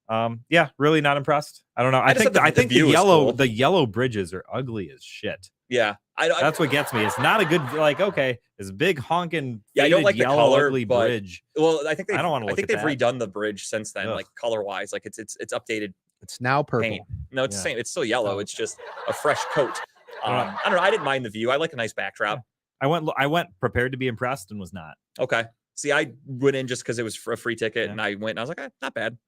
S6: okay. Yeah, really not impressed. I don't know.
S4: I
S6: I
S4: just
S6: think
S4: thought
S6: I
S4: the
S6: think
S4: view was cool.
S6: the yellow bridges are ugly as shit.
S4: Yeah,
S6: That's what gets me. It's not a good okay. This big honking
S4: Yeah, I don't
S6: faded
S4: like the
S6: yellow
S4: color,
S6: ugly
S4: but-
S6: bridge.
S4: Well, I think
S6: I don't wanna look
S4: think
S6: at
S4: they've
S6: that.
S4: redone the bridge since then,
S6: Ugh.
S4: like color wise. Like it's updated
S5: It's now purple.
S4: paint. No, it's the
S6: Yeah.
S4: same. It's still yellow. It's just a fresh coat.
S6: Yeah.
S4: I don't know. I didn't mind the view. I like a nice backdrop.
S6: I went prepared to be impressed and was not.
S4: Okay. See, I went in just because it was a free ticket,
S6: Yeah.
S4: and I went. And I was like, not bad.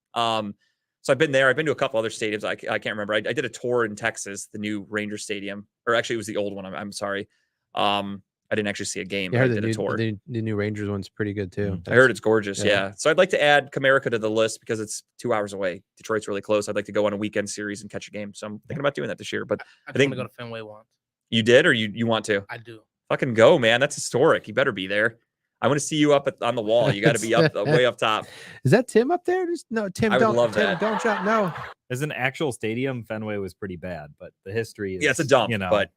S4: So I've been there. I've been to a couple other stadiums. I can't remember. I did a tour in Texas, the new Ranger Stadium, or actually it was the old one. I'm sorry. I didn't actually see a game.
S5: Yeah,
S4: But
S5: I
S4: I
S5: heard
S4: did a tour.
S5: the new Rangers one's pretty good too.
S4: I heard it's gorgeous.
S5: yeah.
S4: Yeah. So I'd like to add Comerica to the list because it's 2 hours away. Detroit's really close. I'd like to go on a weekend series and catch a game. So I'm thinking about doing that this year. But
S7: I
S4: think-
S7: want to go to Fenway once.
S4: you did, or you want to?
S7: I do.
S4: Fucking go, man. That's historic. You better be there. I want to see you up on the wall. You got to be up way up top.
S5: Is that Tim up there? No, Tim.
S4: I would
S5: Don't
S4: love
S5: Tim,
S4: that.
S5: Don't jump. No.
S6: As an actual stadium, Fenway was pretty bad, but the history is
S4: Yeah, it's a dump, but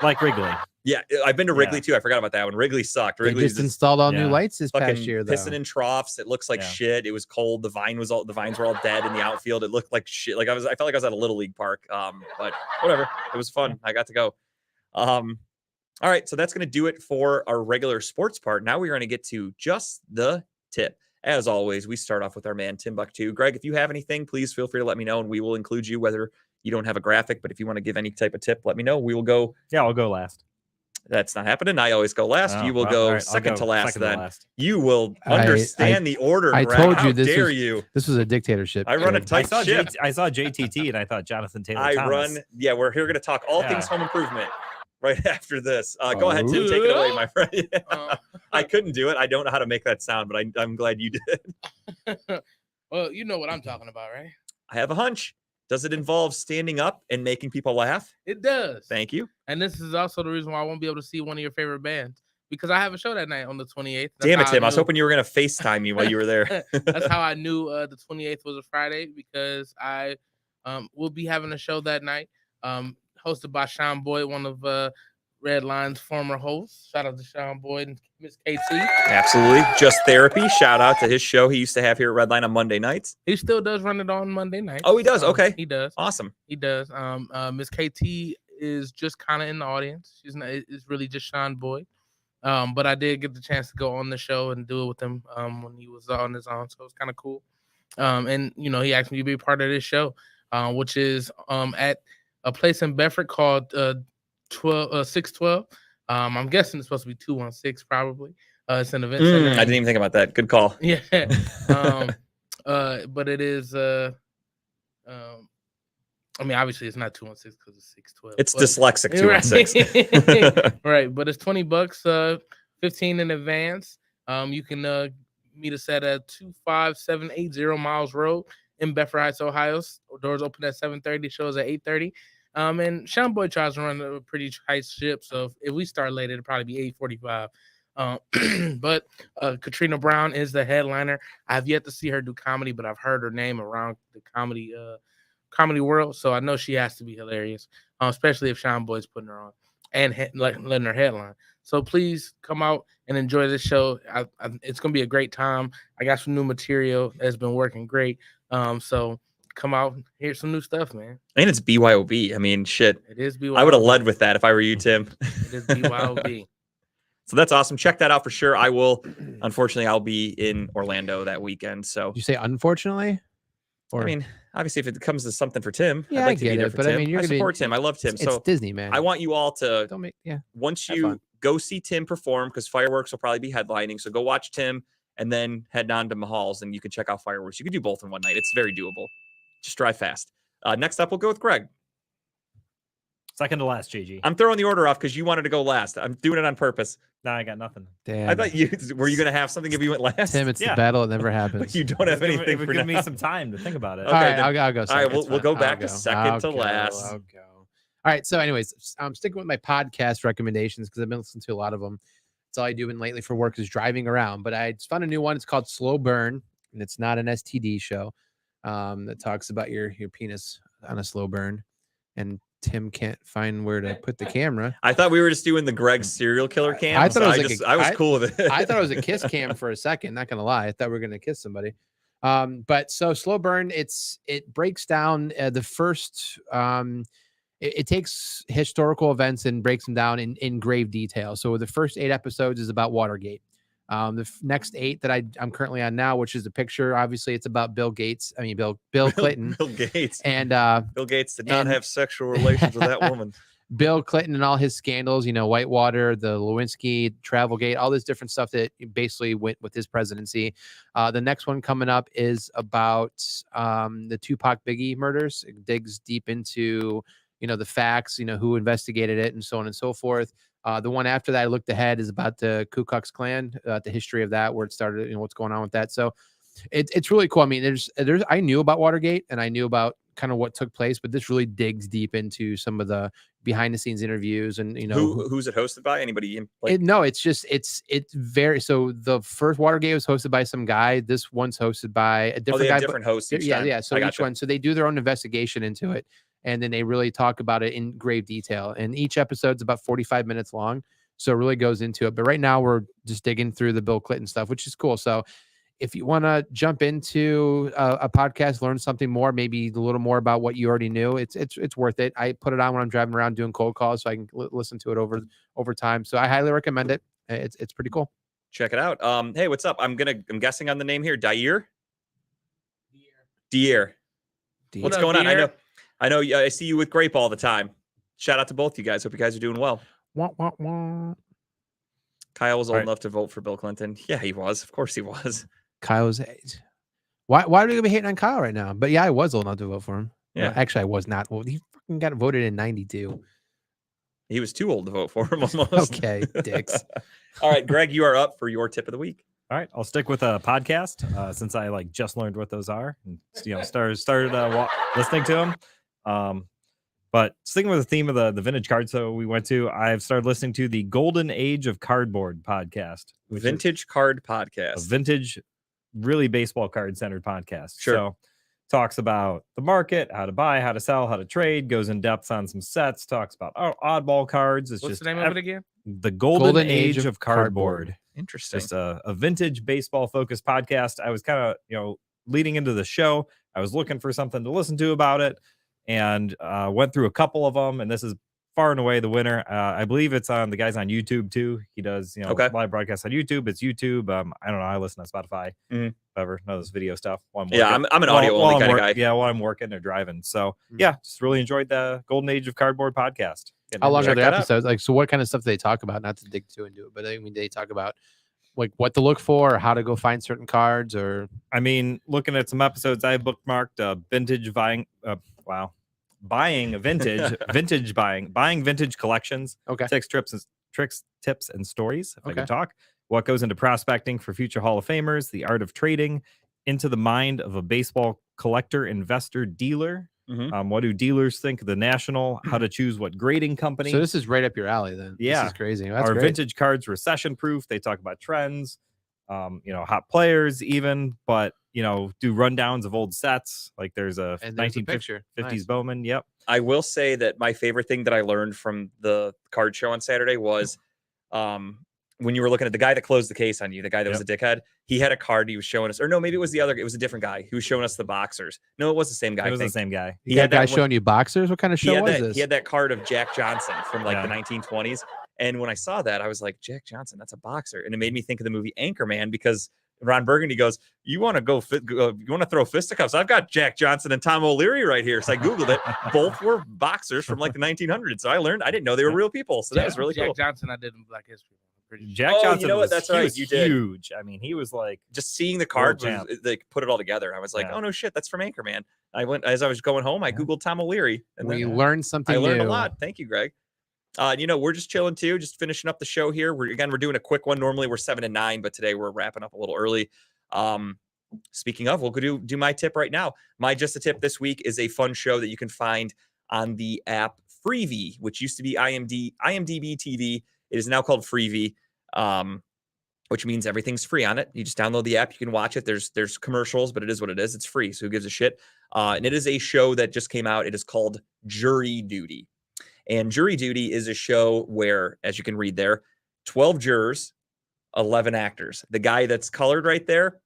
S6: like Wrigley.
S4: yeah, I've been to Wrigley
S6: Yeah.
S4: too. I forgot about that one. Wrigley sucked.
S5: They
S4: Wrigley
S5: just installed all new
S6: yeah.
S5: lights this
S4: fucking
S5: past year, though.
S4: pissing in troughs. It looks like
S6: Yeah.
S4: shit. It was cold. The vines were all dead in the outfield. It looked like shit. Like I felt like I was at a little league park. But whatever. It was fun. I got to go. All right, so that's going to do it for our regular sports part. Now we're going to get to just the tip. As always, we start off with our man Timbuktu. Greg, if you have anything, please feel free to let me know, and we will include you. Whether you don't have a graphic, but if you want to give any type of tip, let me know. We will go.
S6: Yeah, I'll go last.
S4: That's not happening. I always go last.
S6: Oh,
S4: You will
S6: well,
S4: go
S6: all right, I'll
S4: second
S6: go
S4: to last.
S6: second to
S4: Then
S6: last.
S4: you will
S5: I-
S4: understand the order.
S5: I
S4: Greg.
S5: told you
S4: How
S5: this
S4: dare
S5: was-
S4: you?
S5: This was a dictatorship.
S4: I run a
S5: Greg.
S4: tight ship.
S6: I saw JTT and I thought Jonathan Taylor. Thomas.
S4: Yeah, we're here going to talk all things
S6: Yeah.
S4: home improvement right after this. Go ahead, Tim, take it away, my friend. I couldn't do it. I don't know how to make that sound, but I'm glad you did.
S7: Well, you know what I'm talking about, right?
S4: I have a hunch. Does it involve standing up and making people laugh?
S7: It does.
S4: Thank you.
S7: And this is also the reason why I won't be able to see one of your favorite bands because I have a show that night on the 28th. That's
S4: Damn it,
S7: how
S4: Tim. I was
S7: knew-
S4: hoping you were going to FaceTime me while you were there.
S7: That's how I knew the 28th was a Friday because I will be having a show that night hosted by Sean Boyd, one of Red Line's former hosts. Shout out to Sean Boyd and Miss KT.
S4: Absolutely. Just Therapy. Shout out to his show he used to have here at Redline on Monday nights.
S7: He still does run it on Monday nights.
S4: Oh, he does? Okay.
S7: He does.
S4: Awesome.
S7: He does. Miss KT is just kind of in the audience. She's not. It's really just Sean Boyd. But I did get the chance to go on the show and do it with him when he was on his own, so it was kind of cool. And you know, he asked me to be a part of this show, which is at a place in Bedford called 612. I'm guessing it's supposed to be 216, probably. It's an event center.
S4: I didn't even think about that. Good call.
S7: Yeah. But it is. I mean, obviously, it's not 216 because it's 612.
S4: It's
S7: but-
S4: dyslexic 216.
S7: Right, but it's $20, 15 in advance. You can meet us at 25780 Miles Road in Bedford Heights, Ohio. Doors open at 7:30, shows at 8:30. And Sean Boyd tries to run a pretty tight ship, so if we start late, it'll probably be 8:45. But Katrina Brown is the headliner. I have yet to see her do comedy, but I've heard her name around the comedy world, so I know she has to be hilarious, especially if Sean Boyd's putting her on. and letting her headline. So please come out and enjoy this show. It's gonna be a great time. I got some new material that's been working great. So come out and hear some new stuff, man.
S4: And it's BYOB. I mean, shit.
S7: It is BYOB.
S4: I would have led with that if I were you, Tim.
S7: It is BYOB.
S4: So that's awesome. Check that out for sure. I will. Unfortunately, I'll be in Orlando that weekend. So
S5: Did you say unfortunately? Or
S4: I mean, obviously, if it comes to something for Tim,
S5: yeah,
S4: I'd like
S5: I
S4: to be
S5: get
S4: there
S5: it.
S4: for
S5: But
S4: Tim.
S5: I mean, you're
S4: I
S5: gonna be,
S4: support Tim. I love Tim.
S5: It's
S4: So
S5: Disney, man.
S4: I want you all to
S5: Don't make
S4: once
S5: have
S4: you
S5: fun.
S4: go see Tim perform, because fireworks will probably be headlining. So go watch Tim and then head on to Mahal's and you can check out fireworks. You can do both in one night. It's very doable. Just drive fast. Next up, we'll go with Greg.
S6: Second to last, JG.
S4: I'm throwing the order off because you wanted to go last. I'm doing it on purpose.
S6: No, I got nothing.
S5: Damn.
S4: I thought you were you going to have something if you went last?
S5: Tim, it's
S6: Yeah.
S5: the battle that never
S4: But
S5: happens.
S4: you don't have anything
S6: It would
S4: for
S6: give
S4: now.
S6: me some time to think about it.
S5: All right,
S4: then-
S5: I'll go
S4: all right,
S5: second.
S4: we'll
S5: It's
S4: go
S5: fine.
S4: back to
S5: I'll
S4: second to
S5: go.
S4: last.
S5: I'll go. All right. So, anyways, I'm sticking with my podcast recommendations because I've been listening to a lot of them. That's all I do lately for work is driving around. But I just found a new one. It's called Slow Burn, and it's not an STD show that talks about your penis on a slow burn. And Tim can't find where to put the camera.
S4: I thought we were just doing the Greg serial killer cam.
S5: I thought it was like
S4: I was
S5: I-
S4: cool with it.
S5: I thought it was a kiss cam for a second. Not gonna lie, I thought we were gonna kiss somebody. But so Slow Burn, it breaks down the first. It takes historical events and breaks them down in grave detail. So the first 8 episodes is about Watergate. The next 8 that I'm currently on now, which is a picture. Obviously, it's about Bill Gates. I mean, Bill Clinton.
S4: Bill Gates.
S5: And
S4: Bill Gates did not
S5: and-
S4: have sexual relations with that woman.
S5: Bill Clinton and all his scandals, Whitewater, the Lewinsky, Travelgate, all this different stuff that basically went with his presidency. The next one coming up is about the Tupac Biggie murders. It digs deep into, the facts, who investigated it and so on and so forth. The one after that, I looked ahead, is about the Ku Klux Klan, the history of that, where it started, what's going on with that. So it's really cool. I mean, there's I knew about Watergate and I knew about kind of what took place, but this really digs deep into some of the behind the scenes interviews and
S4: who's it hosted by? Anybody?
S5: No, it's very. So the first Watergate was hosted by some guy. This one's hosted by a different
S4: they
S5: guy.
S4: have different hosts. Each time.
S5: Yeah. So
S4: I
S5: each
S4: gotcha.
S5: one, so they do their own investigation into it, and then they really talk about it in grave detail. And each episode's about 45 minutes long, so it really goes into it. But right now we're just digging through the Bill Clinton stuff, which is cool. So if you want to jump into a podcast, learn something more, maybe a little more about what you already knew, it's worth it. I put it on when I'm driving around doing cold calls, so I can listen to it over time. So I highly recommend it. It's pretty cool.
S4: Check it out. Hey, what's up? I'm guessing on the name here. Dier. What's
S7: up,
S4: going on?
S7: Dier?
S4: I know. I see you with Grape all the time. Shout out to both you guys. Hope you guys are doing well.
S5: Wah, wah, wah.
S4: Kyle was old
S6: All right.
S4: enough to vote for Bill Clinton. Yeah, he was. Of course he was.
S5: Kyle's age. Why are we gonna be hating on Kyle right now? But yeah, I was old enough to vote for him.
S4: Yeah.
S5: Well, actually, I was not old. He fucking got voted in '92.
S4: He was too old to vote for him almost.
S5: Okay, dicks.
S4: All right, Greg, you are up for your tip of the week.
S6: All right, I'll stick with a podcast since I just learned what those are and started listening to them. But sticking with the theme of the vintage card, so we went to, I've started listening to the Golden Age of Cardboard podcast, which is
S4: Vintage card
S6: a
S4: podcast.
S6: vintage, really baseball card centered podcast.
S4: Sure.
S6: So talks about the market, how to buy, how to sell, how to trade, goes in depth on some sets, talks about oddball cards. It's
S7: What's
S6: just
S7: the name of it again?
S6: The Golden Age of Cardboard.
S4: Interesting.
S6: Just a vintage baseball focused podcast. I was kind of, leading into the show, I was looking for something to listen to about it and went through a couple of them. And this is far and away the winner. I believe it's on the guy's on YouTube too. He does,
S4: Okay.
S6: live broadcasts on YouTube. It's YouTube. I don't know. I listen to Spotify,
S4: Mhm.
S6: whatever, none of this video stuff. While I'm
S4: Yeah,
S6: working.
S4: I'm an audio only kind of guy.
S6: Yeah, while I'm working or driving. So
S5: Mhm.
S6: yeah, just really enjoyed the Golden Age of Cardboard podcast. Getting
S5: How long
S6: into
S5: are
S6: it.
S5: the
S4: that out.
S5: episodes? Like, so what kind of stuff do they talk about? Not to dig too into it, but I mean, they talk about like what to look for, or how to go find certain cards, or
S6: I mean, looking at some episodes, I bookmarked vintage buying. Buying a vintage, buying vintage collections.
S5: okay,
S6: Tricks, tips, and stories. If I
S5: Okay.
S6: could talk, what goes into prospecting for future Hall of Famers, the art of trading, into the mind of a baseball collector, investor, dealer.
S4: Mhm.
S6: What do dealers think of the National? How to choose what grading company?
S5: so this is right up your alley. Then,
S6: Yeah.
S5: this is crazy. That's
S6: Are
S5: great.
S6: vintage cards recession proof? They talk about trends, hot players even, but do rundowns of old sets. Like there's a
S5: And there's a
S6: 1950s
S5: picture. Nice.
S6: Bowman. Yep.
S4: I will say that my favorite thing that I learned from the card show on Saturday was when you were looking at the guy that closed the case on you, the guy that was a dickhead, he had a card he was showing us, or no, maybe it was the other, it was a different guy who was showing us the boxers. No, it was the same guy.
S6: It was the same guy.
S5: He had that guy showing you boxers. What kind of show was this?
S4: He had that card of Jack Johnson from like the 1920s. And when I saw that, I was like, Jack Johnson, that's a boxer. And it made me think of the movie Anchorman, because Ron Burgundy goes, you want to throw fisticuffs? I've got Jack Johnson and Tom O'Leary right here. So I Googled it. Both were boxers from like the 1900s. So I didn't know they were real people. So that was really cool.
S7: Jack Johnson, I did in Black History.
S6: Jack Johnson,
S4: you know what? That's right. You did.
S6: Huge. I mean, he was like,
S4: just seeing the card, they put it all together. I was like, oh no shit, that's from Anchorman. I went, as I was going home, I Googled Tom O'Leary. And
S5: we learned something
S4: I learned
S5: new.
S4: a lot. Thank you, Greg. We're just chilling too, just finishing up the show here. We're doing a quick one. Normally we're 7 and 9, but today we're wrapping up a little early. Speaking of, we'll go do my tip right now. My Just a Tip this week is a fun show that you can find on the app Freevee, which used to be IMDb TV. It is now called Freevee, which means everything's free on it. You just download the app, you can watch it. There's commercials, but it is what it is. It's free, so who gives a shit? And it is a show that just came out. It is called Jury Duty. And Jury Duty is a show where, as you can read there, 12 jurors, 11 actors. The guy that's colored right there,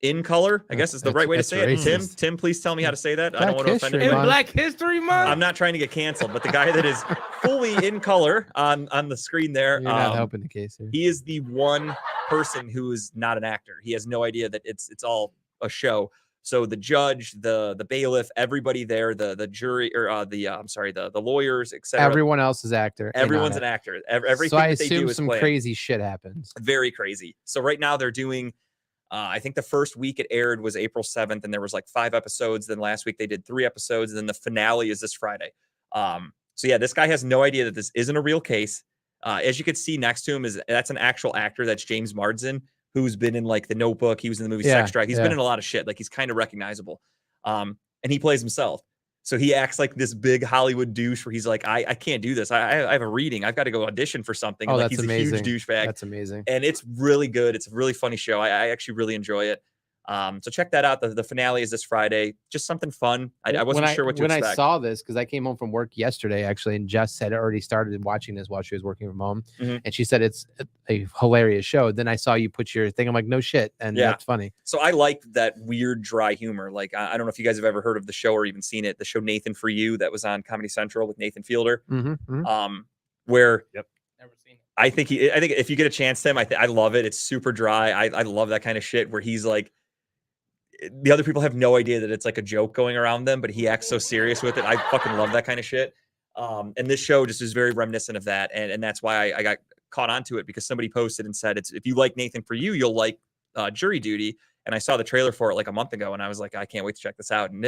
S4: in color, I guess is the right way to say it. Tim, please tell me how to say that. I don't want to offend anyone.
S7: In Black History Month.
S4: I'm not trying to get canceled, but the guy that is fully in color on the screen there,
S5: You're not helping the case here.
S4: he is the one person who is not an actor. He has no idea that it's all a show. So the judge, the bailiff, everybody there, the jury, or the lawyers, etc.
S5: Everyone else is actor.
S4: Everyone's an actor. Everything
S5: so I
S4: that they do
S5: assume
S4: is
S5: some
S4: planned.
S5: crazy shit happens.
S4: Very crazy. So right now they're doing, I think the first week it aired was April 7th, and there was like 5 episodes. Then last week they did 3 episodes, and then the finale is this Friday. So yeah, this guy has no idea that this isn't a real case. As you can see next to him that's an actual actor. That's James Marsden, who's been in like The Notebook. He was in the movie Sex Drive. He's been in a lot of shit. Like he's kind of recognizable. And he plays himself. So he acts like this big Hollywood douche where he's like, I can't do this. I have a reading. I've got to go audition for something.
S5: Oh,
S4: and like
S5: that's
S4: he's
S5: amazing.
S4: a huge douchebag.
S5: That's amazing.
S4: And it's really good. It's a really funny show. I actually really enjoy it. So check that out. The finale is this Friday. Just something fun. I wasn't sure what to expect.
S5: When I saw this, because I came home from work yesterday, actually, and Jess had already started watching this while she was working from home. And she said it's a hilarious show. Then I saw you put your thing. I'm like, no shit. And that's funny.
S4: So I like that weird, dry humor. Like, I don't know if you guys have ever heard of the show or even seen it. The show Nathan For You that was on Comedy Central with Nathan Fielder. Where
S7: Never seen it.
S4: I think if you get a chance, Tim, I love it. It's super dry. I love that kind of shit where he's like, the other people have no idea that it's like a joke going around them, but he acts so serious with it. I fucking love that kind of shit. And this show just is very reminiscent of that. And that's why I got caught onto it, because somebody posted and said, if you like Nathan For You, you'll like Jury Duty. And I saw the trailer for it like a month ago, and I was like, I can't wait to check this out. And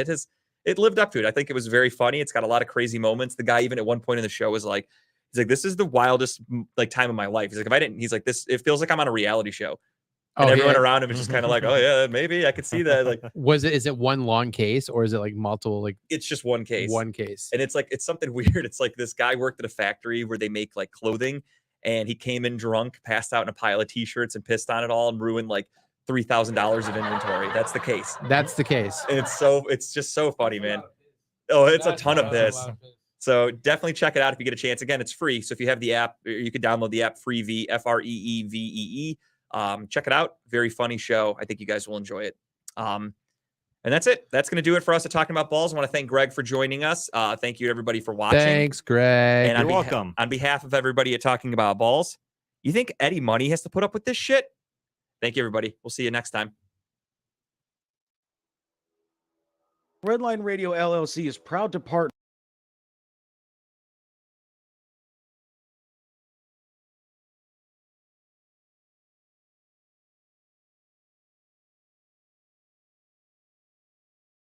S4: it lived up to it. I think it was very funny. It's got a lot of crazy moments. The guy, even at one point in the show, was like, he's like, this is the wildest like time of my life. He's like, if I didn't, he's like, it feels like I'm on a reality show. And everyone around him is just kind of like, oh yeah, maybe I could see that. Like,
S5: is it one long case, or is it like multiple? Like,
S4: it's just one case.
S5: One case.
S4: And it's something weird. It's like this guy worked at a factory where they make like clothing, and he came in drunk, passed out in a pile of t-shirts and pissed on it all and ruined like $3,000 of inventory. That's the case.
S5: That's the case.
S4: And it's just so funny, man. Oh, it's a ton of piss. So definitely check it out if you get a chance. Again, it's free. So if you have the app, you can download the app Freevee, Freevee. Check it out. Very funny show. I think you guys will enjoy it. And that's it. That's going to do it for us at Talking About Balls. I want to thank Greg for joining us. Thank you, everybody, for watching.
S5: Thanks, Greg.
S4: And
S6: you're welcome.
S4: On behalf of everybody at Talking About Balls, you think Eddie Money has to put up with this shit? Thank you, everybody. We'll see you next time.
S1: Redline Radio LLC is proud to partner